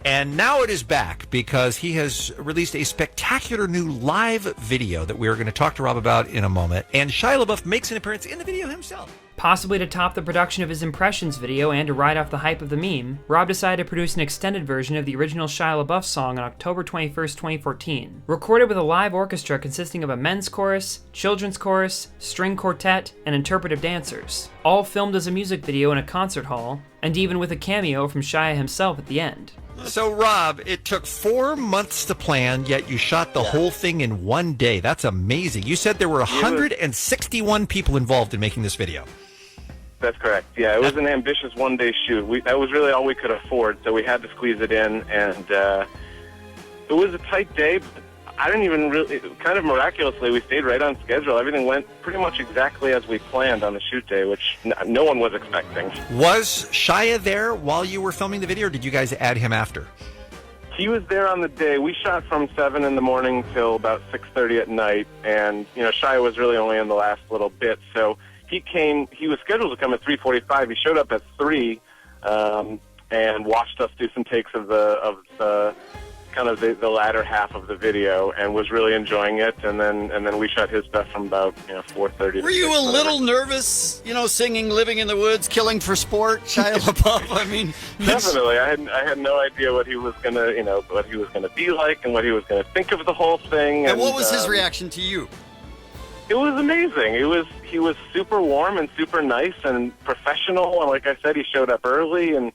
Speaker 22: And now it is back because he has released a spectacular new live video that we're going to talk to Rob about in a moment. And Shia LaBeouf makes an appearance in the video himself.
Speaker 1: Possibly to top the production of his Impressions video and to ride off the hype of the meme, Rob decided to produce an extended version of the original Shia LaBeouf song on October 21st, 2014. Recorded with a live orchestra consisting of a men's chorus, children's chorus, string quartet, and interpretive dancers. All filmed as a music video in a concert hall, and even with a cameo from Shia himself at the end.
Speaker 22: So, Rob, it took 4 months to plan, yet you shot the whole thing in 1 day. That's amazing. You said there were 161 people involved in making this video.
Speaker 21: That's correct. Yeah, it was an ambitious one-day shoot. That was really all we could afford, so we had to squeeze it in, and it was a tight day, but I didn't even really, kind of miraculously, we stayed right on schedule. Everything went pretty much exactly as we planned on the shoot day, which no one was expecting.
Speaker 22: Was Shia there while you were filming the video, or did you guys add him after?
Speaker 21: He was there on the day. We shot from 7 in the morning till about 6:30 at night, and, Shia was really only in the last little bit, so he was scheduled to come at 3:45. He showed up at 3 and watched us do some takes of the kind of the latter half of the video and was really enjoying it. And then we shot his stuff from about 4:30.
Speaker 6: Were you a little nervous, singing "Living in the Woods," killing for sport, Shia LaBeouf? I mean,
Speaker 21: definitely. I had no idea what he was gonna be like and what he was gonna think of the whole thing.
Speaker 6: And what was his reaction to you?
Speaker 21: It was amazing. He was super warm and super nice and professional. And like I said, he showed up early and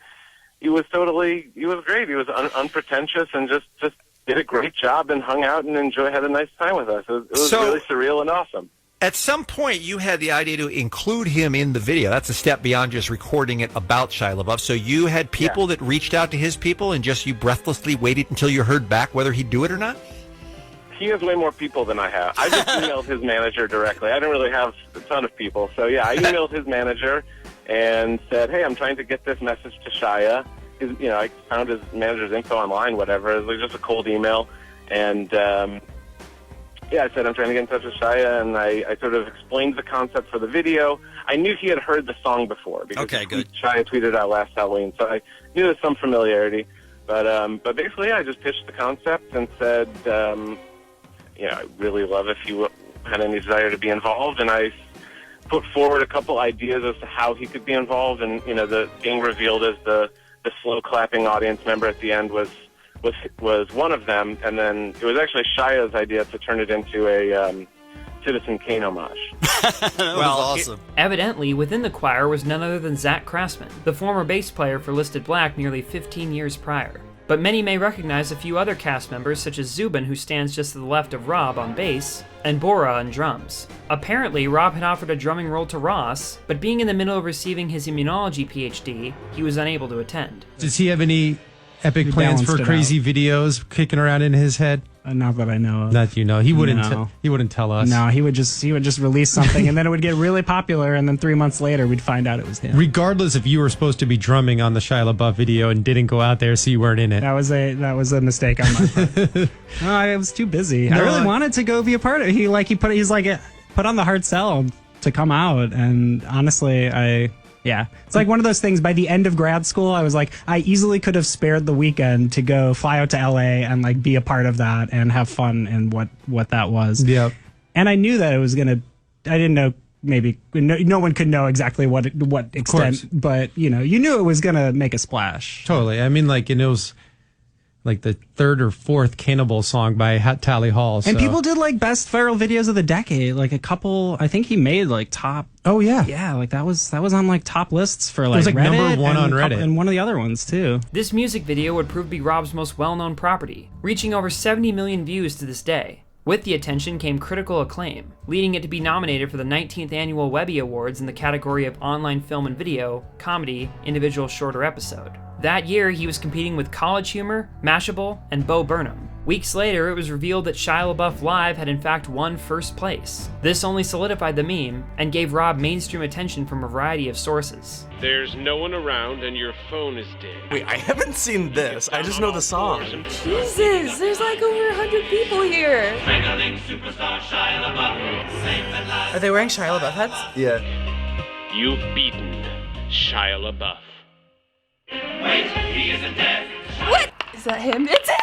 Speaker 21: he was great. He was unpretentious and just did a great job and hung out and had a nice time with us. It was really surreal and awesome.
Speaker 22: At some point, you had the idea to include him in the video. That's a step beyond just recording it about Shia LaBeouf. So you had people that reached out to his people and just you breathlessly waited until you heard back whether he'd do it or not?
Speaker 21: He has way more people than I have. I just emailed his manager directly. I didn't really have a ton of people. So, yeah, I emailed his manager and said, hey, I'm trying to get this message to Shia. I found his manager's info online, whatever. It was just a cold email. And, I said, I'm trying to get in touch with Shia. And I sort of explained the concept for the video. I knew he had heard the song before because Shia tweeted out last Halloween. So I knew there was some familiarity. But basically, I just pitched the concept and said, I'd really love if he had any desire to be involved, and I put forward a couple ideas as to how he could be involved, and the being revealed as the the slow clapping audience member at the end was one of them, and then it was actually Shia's idea to turn it into a Citizen Kane homage.
Speaker 1: Well, awesome. Evidently, within the choir was none other than Zach Krassman, the former bass player for Listed Black nearly 15 years prior. But many may recognize a few other cast members, such as Zubin, who stands just to the left of Rob on bass, and Bora on drums. Apparently, Rob had offered a drumming role to Ross, but being in the middle of receiving his immunology PhD, he was unable to attend.
Speaker 16: Does he have any epic plans for crazy videos kicking around in his head?
Speaker 12: Not that I know of.
Speaker 16: Not you know. He wouldn't.
Speaker 12: No.
Speaker 16: He wouldn't tell us.
Speaker 12: No, he would just release something, and then it would get really popular, and then 3 months later we'd find out it was him.
Speaker 16: Regardless if you were supposed to be drumming on the Shia LaBeouf video and didn't go out there, so you weren't in it.
Speaker 12: That was a mistake on my part. No, I was too busy. I really wanted to go be a part of it. He put on the hard sell to come out, and honestly, yeah. It's like one of those things, by the end of grad school, I was like, I easily could have spared the weekend to go fly out to LA and like be a part of that and have fun in what that was.
Speaker 16: Yeah.
Speaker 12: And I knew that it was I didn't know, maybe no one could know exactly what extent, but you knew it was going to make a splash.
Speaker 16: Totally. I mean, like, and it was like the third or fourth Cannibal song by Tally Hall.
Speaker 12: And people did like best viral videos of the decade, like a couple. I think he made like top.
Speaker 16: Oh yeah,
Speaker 12: yeah, like that was on like top lists for like.
Speaker 16: It was like
Speaker 12: Reddit
Speaker 16: #1 on Reddit,
Speaker 12: and one of the other ones too.
Speaker 1: This music video would prove to be Rob's most well-known property, reaching over 70 million views to this day. With the attention came critical acclaim, leading it to be nominated for the 19th Annual Webby Awards in the category of Online Film and Video, Comedy, Individual Shorter Episode. That year, he was competing with College Humor, Mashable, and Bo Burnham. Weeks later, it was revealed that Shia LaBeouf Live had in fact won first place. This only solidified the meme, and gave Rob mainstream attention from a variety of sources.
Speaker 15: There's no one around and your phone is dead.
Speaker 17: Wait, I haven't seen this. I just know the song.
Speaker 20: Jesus, there's like over 100 people here. Are they wearing Shia LaBeouf hats?
Speaker 17: Yeah.
Speaker 15: You've beaten Shia LaBeouf.
Speaker 20: Wait, he isn't dead. What? Is that him? It's him!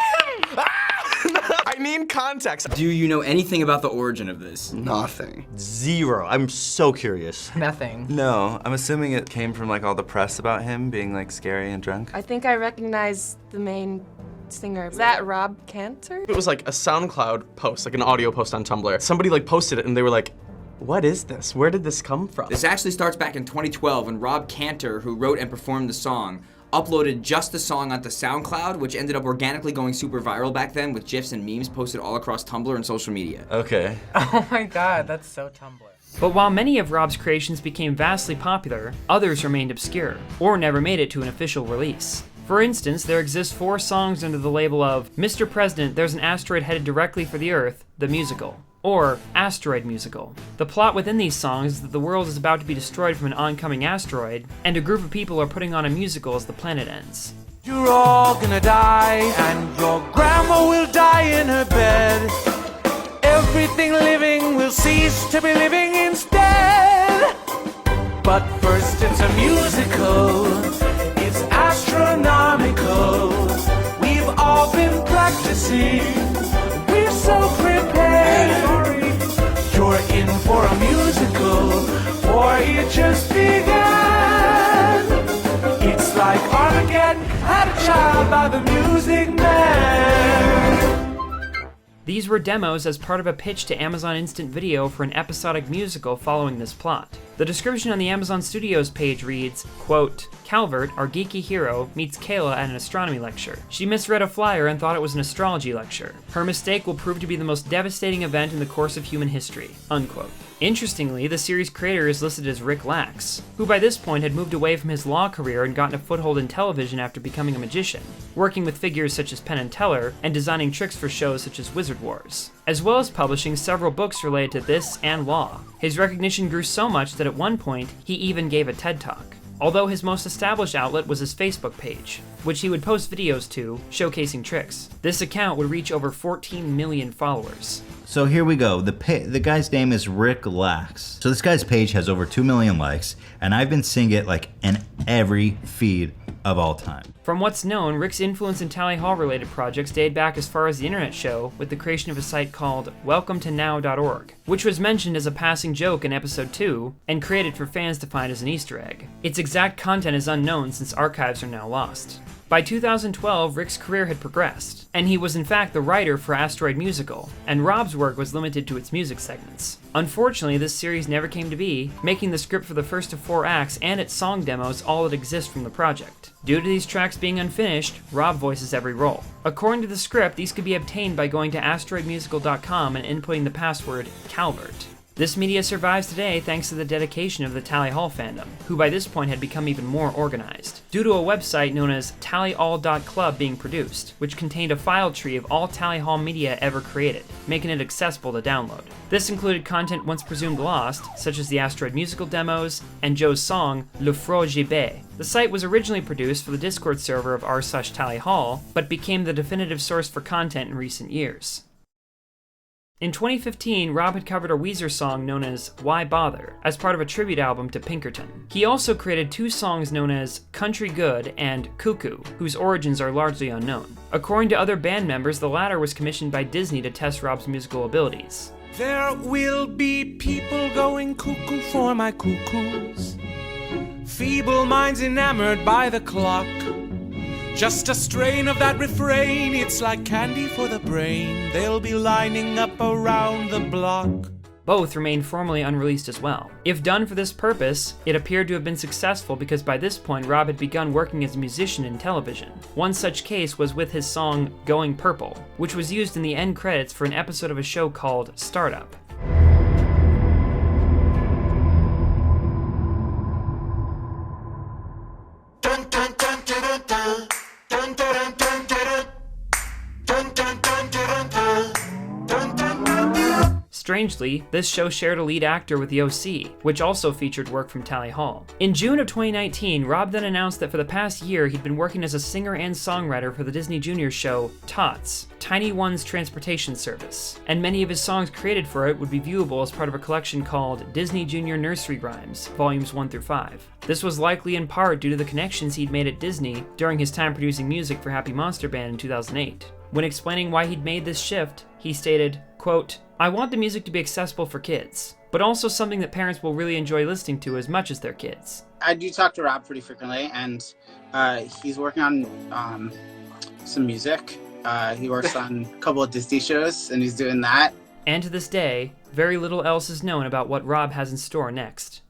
Speaker 17: I need context.
Speaker 23: Do you know anything about the origin of this?
Speaker 17: Nothing. Zero. I'm so curious.
Speaker 20: Nothing.
Speaker 24: No, I'm assuming it came from like all the press about him being like scary and drunk.
Speaker 20: I think I recognize the main singer. Is that Rob Cantor?
Speaker 17: It was like a SoundCloud post, like an audio post on Tumblr. Somebody like posted it and they were like, what is this? Where did this come from?
Speaker 23: This actually starts back in 2012 when Rob Cantor, who wrote and performed the song, uploaded just the song onto SoundCloud, which ended up organically going super viral back then with GIFs and memes posted all across Tumblr and social media.
Speaker 24: Okay.
Speaker 20: Oh my god, that's so Tumblr.
Speaker 1: But while many of Rob's creations became vastly popular, others remained obscure, or never made it to an official release. For instance, there exist 4 songs under the label of Mr. President, There's an Asteroid Headed Directly for the Earth, the musical, or Asteroid Musical. The plot within these songs is that the world is about to be destroyed from an oncoming asteroid, and a group of people are putting on a musical as the planet ends.
Speaker 3: You're all gonna die, and your grandma will die in her bed. Everything living will cease to be living instead. But first it's a musical, it's astronomical. We've all been practicing, we're so prepared. You're in for a musical, for it just began. It's like Armageddon had a child by the Music Man.
Speaker 1: These were demos as part of a pitch to Amazon Instant Video for an episodic musical following this plot. The description on the Amazon Studios page reads, quote, Calvert, our geeky hero, meets Kayla at an astronomy lecture. She misread a flyer and thought it was an astrology lecture. Her mistake will prove to be the most devastating event in the course of human history, unquote. Interestingly, the series creator is listed as Rick Lax, who by this point had moved away from his law career and gotten a foothold in television after becoming a magician, working with figures such as Penn and Teller and designing tricks for shows such as Wizard Wars, as well as publishing several books related to this and law. His recognition grew so much that at one point, he even gave a TED Talk. Although his most established outlet was his Facebook page, which he would post videos to, showcasing tricks. This account would reach over 14 million followers.
Speaker 2: So here we go. The guy's name is Rick Lax. So this guy's page has over 2 million likes, and I've been seeing it like in every feed of all time.
Speaker 1: From what's known, Rick's influence in Tally Hall related projects dated back as far as the internet show with the creation of a site called WelcomeToNow.org, which was mentioned as a passing joke in episode 2 and created for fans to find as an Easter egg. Its exact content is unknown since archives are now lost. By 2012, Rick's career had progressed, and he was in fact the writer for Asteroid Musical, and Rob's work was limited to its music segments. Unfortunately, this series never came to be, making the script for the first of 4 acts and its song demos all that exist from the project. Due to these tracks being unfinished, Rob voices every role. According to the script, these could be obtained by going to asteroidmusical.com and inputting the password Calvert. This media survives today thanks to the dedication of the Tally Hall fandom, who by this point had become even more organized, due to a website known as tallyall.club being produced, which contained a file tree of all Tally Hall media ever created, making it accessible to download. This included content once presumed lost, such as the Asteroid Musical demos and Joe's song Le Fro Gibet. The site was originally produced for the Discord server of r/Tally Hall, but became the definitive source for content in recent years. In 2015, Rob had covered a Weezer song known as Why Bother as part of a tribute album to Pinkerton. He also created 2 songs known as Country Good and Cuckoo, whose origins are largely unknown. According to other band members, the latter was commissioned by Disney to test Rob's musical abilities.
Speaker 3: There will be people going cuckoo for my cuckoos, feeble minds enamored by the clock. Just a strain of that refrain, it's like candy for the brain. They'll be lining up around the block.
Speaker 1: Both remain formally unreleased as well. If done for this purpose, it appeared to have been successful because by this point Rob had begun working as a musician in television. One such case was with his song Going Purple, which was used in the end credits for an episode of a show called Startup. Strangely, this show shared a lead actor with the OC, which also featured work from Tally Hall. In June of 2019, Rob then announced that for the past year he'd been working as a singer and songwriter for the Disney Junior show Tots, Tiny One's Transportation Service, and many of his songs created for it would be viewable as part of a collection called Disney Junior Nursery Rhymes, Volumes 1 through 5. This was likely in part due to the connections he'd made at Disney during his time producing music for Happy Monster Band in 2008. When explaining why he'd made this shift, he stated, quote, "I want the music to be accessible for kids, but also something that parents will really enjoy listening to as much as their kids."
Speaker 8: I do talk to Rob pretty frequently, and he's working on some music. He works on a couple of Disney shows, and he's doing that.
Speaker 1: And to this day, very little else is known about what Rob has in store next.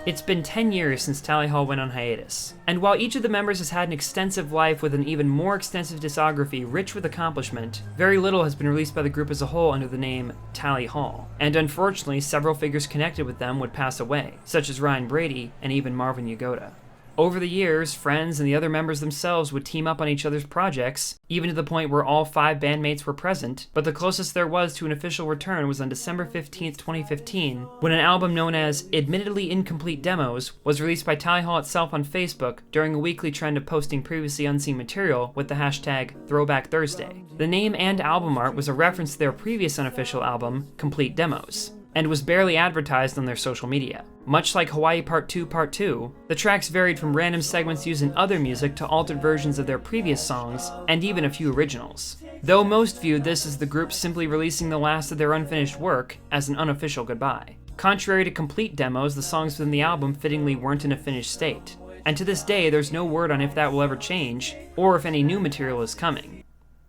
Speaker 1: It's been 10 years since Tally Hall went on hiatus, and while each of the members has had an extensive life with an even more extensive discography rich with accomplishment, very little has been released by the group as a whole under the name Tally Hall, and unfortunately several figures connected with them would pass away, such as Ryan Brady and even Marvin Yagoda. Over the years, friends and the other members themselves would team up on each other's projects, even to the point where all 5 bandmates were present, but the closest there was to an official return was on December 15th, 2015, when an album known as Admittedly Incomplete Demos was released by Tally Hall itself on Facebook during a weekly trend of posting previously unseen material with the hashtag Throwback Thursday. The name and album art was a reference to their previous unofficial album, Complete Demos, and was barely advertised on their social media. Much like Hawaii Part 2 Part 2, the tracks varied from random segments used in other music to altered versions of their previous songs, and even a few originals. Though most viewed this as the group simply releasing the last of their unfinished work as an unofficial goodbye. Contrary to Complete Demos, the songs within the album fittingly weren't in a finished state. And to this day, there's no word on if that will ever change, or if any new material is coming.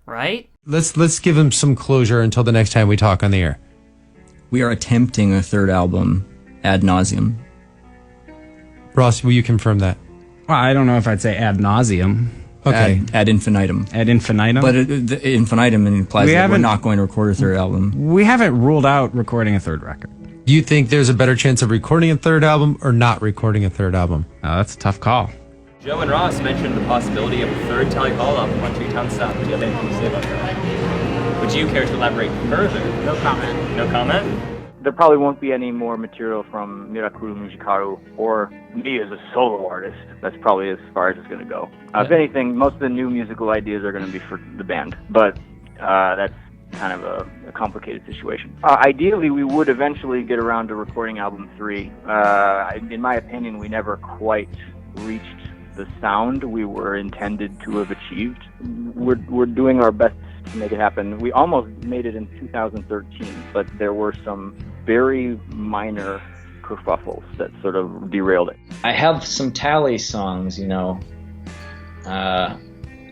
Speaker 1: Right?
Speaker 16: Let's give him some closure until the next time we talk on the air.
Speaker 9: We are attempting a third album ad nauseum.
Speaker 16: Ross, will you confirm that?
Speaker 12: Well, I don't know if I'd say ad nauseum.
Speaker 16: Okay.
Speaker 9: Ad infinitum.
Speaker 12: Ad infinitum?
Speaker 9: But infinitum implies that we're not going to record a third album.
Speaker 12: We haven't ruled out recording a third record.
Speaker 16: Do you think there's a better chance of recording a third album or not recording a third album?
Speaker 4: That's a tough call.
Speaker 11: Joe and Ross mentioned the possibility of a third Tally Hall album on Two Town South. Do you have anything to say about that? Would you care to elaborate further?
Speaker 23: No comment.
Speaker 11: No comment?
Speaker 14: There probably won't be any more material from Mirakuru Mujikaru or me as a solo artist. That's probably as far as it's going to go. If anything, most of the new musical ideas are going to be for the band, but that's kind of a complicated situation. Ideally, we would eventually get around to recording album 3. In my opinion, we never quite reached the sound we were intended to have achieved. We're doing our best to make it happen. We almost made it in 2013, but there were some very minor kerfuffles that sort of derailed it.
Speaker 19: I have some Tally songs, you know,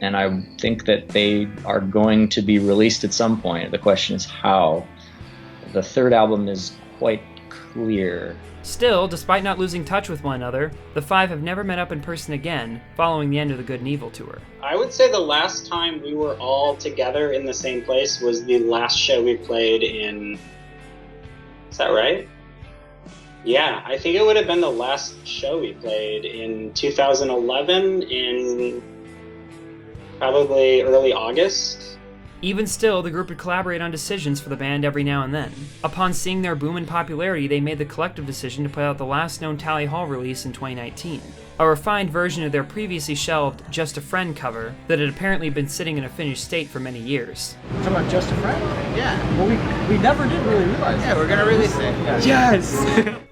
Speaker 19: and I think that they are going to be released at some point. The question is how. The third album is quite clear.
Speaker 1: Still, despite not losing touch with one another, the five have never met up in person again following the end of the Good and Evil tour.
Speaker 25: I would say the last time we were all together in the same place was the last show we played in... Is that right? Yeah, I think it would have been the last show we played in 2011 in probably early August.
Speaker 1: Even still, the group would collaborate on decisions for the band every now and then. Upon seeing their boom in popularity, they made the collective decision to put out the last known Tally Hall release in 2019. A refined version of their previously shelved Just a Friend cover that had apparently been sitting in a finished state for many years.
Speaker 26: Talking about Just a Friend?
Speaker 23: Yeah.
Speaker 26: Well, we never did really realize
Speaker 23: Yeah, we're gonna release it.
Speaker 1: Yes!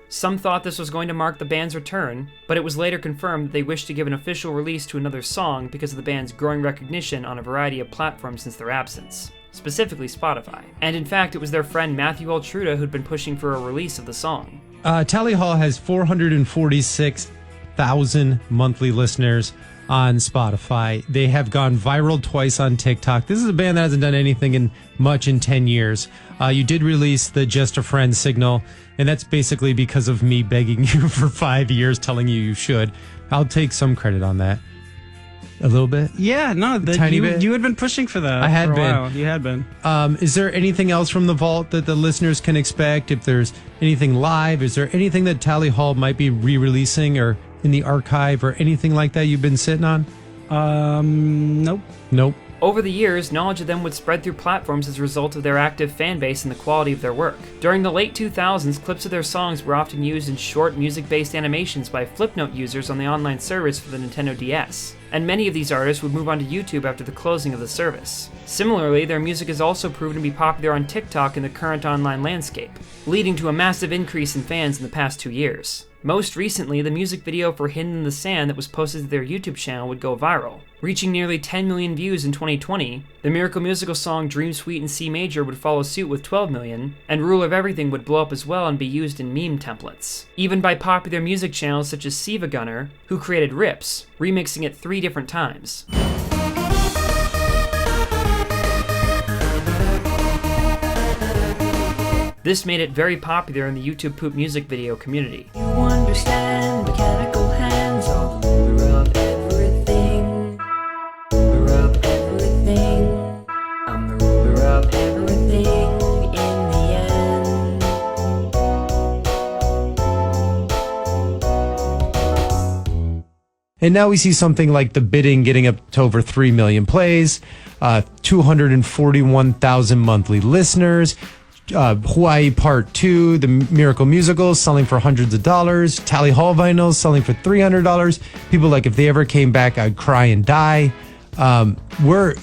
Speaker 1: Some thought this was going to mark the band's return, but it was later confirmed that they wished to give an official release to another song because of the band's growing recognition on a variety of platforms since their absence, specifically Spotify. And in fact, it was their friend Matthew Altruda who'd been pushing for a release of the song.
Speaker 16: Tally Hall has 446,000 monthly listeners on Spotify. They have gone viral twice on TikTok. This is a band that hasn't done anything in 10 years. You did release the Just a Friend single, and that's basically because of me begging you for 5 years, telling you should. I'll take some credit on that. A little bit?
Speaker 12: Yeah, no,
Speaker 16: tiny bit.
Speaker 12: You had been pushing for that.
Speaker 16: I had
Speaker 12: for a
Speaker 16: been.
Speaker 12: while. You had been.
Speaker 16: Is there anything else from the vault that the listeners can expect? If there's anything live, is there anything that Tally Hall might be re-releasing or in the archive or anything like that you've been sitting on? Nope.
Speaker 1: Over the years, knowledge of them would spread through platforms as a result of their active fan base and the quality of their work. During the late 2000s, clips of their songs were often used in short music-based animations by Flipnote users on the online service for the Nintendo DS, and many of these artists would move on to YouTube after the closing of the service. Similarly, their music has also proven to be popular on TikTok in the current online landscape, leading to a massive increase in fans in the past 2 years. Most recently, the music video for Hidden in the Sand that was posted to their YouTube channel would go viral, reaching nearly 10 million views in 2020. The Miracle Musical song Dream Suite in C Major would follow suit with 12 million, and Rule of Everything would blow up as well and be used in meme templates, even by popular music channels such as Siva Gunner, who created Rips, remixing it 3 different times. This made it very popular in the YouTube Poop music video community.
Speaker 3: You understand mechanical hands are the ruler of everything. Ruler of everything. I'm the ruler of everything in the end.
Speaker 16: And now we see something like The Bidding getting up to over 3 million plays, 241,000 monthly listeners, Hawaii Part 2, the Miracle Musical selling for hundreds of dollars, Tally Hall vinyls selling for $300. People like, if they ever came back, I'd cry and die. I hope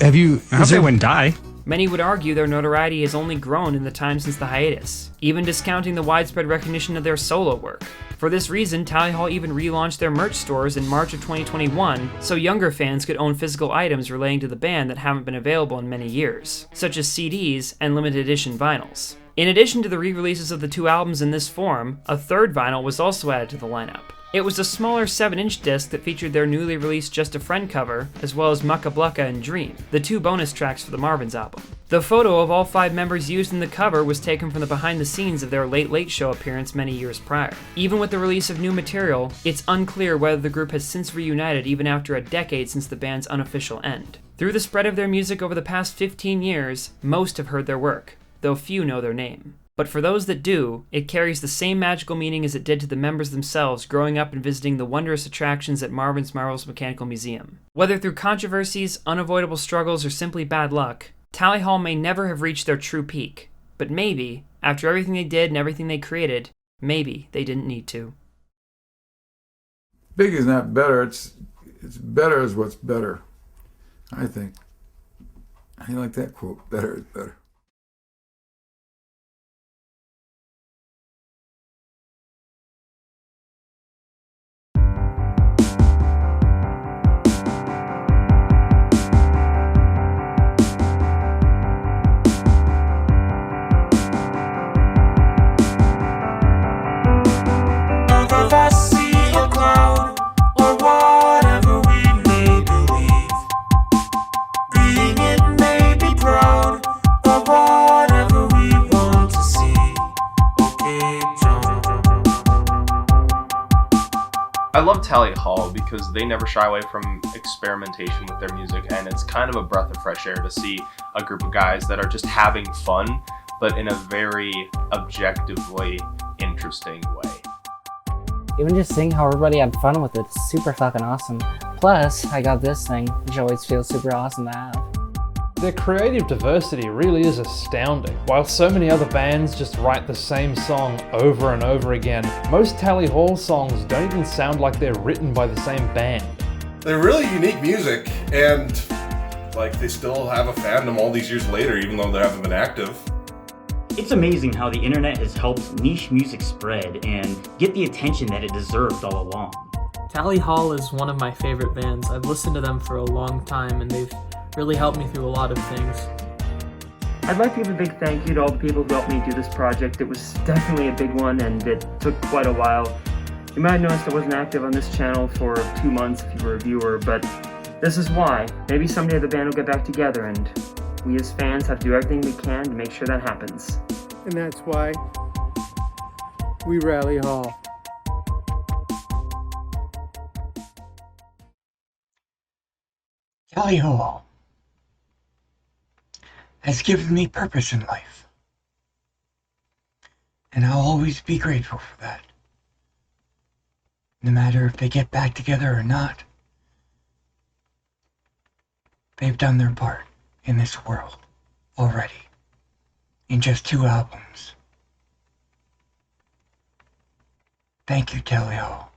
Speaker 12: they wouldn't die.
Speaker 1: Many would argue their notoriety has only grown in the time since the hiatus, even discounting the widespread recognition of their solo work. For this reason, Tally Hall even relaunched their merch stores in March of 2021, so younger fans could own physical items relating to the band that haven't been available in many years, such as CDs and limited edition vinyls. In addition to the re-releases of the 2 albums in this form, a 3rd vinyl was also added to the lineup. It was a smaller 7-inch disc that featured their newly released Just a Friend cover, as well as Mucka Blucka and Dream, the 2 bonus tracks for the Marvin's album. The photo of all 5 members used in the cover was taken from the behind the scenes of their Late Late Show appearance many years prior. Even with the release of new material, it's unclear whether the group has since reunited even after a decade since the band's unofficial end. Through the spread of their music over the past 15 years, most have heard their work, though few know their name. But for those that do, it carries the same magical meaning as it did to the members themselves growing up and visiting the wondrous attractions at Marvin's Marvel's Mechanical Museum. Whether through controversies, unavoidable struggles, or simply bad luck, Tally Hall may never have reached their true peak. But maybe, after everything they did and everything they created, maybe they didn't need to.
Speaker 4: Big is not better, it's better is what's better, I think. I like that quote, better is better.
Speaker 5: I love Tally Hall because they never shy away from experimentation with their music, and it's kind of a breath of fresh air to see a group of guys that are just having fun, but in a very objectively interesting way.
Speaker 7: Even just seeing how everybody had fun with it is super fucking awesome. Plus, I got this thing, which always feels super awesome to have.
Speaker 10: Their creative diversity really is astounding. While so many other bands just write the same song over and over again, most Tally Hall songs don't even sound like they're written by the same band.
Speaker 13: They're really unique music, and like they still have a fandom all these years later, even though they haven't been active.
Speaker 18: It's amazing how the internet has helped niche music spread and get the attention that it deserved all along.
Speaker 27: Tally Hall is one of my favorite bands. I've listened to them for a long time, and they've really helped me through a lot of things.
Speaker 1: I'd like to give a big thank you to all the people who helped me do this project. It was definitely a big one, and it took quite a while. You might have noticed I wasn't active on this channel for 2 months if you were a viewer, but this is why. Maybe someday the band will get back together, and we as fans have to do everything we can to make sure that happens.
Speaker 28: And that's why we RallyHall.
Speaker 29: Tally Hall has given me purpose in life, and I'll always be grateful for that. No matter if they get back together or not, they've done their part in this world already, in just 2 albums. Thank you, Tally Hall.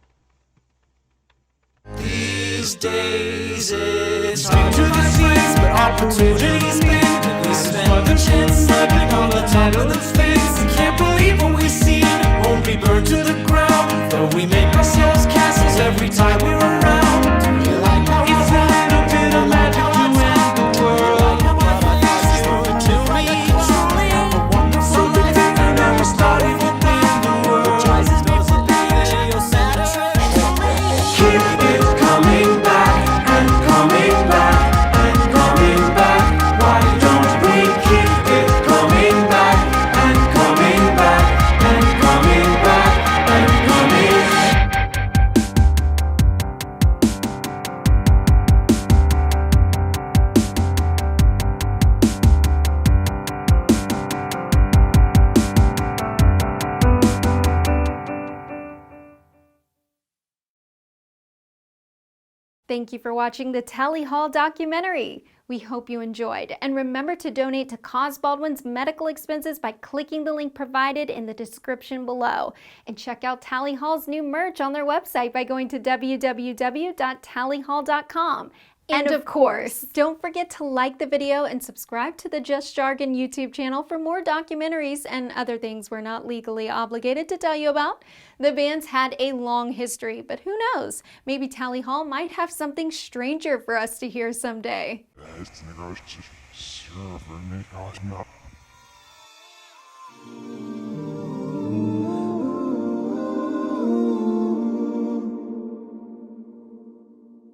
Speaker 3: These days it's hard to seize, but opportunities mean we spend the chance stepping on the top of the fence. We can't believe what we see, won't be burned to the ground, though we make ourselves castles every time we're around. It's a little bit of magic to end the world. Kill me truly, something different than we started within the world. Keep it coming back and coming back and coming back. Why don't we keep it coming back and coming back and coming back and coming?
Speaker 30: Thank you for watching the Tally Hall documentary. We hope you enjoyed. And remember to donate to Coz Baldwin's medical expenses by clicking the link provided in the description below. And check out Tally Hall's new merch on their website by going to www.tallyhall.com. And of course, don't forget to like the video and subscribe to the Just Jargon YouTube channel for more documentaries and other things we're not legally obligated to tell you about. The band's had a long history, but who knows? Maybe Tally Hall might have something stranger for us to hear someday.